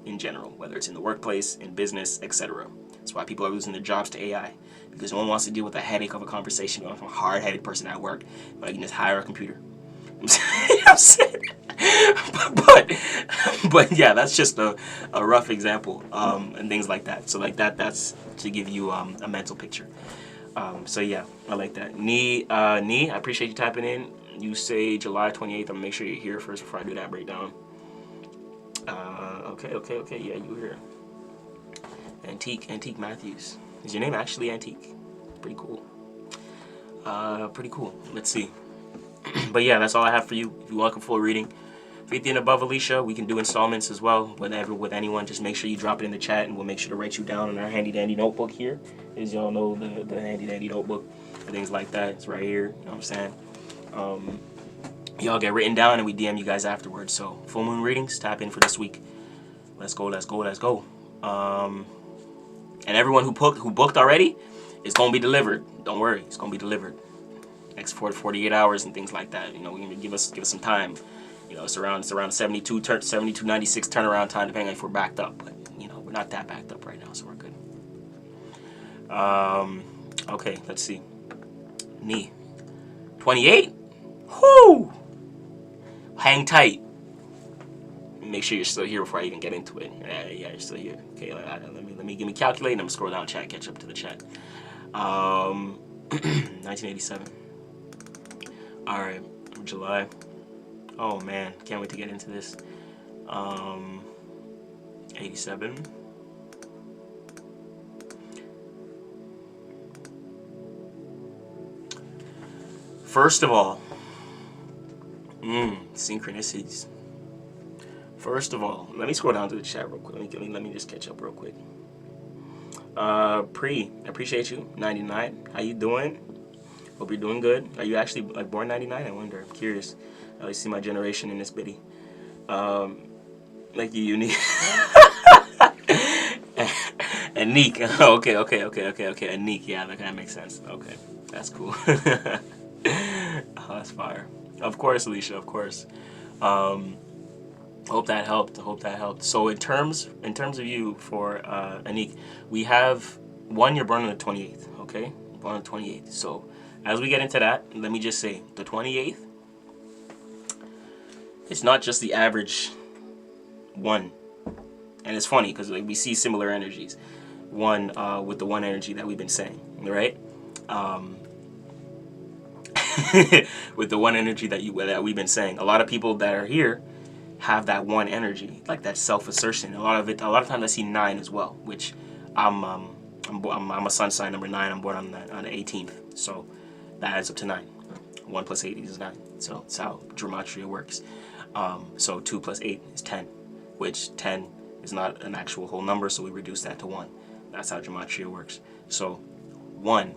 in general, whether it's in the workplace, in business, etc. That's why people are losing their jobs to AI, because no one wants to deal with the headache of a conversation with a hard-headed person at work. But I can just hire a computer. I'm saying? But yeah, that's just a rough example, and things like that. So like that's to give you a mental picture. So yeah, I like that. Nee, I appreciate you tapping in. You say July 28th. I'm gonna make sure you're here first before I do that breakdown. Okay. Yeah, you were here. Antique Matthews. Is your name actually Antique? Pretty cool. Pretty cool. Let's see. But yeah, that's all I have for you. If you want a full reading, 50 and above, Alicia, we can do installments as well. Whenever with anyone, just make sure you drop it in the chat, and we'll make sure to write you down in our handy dandy notebook here. As y'all know, the handy dandy notebook and things like that. It's right here. You know what I'm saying? Y'all get written down, and we DM you guys afterwards. So full moon readings, tap in for this week. Let's go. And everyone who booked already, it's gonna be delivered. Don't worry, it's gonna be delivered. Next 48 hours and things like that. You know, we're gonna give us some time. You know, it's around 72 96 turnaround time, depending on if we're backed up. But you know, we're not that backed up right now, so we're good. Okay, let's see. Knee 28. Whoo! Hang tight. Make sure you're still here before I even get into it. Yeah, you're still here. Okay, let me calculate, and I'm gonna scroll down chat, catch up to the chat. 1987. All right, July. Oh man, can't wait to get into this. 87. First of all, synchronicities. First of all, let me scroll down to the chat real quick. Let me just catch up real quick. Appreciate you. 99. How you doing? Hope you're doing good. Are you actually like born 99? I wonder. I'm curious. I always see my generation in this biddy. Like you, unique. And Neek. Okay. And Neek. Yeah, that makes sense. Okay, that's cool. Oh, that's fire. Of course, Alicia. Of course. Hope that helped. So in terms of you for Anik, we have one. You're born on the 28th. Okay, born on the 28th. So as we get into that, let me just say the 28th. It's not just the average one, and it's funny because like we see similar energies. One with the one energy that we've been saying, right? With the one energy that we've been saying, a lot of people that are here have that one energy, like that self-assertion. A lot of times I see 9 as well, which I'm a sun sign number 9. I'm born on the 18th, so that adds up to 9. 1 plus 8 is 9. So that's how gematria works. So 2 plus 8 is 10, which 10 is not an actual whole number, so we reduce that to 1. That's how gematria works. So 1,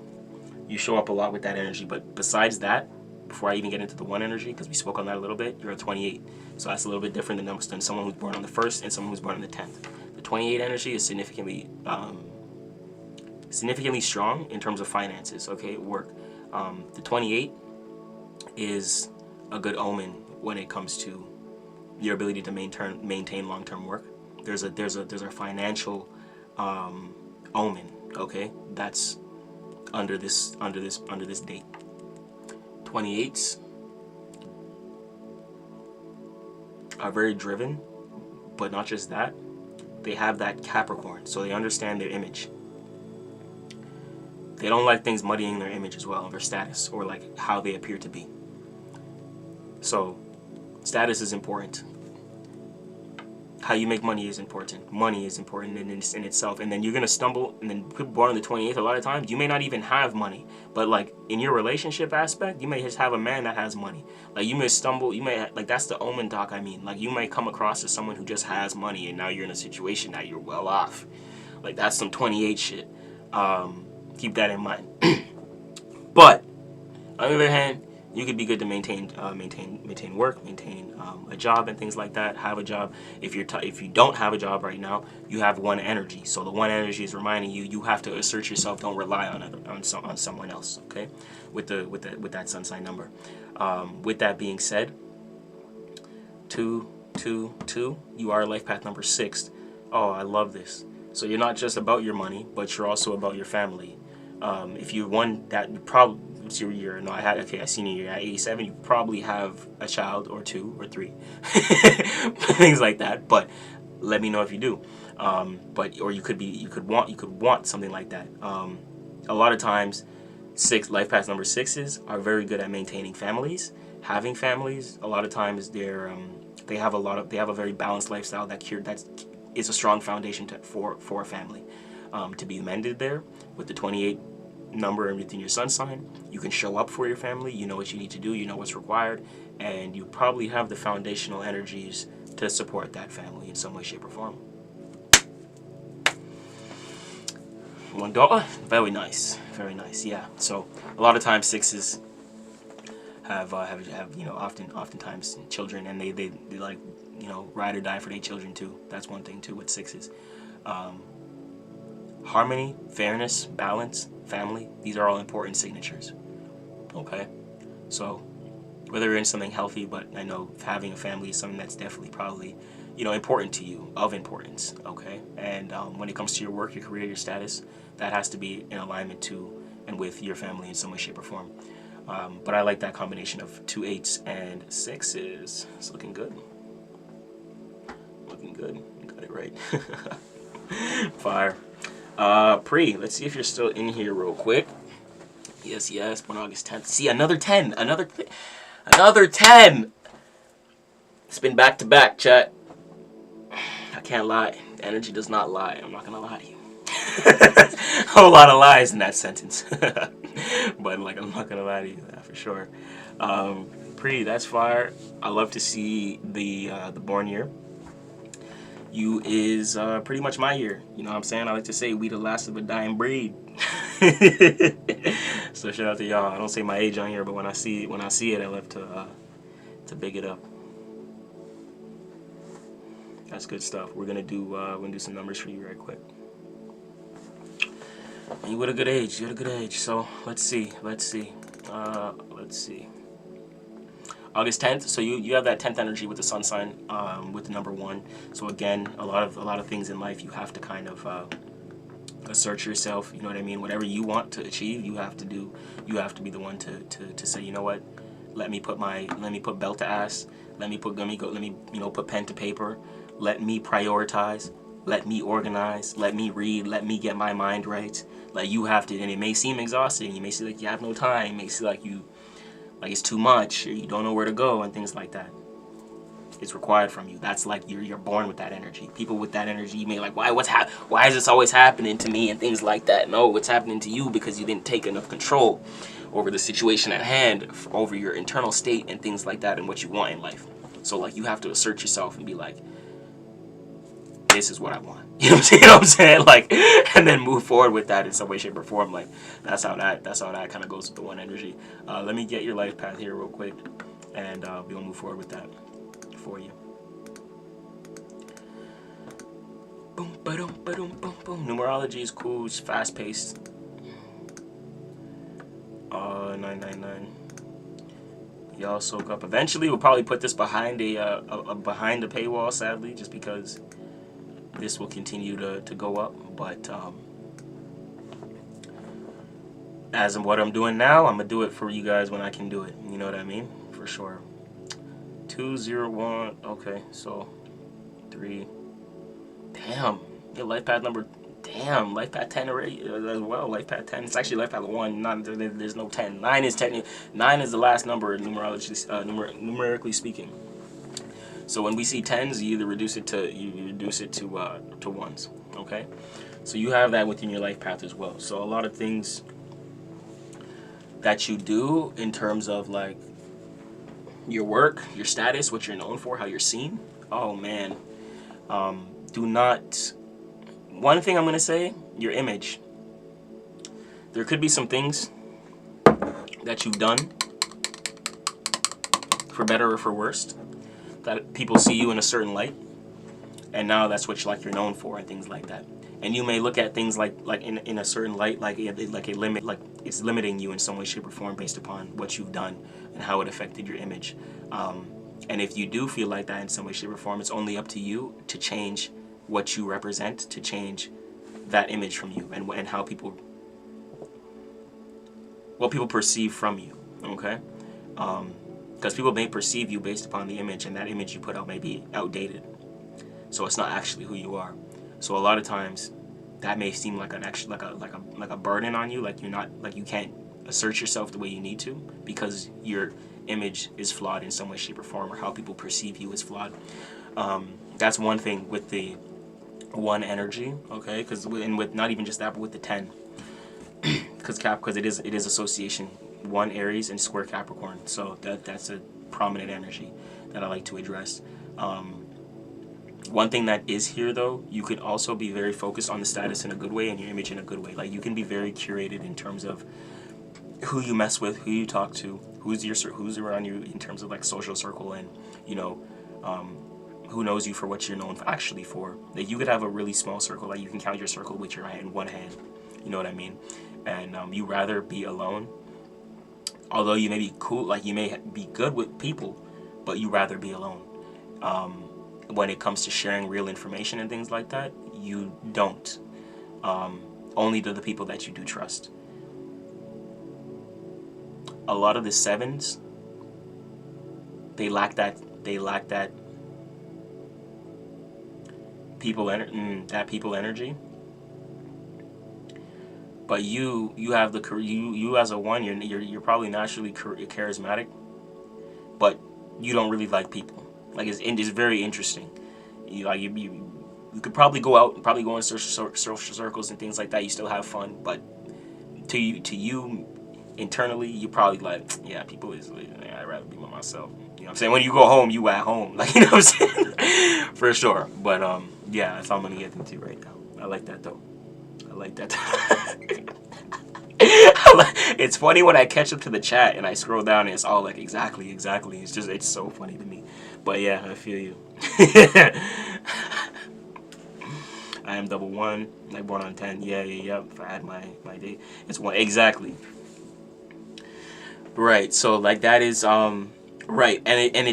you show up a lot with that energy, but besides that, before I even get into the 1 energy, because we spoke on that a little bit, you're a 28. So that's a little bit different than someone who's born on the 1st and someone who's born on the 10th. The 28 energy is significantly strong in terms of finances, okay, work. The 28 is a good omen when it comes to your ability to maintain long-term work. There's a financial omen, okay, that's under this date. 28s are very driven, but not just that, they have that Capricorn, so they understand their image. They don't like things muddying their image as well, their status, or like how they appear to be. So status is important. How you make money is important. Money is important in itself. And then you're going to stumble, and then people born on the 28th, a lot of times, you may not even have money. But like in your relationship aspect, you may just have a man that has money. Like you may stumble, like that's the omen talk I mean. Like you may come across as someone who just has money, and now you're in a situation that you're well off. Like that's some 28 shit. Keep that in mind. But on the other hand, you could be good to maintain work, maintain a job and things like that. Have a job. If you don't have a job right now, you have 1 energy. So the 1 energy is reminding you have to assert yourself. Don't rely on someone else. Okay, with that sun sign number. With that being said, 2, 2, 2. You are life path number 6. Oh, I love this. So you're not just about your money, but you're also about your family. If you won that, you probably. What's your year? No, I seen your year at 87. You probably have a child or 2 or 3, things like that. But let me know if you do. Or you could want something like that. A lot of times, life path number 6s are very good at maintaining families, having families, a lot of times they have a very balanced lifestyle that is a strong foundation for a family to be mended there with the 28 number and within your sun sign. You can show up for your family. You know what you need to do. You know what's required, and you probably have the foundational energies to support that family in some way, shape, or form. One daughter, very nice, very nice. Yeah. So a lot of times sixes have you know, oftentimes children, and they like, you know, ride or die for their children too. That's one thing too with sixes. Harmony, fairness, balance, family, these are all important signatures. Okay, so whether you're in something healthy, but I know having a family is something that's definitely probably, you know, important to you, of importance. Okay, and when it comes to your work, your career, your status, that has to be in alignment to and with your family in some way, shape, or form. But I like that combination of 2 8s and 6s. It's looking good. Looking good. Got it right. Fire. Let's see if you're still in here real quick. Yes, born August 10th. See, another 10. Another 10. It's been back to back, chat. I can't lie. Energy does not lie. I'm not gonna lie to you. A whole lot of lies in that sentence. But like, I'm not gonna lie to you, that for sure. That's fire. I love to see the born year. You is pretty much my year. You know what I'm saying? I like to say we the last of a dying breed. So shout out to y'all. I don't say my age on here, but when I see it, I love to big it up. That's good stuff. We're gonna do some numbers for you right quick. And you had a good age. So let's see. August 10th. So you have that 10th energy with the sun sign, with the number 1. So again, a lot of things in life you have to kind of assert yourself. You know what I mean? Whatever you want to achieve, you have to do. You have to be the one to say, you know what? Let me put belt to ass. Let me put pen to paper. Let me prioritize. Let me organize. Let me read. Let me get my mind right. Like, you have to, and it may seem exhausting. You may see like you have no time. It may see like it's too much, or you don't know where to go, and things like that. It's required from you. That's like you're born with that energy. People with that energy, you may like, why is this always happening to me and things like that. No, it's happening to you because you didn't take enough control over the situation at hand, over your internal state and things like that, and what you want in life. So like, you have to assert yourself and be like, this is what I want. You know what I'm saying? Like, and then move forward with that in some way, shape, or form. Like, that's how that kind of goes with the one energy. Let me get your life path here real quick, and we'll move forward with that for you. Boom, ba-dum, ba-dum, boom, boom. Numerology is cool. It's fast paced. 999. Y'all soak up. Eventually, we'll probably put this behind behind the paywall. Sadly, just because this will continue to go up, but as of what I'm doing now, I'm gonna do it for you guys when I can do it. You know what I mean? For sure. 201. Okay, so 3. Damn, your life path number. Damn, life path 10 already as well. Life path 10. It's actually life path 1. There's no 10. 9 is technically 9 is the last number in numerically speaking. So when we see 10s, you either reduce it to 1s. Okay, so you have that within your life path as well. So a lot of things that you do in terms of like your work, your status, what you're known for, how you're seen. Oh man, do not. One thing I'm gonna say, your image. There could be some things that you've done, for better or for worse, that people see you in a certain light, and now that's what you're known for and things like that. And you may look at things like in a certain light, like it's limiting you in some way, shape, or form based upon what you've done and how it affected your image. And if you do feel like that in some way, shape, or form, it's only up to you to change what you represent, to change that image from you, and how what people perceive from you. Okay. Because people may perceive you based upon the image, and that image you put out may be outdated. So it's not actually who you are. So a lot of times, that may seem like a burden on you, like you can't assert yourself the way you need to, because you're image is flawed in some way, shape, or form, or how people perceive you is flawed. That's one thing with the 1 energy, okay? And with not even just that, but with the 10, because it is association 1 Aries and square Capricorn, so that's a prominent energy that I like to address. One thing that is here, though, you could also be very focused on the status in a good way and your image in a good way. Like, you can be very curated in terms of who you mess with, who you talk to, who's around you in terms of like social circle, and who knows you for what you're known for, actually for. Like, you could have a really small circle, like you can count your circle with your hand, 1 hand. You know what I mean? And you rather be alone, although you may be cool, like you may be good with people, but you rather be alone. When it comes to sharing real information and things like that, you don't. Only to the people that you do trust. A lot of the 7s, they lack that people energy. But you have you as a 1, you're probably naturally charismatic, but you don't really like people. Like, it's very interesting. You could probably go out and probably go in social circles and things like that. You still have fun, but to you internally, you probably like, yeah, people is, I'd rather be by myself. You know what I'm saying? When you go home, you at home. Like, you know what I'm saying? For sure. But yeah, that's all I'm gonna get into right now. I like that though. I like that. It's funny when I catch up to the chat and I scroll down and it's all like exactly. It's so funny to me. But yeah, I feel you. I am double 1, like 1 on 10. Yeah. If I had my day, it's 1 exactly. Right. So like that is right, and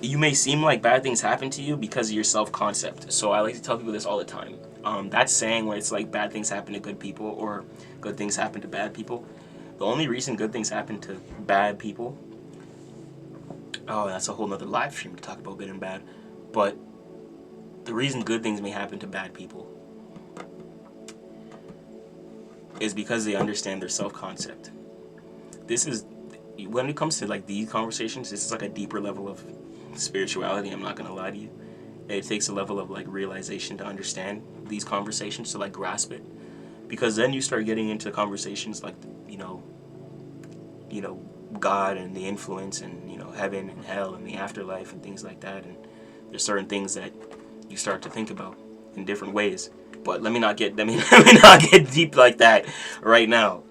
you may seem like bad things happen to you because of your self-concept. So I like to tell people this all the time. That saying where it's like bad things happen to good people or good things happen to bad people. The only reason good things happen to bad people, oh, that's a whole nother live stream to talk about good and bad. But the reason good things may happen to bad people is because they understand their self-concept. This is, when it comes to like these conversations, this is like a deeper level of spirituality. I'm not gonna lie to you. It takes a level of like realization to understand these conversations, to like grasp it, because then you start getting into conversations like God and the influence, and heaven and hell and the afterlife and things like that. And there's certain things that you start to think about in different ways. But let me not get deep like that right now.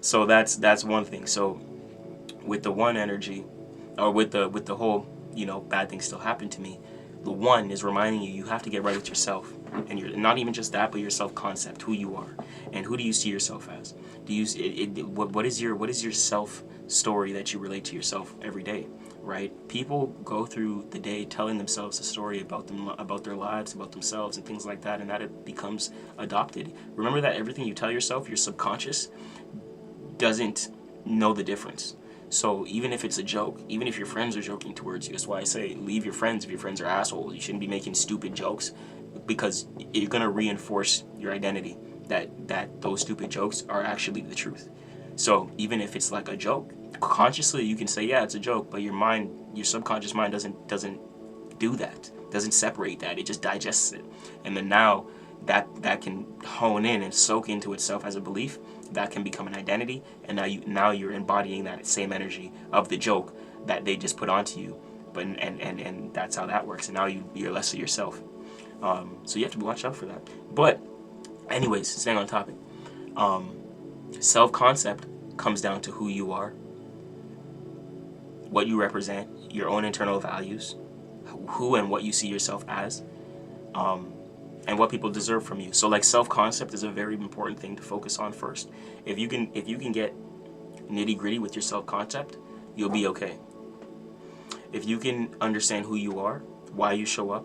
So that's one thing. So with the 1 energy, or with the whole bad things still happen to me, the 1 is reminding you have to get right with yourself, and you're not even just that, but your self-concept, who you are, and who do you see yourself as? Do you what is your self story that you relate to yourself every day? Right? People go through the day telling themselves a story about them, about their lives, about themselves, and things like that, and that it becomes adopted. Remember that everything you tell yourself, your subconscious doesn't know the difference. So even if it's a joke, even if your friends are joking towards you, that's why I say leave your friends if your friends are assholes. You shouldn't be making stupid jokes, because you're gonna reinforce your identity that those stupid jokes are actually the truth. So even if it's like a joke, consciously you can say, yeah, it's a joke, but your subconscious mind doesn't do that, doesn't separate that. It just digests it, and then now that can hone in and soak into itself as a belief that can become an identity, and now you're embodying that same energy of the joke that they just put onto you. But and that's how that works, and now you're less of yourself. So you have to watch out for that. But anyways, staying on topic, self-concept comes down to who you are, what you represent, your own internal values, who and what you see yourself as, and what people deserve from you. So like self-concept is a very important thing to focus on first. If you can get nitty-gritty with your self-concept, you'll be okay. If you can understand who you are, why you show up,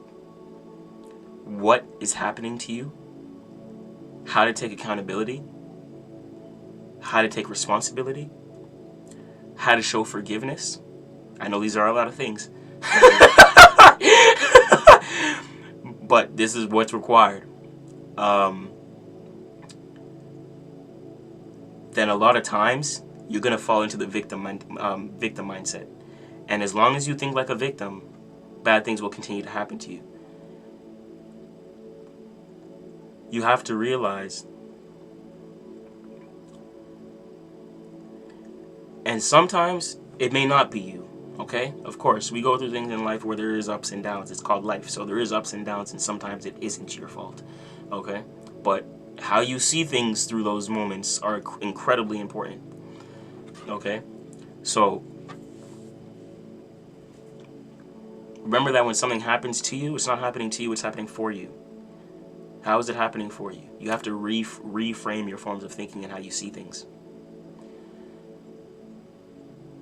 what is happening to you, how to take accountability, how to take responsibility, how to show forgiveness. I know these are a lot of things. But this is what's required. Then a lot of times you're gonna fall into the victim mindset. And as long as you think like a victim, bad things will continue to happen to you. You have to realize, and sometimes it may not be you, okay? Of course, we go through things in life where there is ups and downs. It's called life. So there is ups and downs, and sometimes it isn't your fault, okay? But how you see things through those moments are incredibly important, okay? So remember that when something happens to you, it's not happening to you, it's happening for you. How is it happening for you? You have to reframe your forms of thinking and how you see things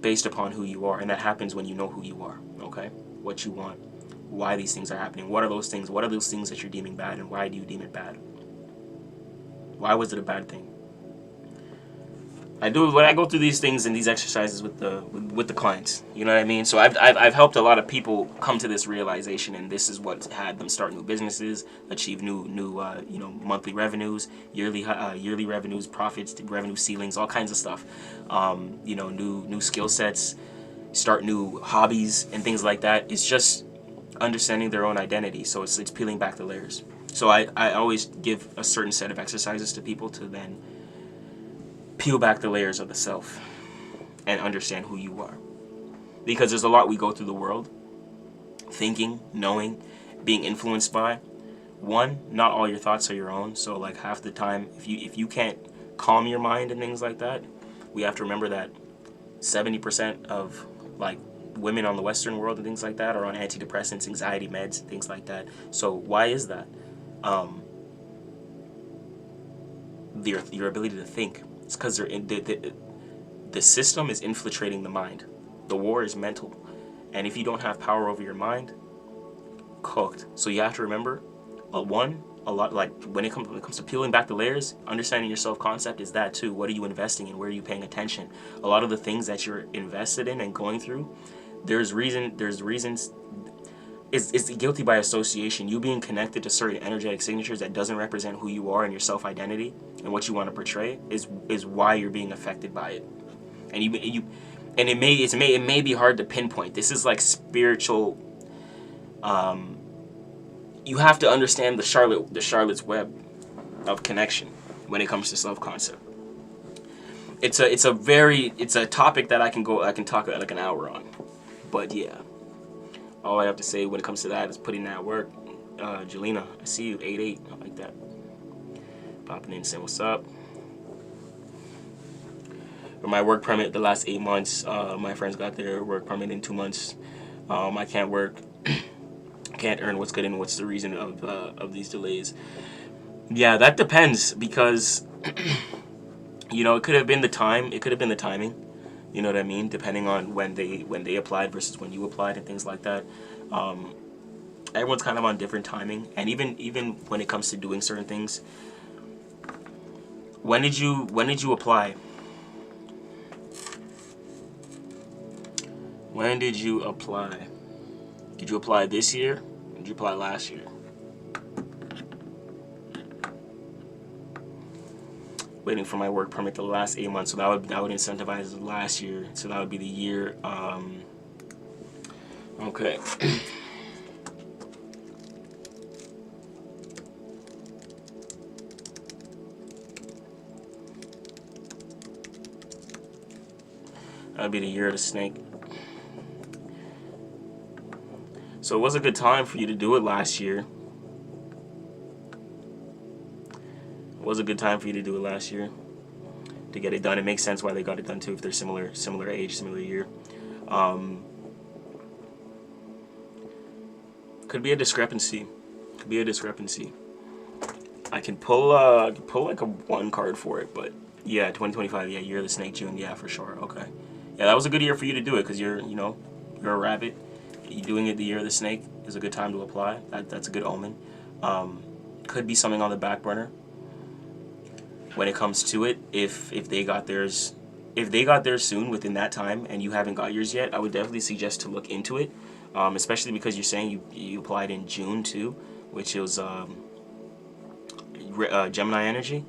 based upon who you are. And that happens when you know who you are, okay? What you want, why these things are happening. What are those things? What are those things that you're deeming bad, and why do you deem it bad? Why was it a bad thing? When I go through these things and these exercises with the clients, you know what I mean. So I've helped a lot of people come to this realization, and this is what had them start new businesses, achieve new monthly revenues, yearly revenues, profits, revenue ceilings, all kinds of stuff. New skill sets, start new hobbies and things like that. It's just understanding their own identity. So it's peeling back the layers. So I always give a certain set of exercises to people to then peel back the layers of the self and understand who you are. Because there's a lot we go through the world thinking, knowing, being influenced by. One, not all your thoughts are your own. So like half the time, if you can't calm your mind and things like that, we have to remember that 70% of like women on the Western world and things like that are on antidepressants, anxiety meds, things like that. So why is that? Your ability to think. It's because the system is infiltrating the mind. The war is mental. And if you don't have power over your mind, cooked. So you have to remember, a lot, like when it comes to peeling back the layers, understanding your self-concept is that too. What are you investing in? Where are you paying attention? A lot of the things that you're invested in and going through, there's reasons. It's guilty by association. You being connected to certain energetic signatures that doesn't represent who you are and your self-identity and what you want to portray is why you're being affected by it. And it may be hard to pinpoint. This is like spiritual. You have to understand the Charlotte's web of connection when it comes to self-concept. It's a topic that I can talk like an hour on, but yeah. All I have to say when it comes to that is putting that work. Jelena, I see you, 88. I like that. Popping in, saying what's up. For my work permit, the last 8 months, my friends got their work permit in 2 months. I can't work, can't earn. What's good and what's the reason of these delays? Yeah, that depends because it could have been the time. It could have been the timing. You know what I mean? Depending on when they applied versus when you applied and things like that. Everyone's kind of on different timing, and even when it comes to doing certain things. When did you apply? When did you apply? Did you apply this year? Or did you apply last year? Waiting for my work permit the last 8 months, so that would incentivize last year. So that would be the year. Okay. That would be the year of the snake. So it was a good time for you to do it last year. It was a good time for you to do it last year, to get it done. It makes sense why they got it done too if they're similar age, similar year. Could be a discrepancy. I can pull like a 1 card for it, but yeah, 2025. Yeah, year of the snake, June. Yeah, for sure. Okay. Yeah, that was a good year for you to do it because you're a rabbit. You doing it the year of the snake is a good time to apply. That's a good omen. Could be something on the back burner. When it comes to it, if they got theirs soon within that time and you haven't got yours yet, I would definitely suggest to look into it, especially because you're saying you applied in June too, which is Gemini energy.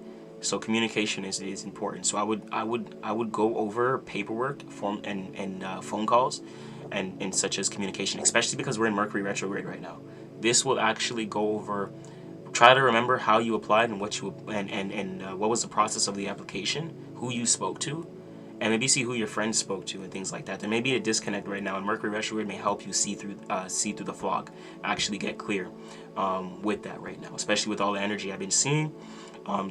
So communication is important. So I would go over paperwork, form and phone calls, and such as communication, especially because we're in Mercury retrograde right now. This will actually go over. Try to remember how you applied and what you and what was the process of the application, who you spoke to, and maybe see who your friends spoke to and things like that. There may be a disconnect right now, and Mercury retrograde may help you see through the fog, actually get clear with that right now, especially with all the energy I've been seeing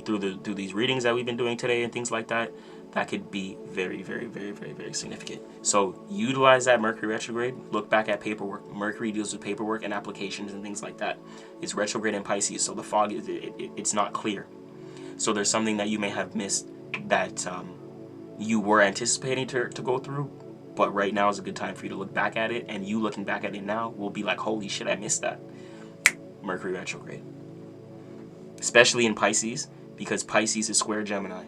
through these readings that we've been doing today and things like that. That could be very, very, very, very, very significant. So utilize that Mercury retrograde. Look back at paperwork. Mercury deals with paperwork and applications and things like that. It's retrograde in Pisces, so the fog it's not clear. So there's something that you may have missed that you were anticipating to go through, but right now is a good time for you to look back at it, and you looking back at it now will be like, holy shit, I missed that. Mercury retrograde. Especially in Pisces, because Pisces is square Gemini.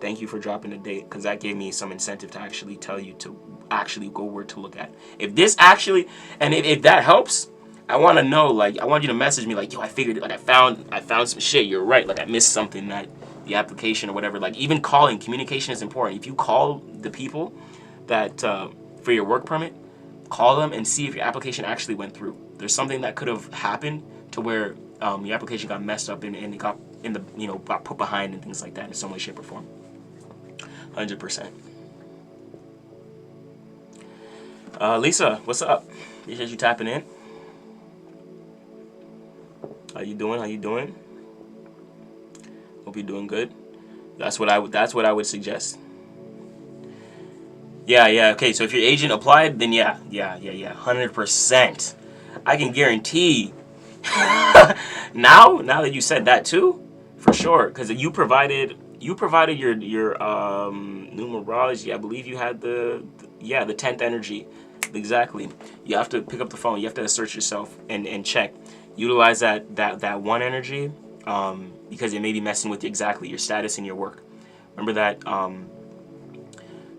Thank you for dropping the date, because that gave me some incentive to actually tell you to actually go where to look at. If this actually, and if that helps, I want to know, like, I want you to message me like, yo, I figured it, like, I found some shit, you're right, like, I missed something, that the application or whatever. Like, even calling, communication is important. If you call the people that for your work permit, call them and see if your application actually went through. There's something that could have happened to where your application got messed up and it got in the, got put behind and things like that in some way, shape, or form. 100%. Lisa, what's up? Appreciate you tapping in. How you doing? Hope you're doing good. That's what I would suggest. Yeah. Okay, so if your agent applied, then yeah. 100%. I can guarantee. now that you said that too, for sure, because you provided your numerology. I believe you had the 10th energy. Exactly. You have to pick up the phone. You have to search yourself and check. Utilize that one energy because it may be messing with exactly your status in your work. Remember that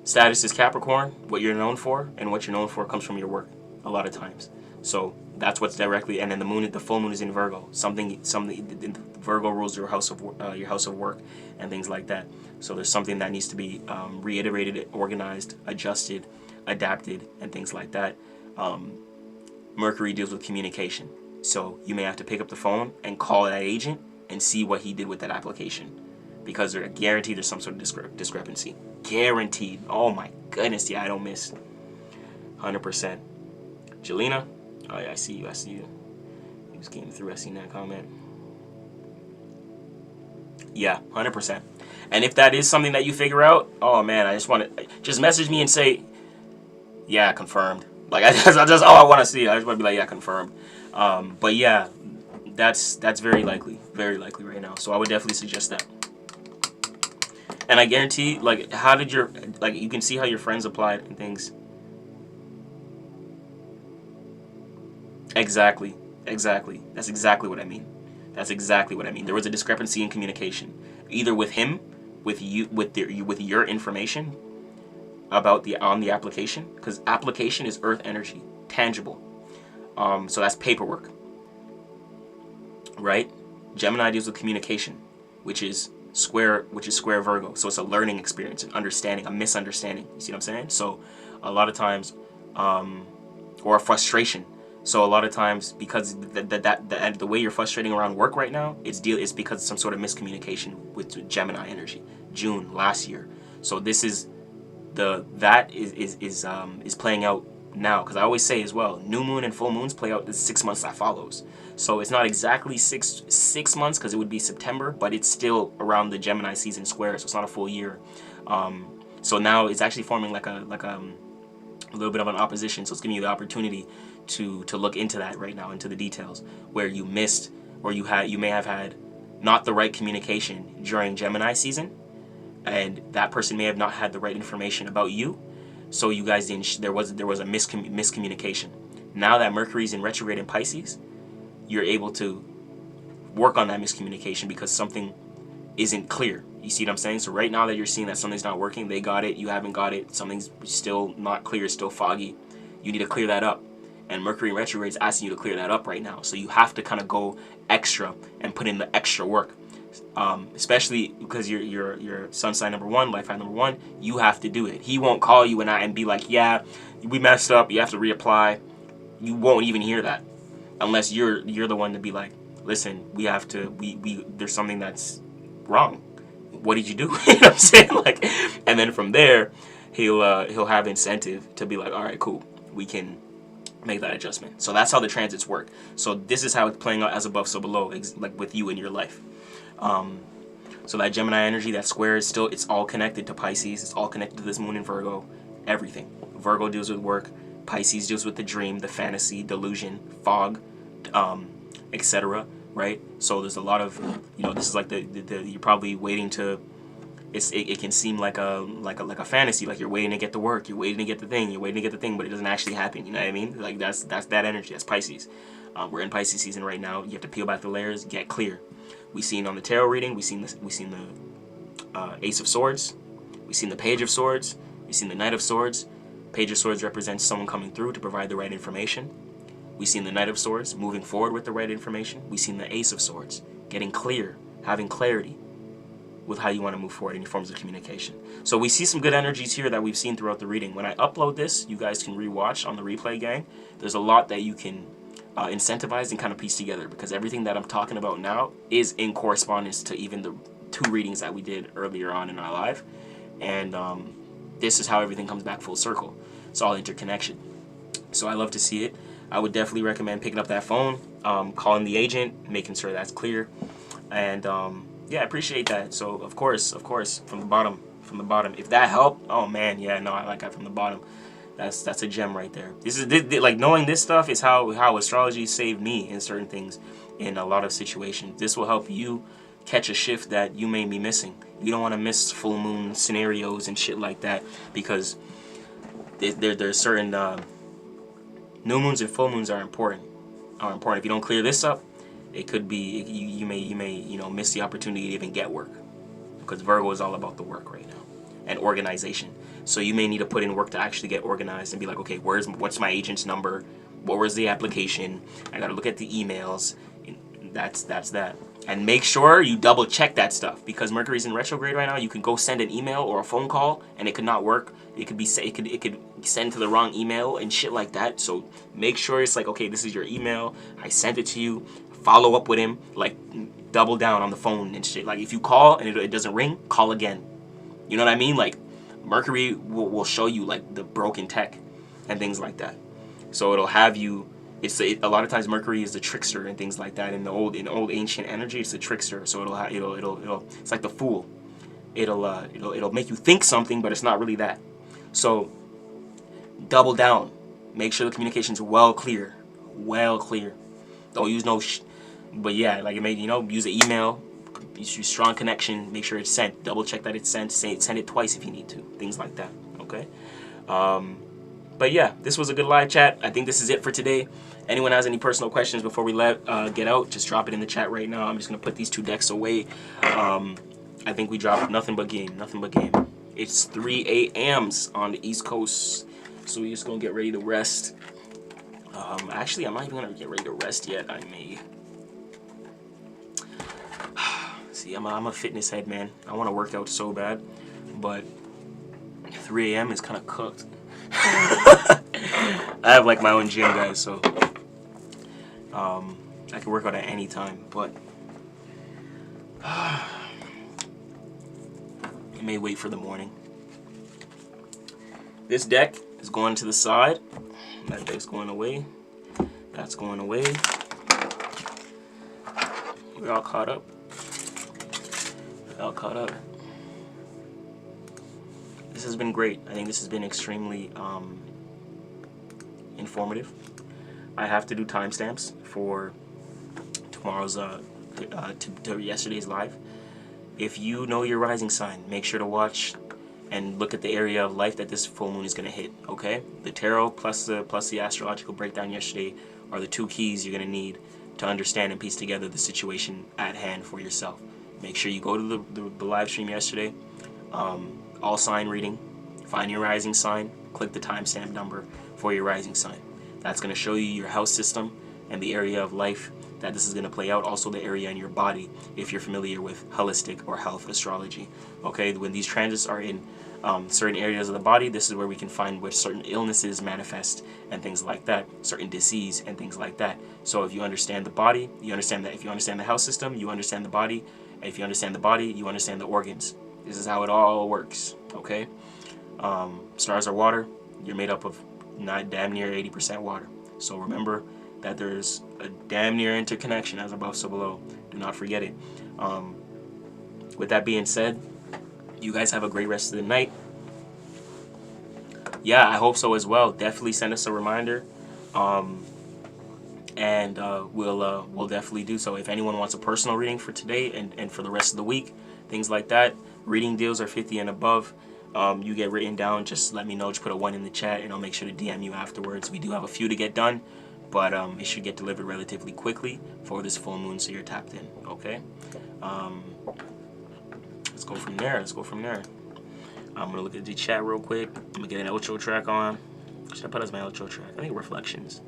status is Capricorn. What you're known for and what you're known for comes from your work a lot of times. So that's what's directly, and then the full moon is in Virgo. Something Virgo rules your house of work and things like that. So there's something that needs to be reiterated, organized, adjusted, adapted, and things like that. Mercury deals with communication. So you may have to pick up the phone and call that agent and see what he did with that application, because they're guaranteed there's some sort of discrepancy. Guaranteed. Oh my goodness, yeah, I don't miss. 100%. Jelena, oh yeah, I see you. You just came through. I seen that comment. Yeah, 100%. And if that is something that you figure out, oh man, I just message me and say, yeah, confirmed. Like that's all I want to see. I just want to be like, yeah, confirmed. But yeah, that's very likely right now. So I would definitely suggest that. And I guarantee, like, how did you can see how your friends applied and things. Exactly. That's exactly what I mean. There was a discrepancy in communication, either with him, with you, with your information about on the application, because application is earth energy, tangible. So that's paperwork, right? Gemini deals with communication, which is square Virgo. So it's a learning experience, an understanding, a misunderstanding. You see what I'm saying? So a lot of times, or a frustration. So a lot of times, because the way you're frustrating around work right now, it's because of some sort of miscommunication with Gemini energy, June last year. So this is that is playing out now, because I always say as well, new moon and full moons play out the 6 months that follows. So it's not exactly six months, because it would be September, but it's still around the Gemini season square, so it's not a full year. So now it's actually forming like a little bit of an opposition. So it's giving you the opportunity to look into that right now, into the details where you missed, or you may have had not the right communication during Gemini season, and that person may have not had the right information about you. So you guys didn't. There was a miscommunication. Now that Mercury's in retrograde in Pisces, you're able to work on that miscommunication because something isn't clear. You see what I'm saying? So right now that you're seeing that something's not working, they got it, you haven't got it, something's still not clear, still foggy. You need to clear that up. And Mercury in retrograde is asking you to clear that up right now. So you have to kind of go extra and put in the extra work. Especially because you're sun sign number 1, life sign number 1. You have to do it. He won't call you and be like, yeah, we messed up, you have to reapply. You won't even hear that unless you're the one to be like, listen, we have to, we there's something that's wrong. What did you do? You know what I'm saying? Like, and then from there, he'll have incentive to be like, all right, cool, we can make that adjustment. So that's how the transits work. So this is how it's playing out as above, so below, like with you in your life. So that Gemini energy, that square is still, it's all connected to Pisces. It's all connected to this moon in Virgo. Everything. Virgo deals with work. Pisces deals with the dream, the fantasy, delusion, fog, etc. Right? So there's a lot of, this is like the you're probably waiting to. It can seem like a fantasy, like you're waiting to get the work, you're waiting to get the thing, but it doesn't actually happen. You know what I mean? Like that's that energy. That's Pisces. We're in Pisces season right now. You have to peel back the layers, get clear. We seen on the tarot reading, we seen the Ace of Swords, we seen the Page of Swords, we seen the Knight of Swords. Page of Swords represents someone coming through to provide the right information. We seen the Knight of Swords moving forward with the right information. We seen the Ace of Swords getting clear, having clarity with how you want to move forward in your forms of communication. So we see some good energies here that we've seen throughout the reading. When I upload this, you guys can rewatch on the replay gang. There's a lot that you can incentivize and kind of piece together, because everything that I'm talking about now is in correspondence to even the 2 readings that we did earlier on in our live. And this is how everything comes back full circle. It's all interconnection. So I love to see it. I would definitely recommend picking up that phone, calling the agent, making sure that's clear. And yeah, I appreciate that. So of course, from the bottom. If that helped, oh man, yeah, no, I like that from the bottom. That's a gem right there. This is like, knowing this stuff is how astrology saved me in certain things, in a lot of situations. This will help you catch a shift that you may be missing. You don't want to miss full moon scenarios and shit like that, because there's certain new moons and full moons are important. If you don't clear this up, it could be you may miss the opportunity to even get work, because Virgo is all about the work right now and organization. So you may need to put in work to actually get organized and be like, okay, what's my agent's number? What was the application? I gotta look at the emails. That's that. And make sure you double check that stuff, because Mercury's in retrograde right now. You can go send an email or a phone call and it could not work. It could send to the wrong email and shit like that. So make sure it's like, okay, this is your email. I sent it to you. Follow up with him. Like, double down on the phone and shit. Like, if you call and it doesn't ring, call again. You know what I mean? Like, Mercury will show you like the broken tech and things like that. So it'll have you. A lot of times Mercury is the trickster and things like that. In old ancient energy, it's the trickster. So it'll it's like the fool. It'll make you think something, but it's not really that. So double down. Make sure the communication's well clear. Don't use no but yeah, like, use an email. Use strong connection. Make sure it's sent. Double check that it's sent. Send it twice if you need to. Things like that. Okay. But yeah, this was a good live chat. I think this is it for today. Anyone has any personal questions before we get out, just drop it in the chat right now. I'm just gonna put these 2 decks away. I think we dropped nothing but game. It's 3 a.m.s on the East Coast, so we're just gonna get ready to rest. Actually, I'm not even gonna get ready to rest yet. I may. See, I'm a fitness head, man. I want to work out so bad, but 3 a.m. is kind of cooked. I have like my own gym, guys, so I can work out at any time, but I may wait for the morning. This deck is going to the side. That deck's going away. That's going away. We're all caught up. This has been great. I think this has been extremely informative. I have to do timestamps for tomorrow's to yesterday's live. If you know your rising sign, make sure to watch and look at the area of life that this full moon is going to hit. Okay, the tarot plus the astrological breakdown yesterday are the 2 keys you're going to need to understand and piece together the situation at hand for yourself. Make sure you go to the live stream yesterday, all sign reading, find your rising sign, click the timestamp number for your rising sign. That's going to show you your house system and the area of life that this is going to play out. Also the area in your body, if you're familiar with holistic or health astrology. Okay, when these transits are in certain areas of the body, this is where we can find where certain illnesses manifest and things like that, certain disease and things like that. So if you understand the body, you understand that. If you understand the health system, you understand the body. And if you understand the body, you understand the organs. This is how it all works. Okay, stars are water. You're made up of damn near 80% water. So remember that there's a damn near interconnection as above so below. Do not forget it. With that being said, you guys have a great rest of the night. Yeah, I hope so as well. Definitely send us a reminder, and we'll definitely do so. If anyone wants a personal reading for today and for the rest of the week, things like that, reading deals are 50 and above. You get written down, just let me know. Just put a 1 in the chat, and I'll make sure to DM you afterwards. We do have a few to get done, but it should get delivered relatively quickly for this full moon, so you're tapped in. Okay. Let's go from there. I'm gonna look at the chat real quick. I'm gonna get an outro track on. Should I put as my outro track? I think Reflections.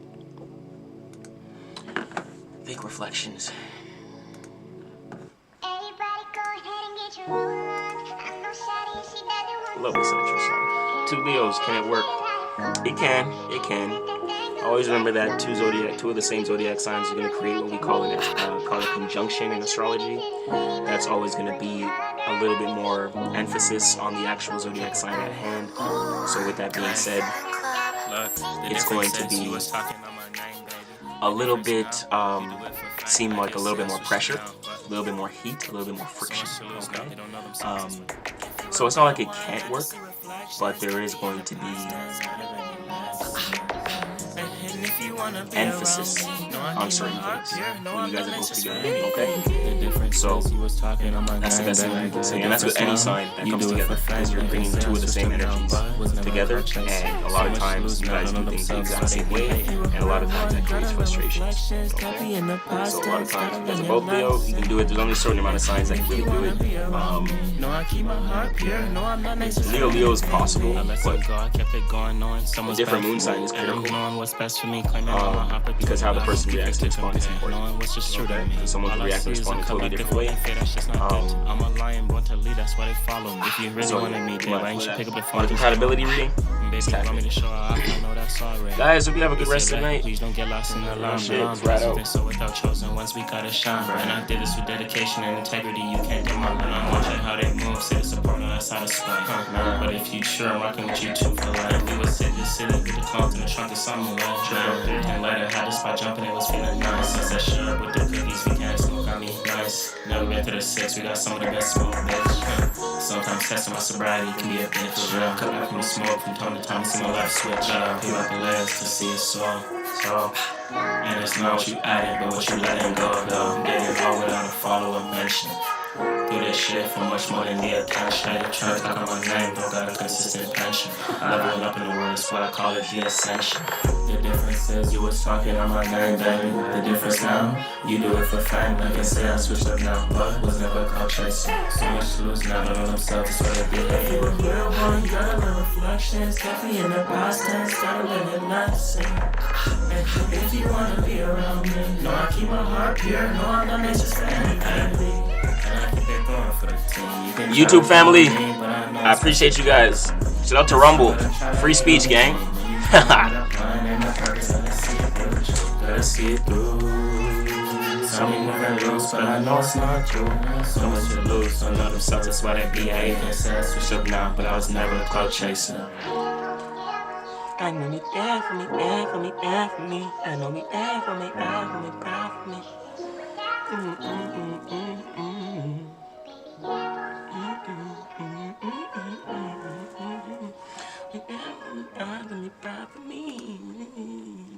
Love this outro song. 2 Leos, can it work? It can. Always remember that two of the same zodiac signs are going to create what we call a conjunction in astrology. That's always going to be a little bit more emphasis on the actual zodiac sign at hand. So with that being said, it's going to be a little bit, seem like a little bit more pressure, a little bit more heat, a little bit more friction. Okay. So it's not like it can't work, but there is going to be emphasis on certain things when you guys are both together. Okay? So that's the best thing I can say. And that's with any sign that comes together, because you're bringing 2 of the same energies together, and a lot of times you guys do things the exact same way, and a lot of times that creates frustration. Okay? So a lot of times you guys are both Leo, you can do it. There's only a certain amount of signs that can really do it. Leo is possible, but a different moon sign is critical. Because how the person reacts and responds is important. Okay? Because someone can react and respond in a totally different way. On a compatibility reading, guys, hope you have a good rest of the night. Please don't get lost in the line. So without chosen ones, we gotta shine. And I did this with dedication and integrity. You can't deny. And I'm watching how they move. Say the support, no, that's how to sweat. But if you sure, I'm rocking with you too for life. We was sitting with the clones in the trunk of something like that. And later had the spot jumping, it was feeling nice. Since I shared with the cookies, we can't smoke on me nice. Never been to the 6, we got some of the best smoke, bitch. Sometimes testing my sobriety can be a bitch. Cut back from the smoke from time to time, see my life switch. Peel up the layers to see it so. And it's not what you added, but what you letting go of. Getting all without a follow-up mention. Do this shit for much more than the attention. The trying to talk on my name, don't got a consistent pension. Leveling up in the world, that's what I call it the ascension. The difference is you was talking on my name, baby. The difference now, you do it for fame. Like I say, I switched up now, but was never called chasing. So much to lose now, don't know themselves, that's what they behave. You a real one, you gotta learn reflections. Coffee in the past tense, gotta learn it lesson. And if you wanna be around me, know I keep my heart pure, know I'm not anxious for anything. YouTube family, I appreciate you guys. Shout out to Rumble. Free speech, gang. Tell me never lose, but I know it's not true. So much to lose, so know themselves, that's why they behave. And said switch up now, but I was never a cloud chaser. I know me there for me, there for me, there for me. I know me there for me, there for me, there for me. For me.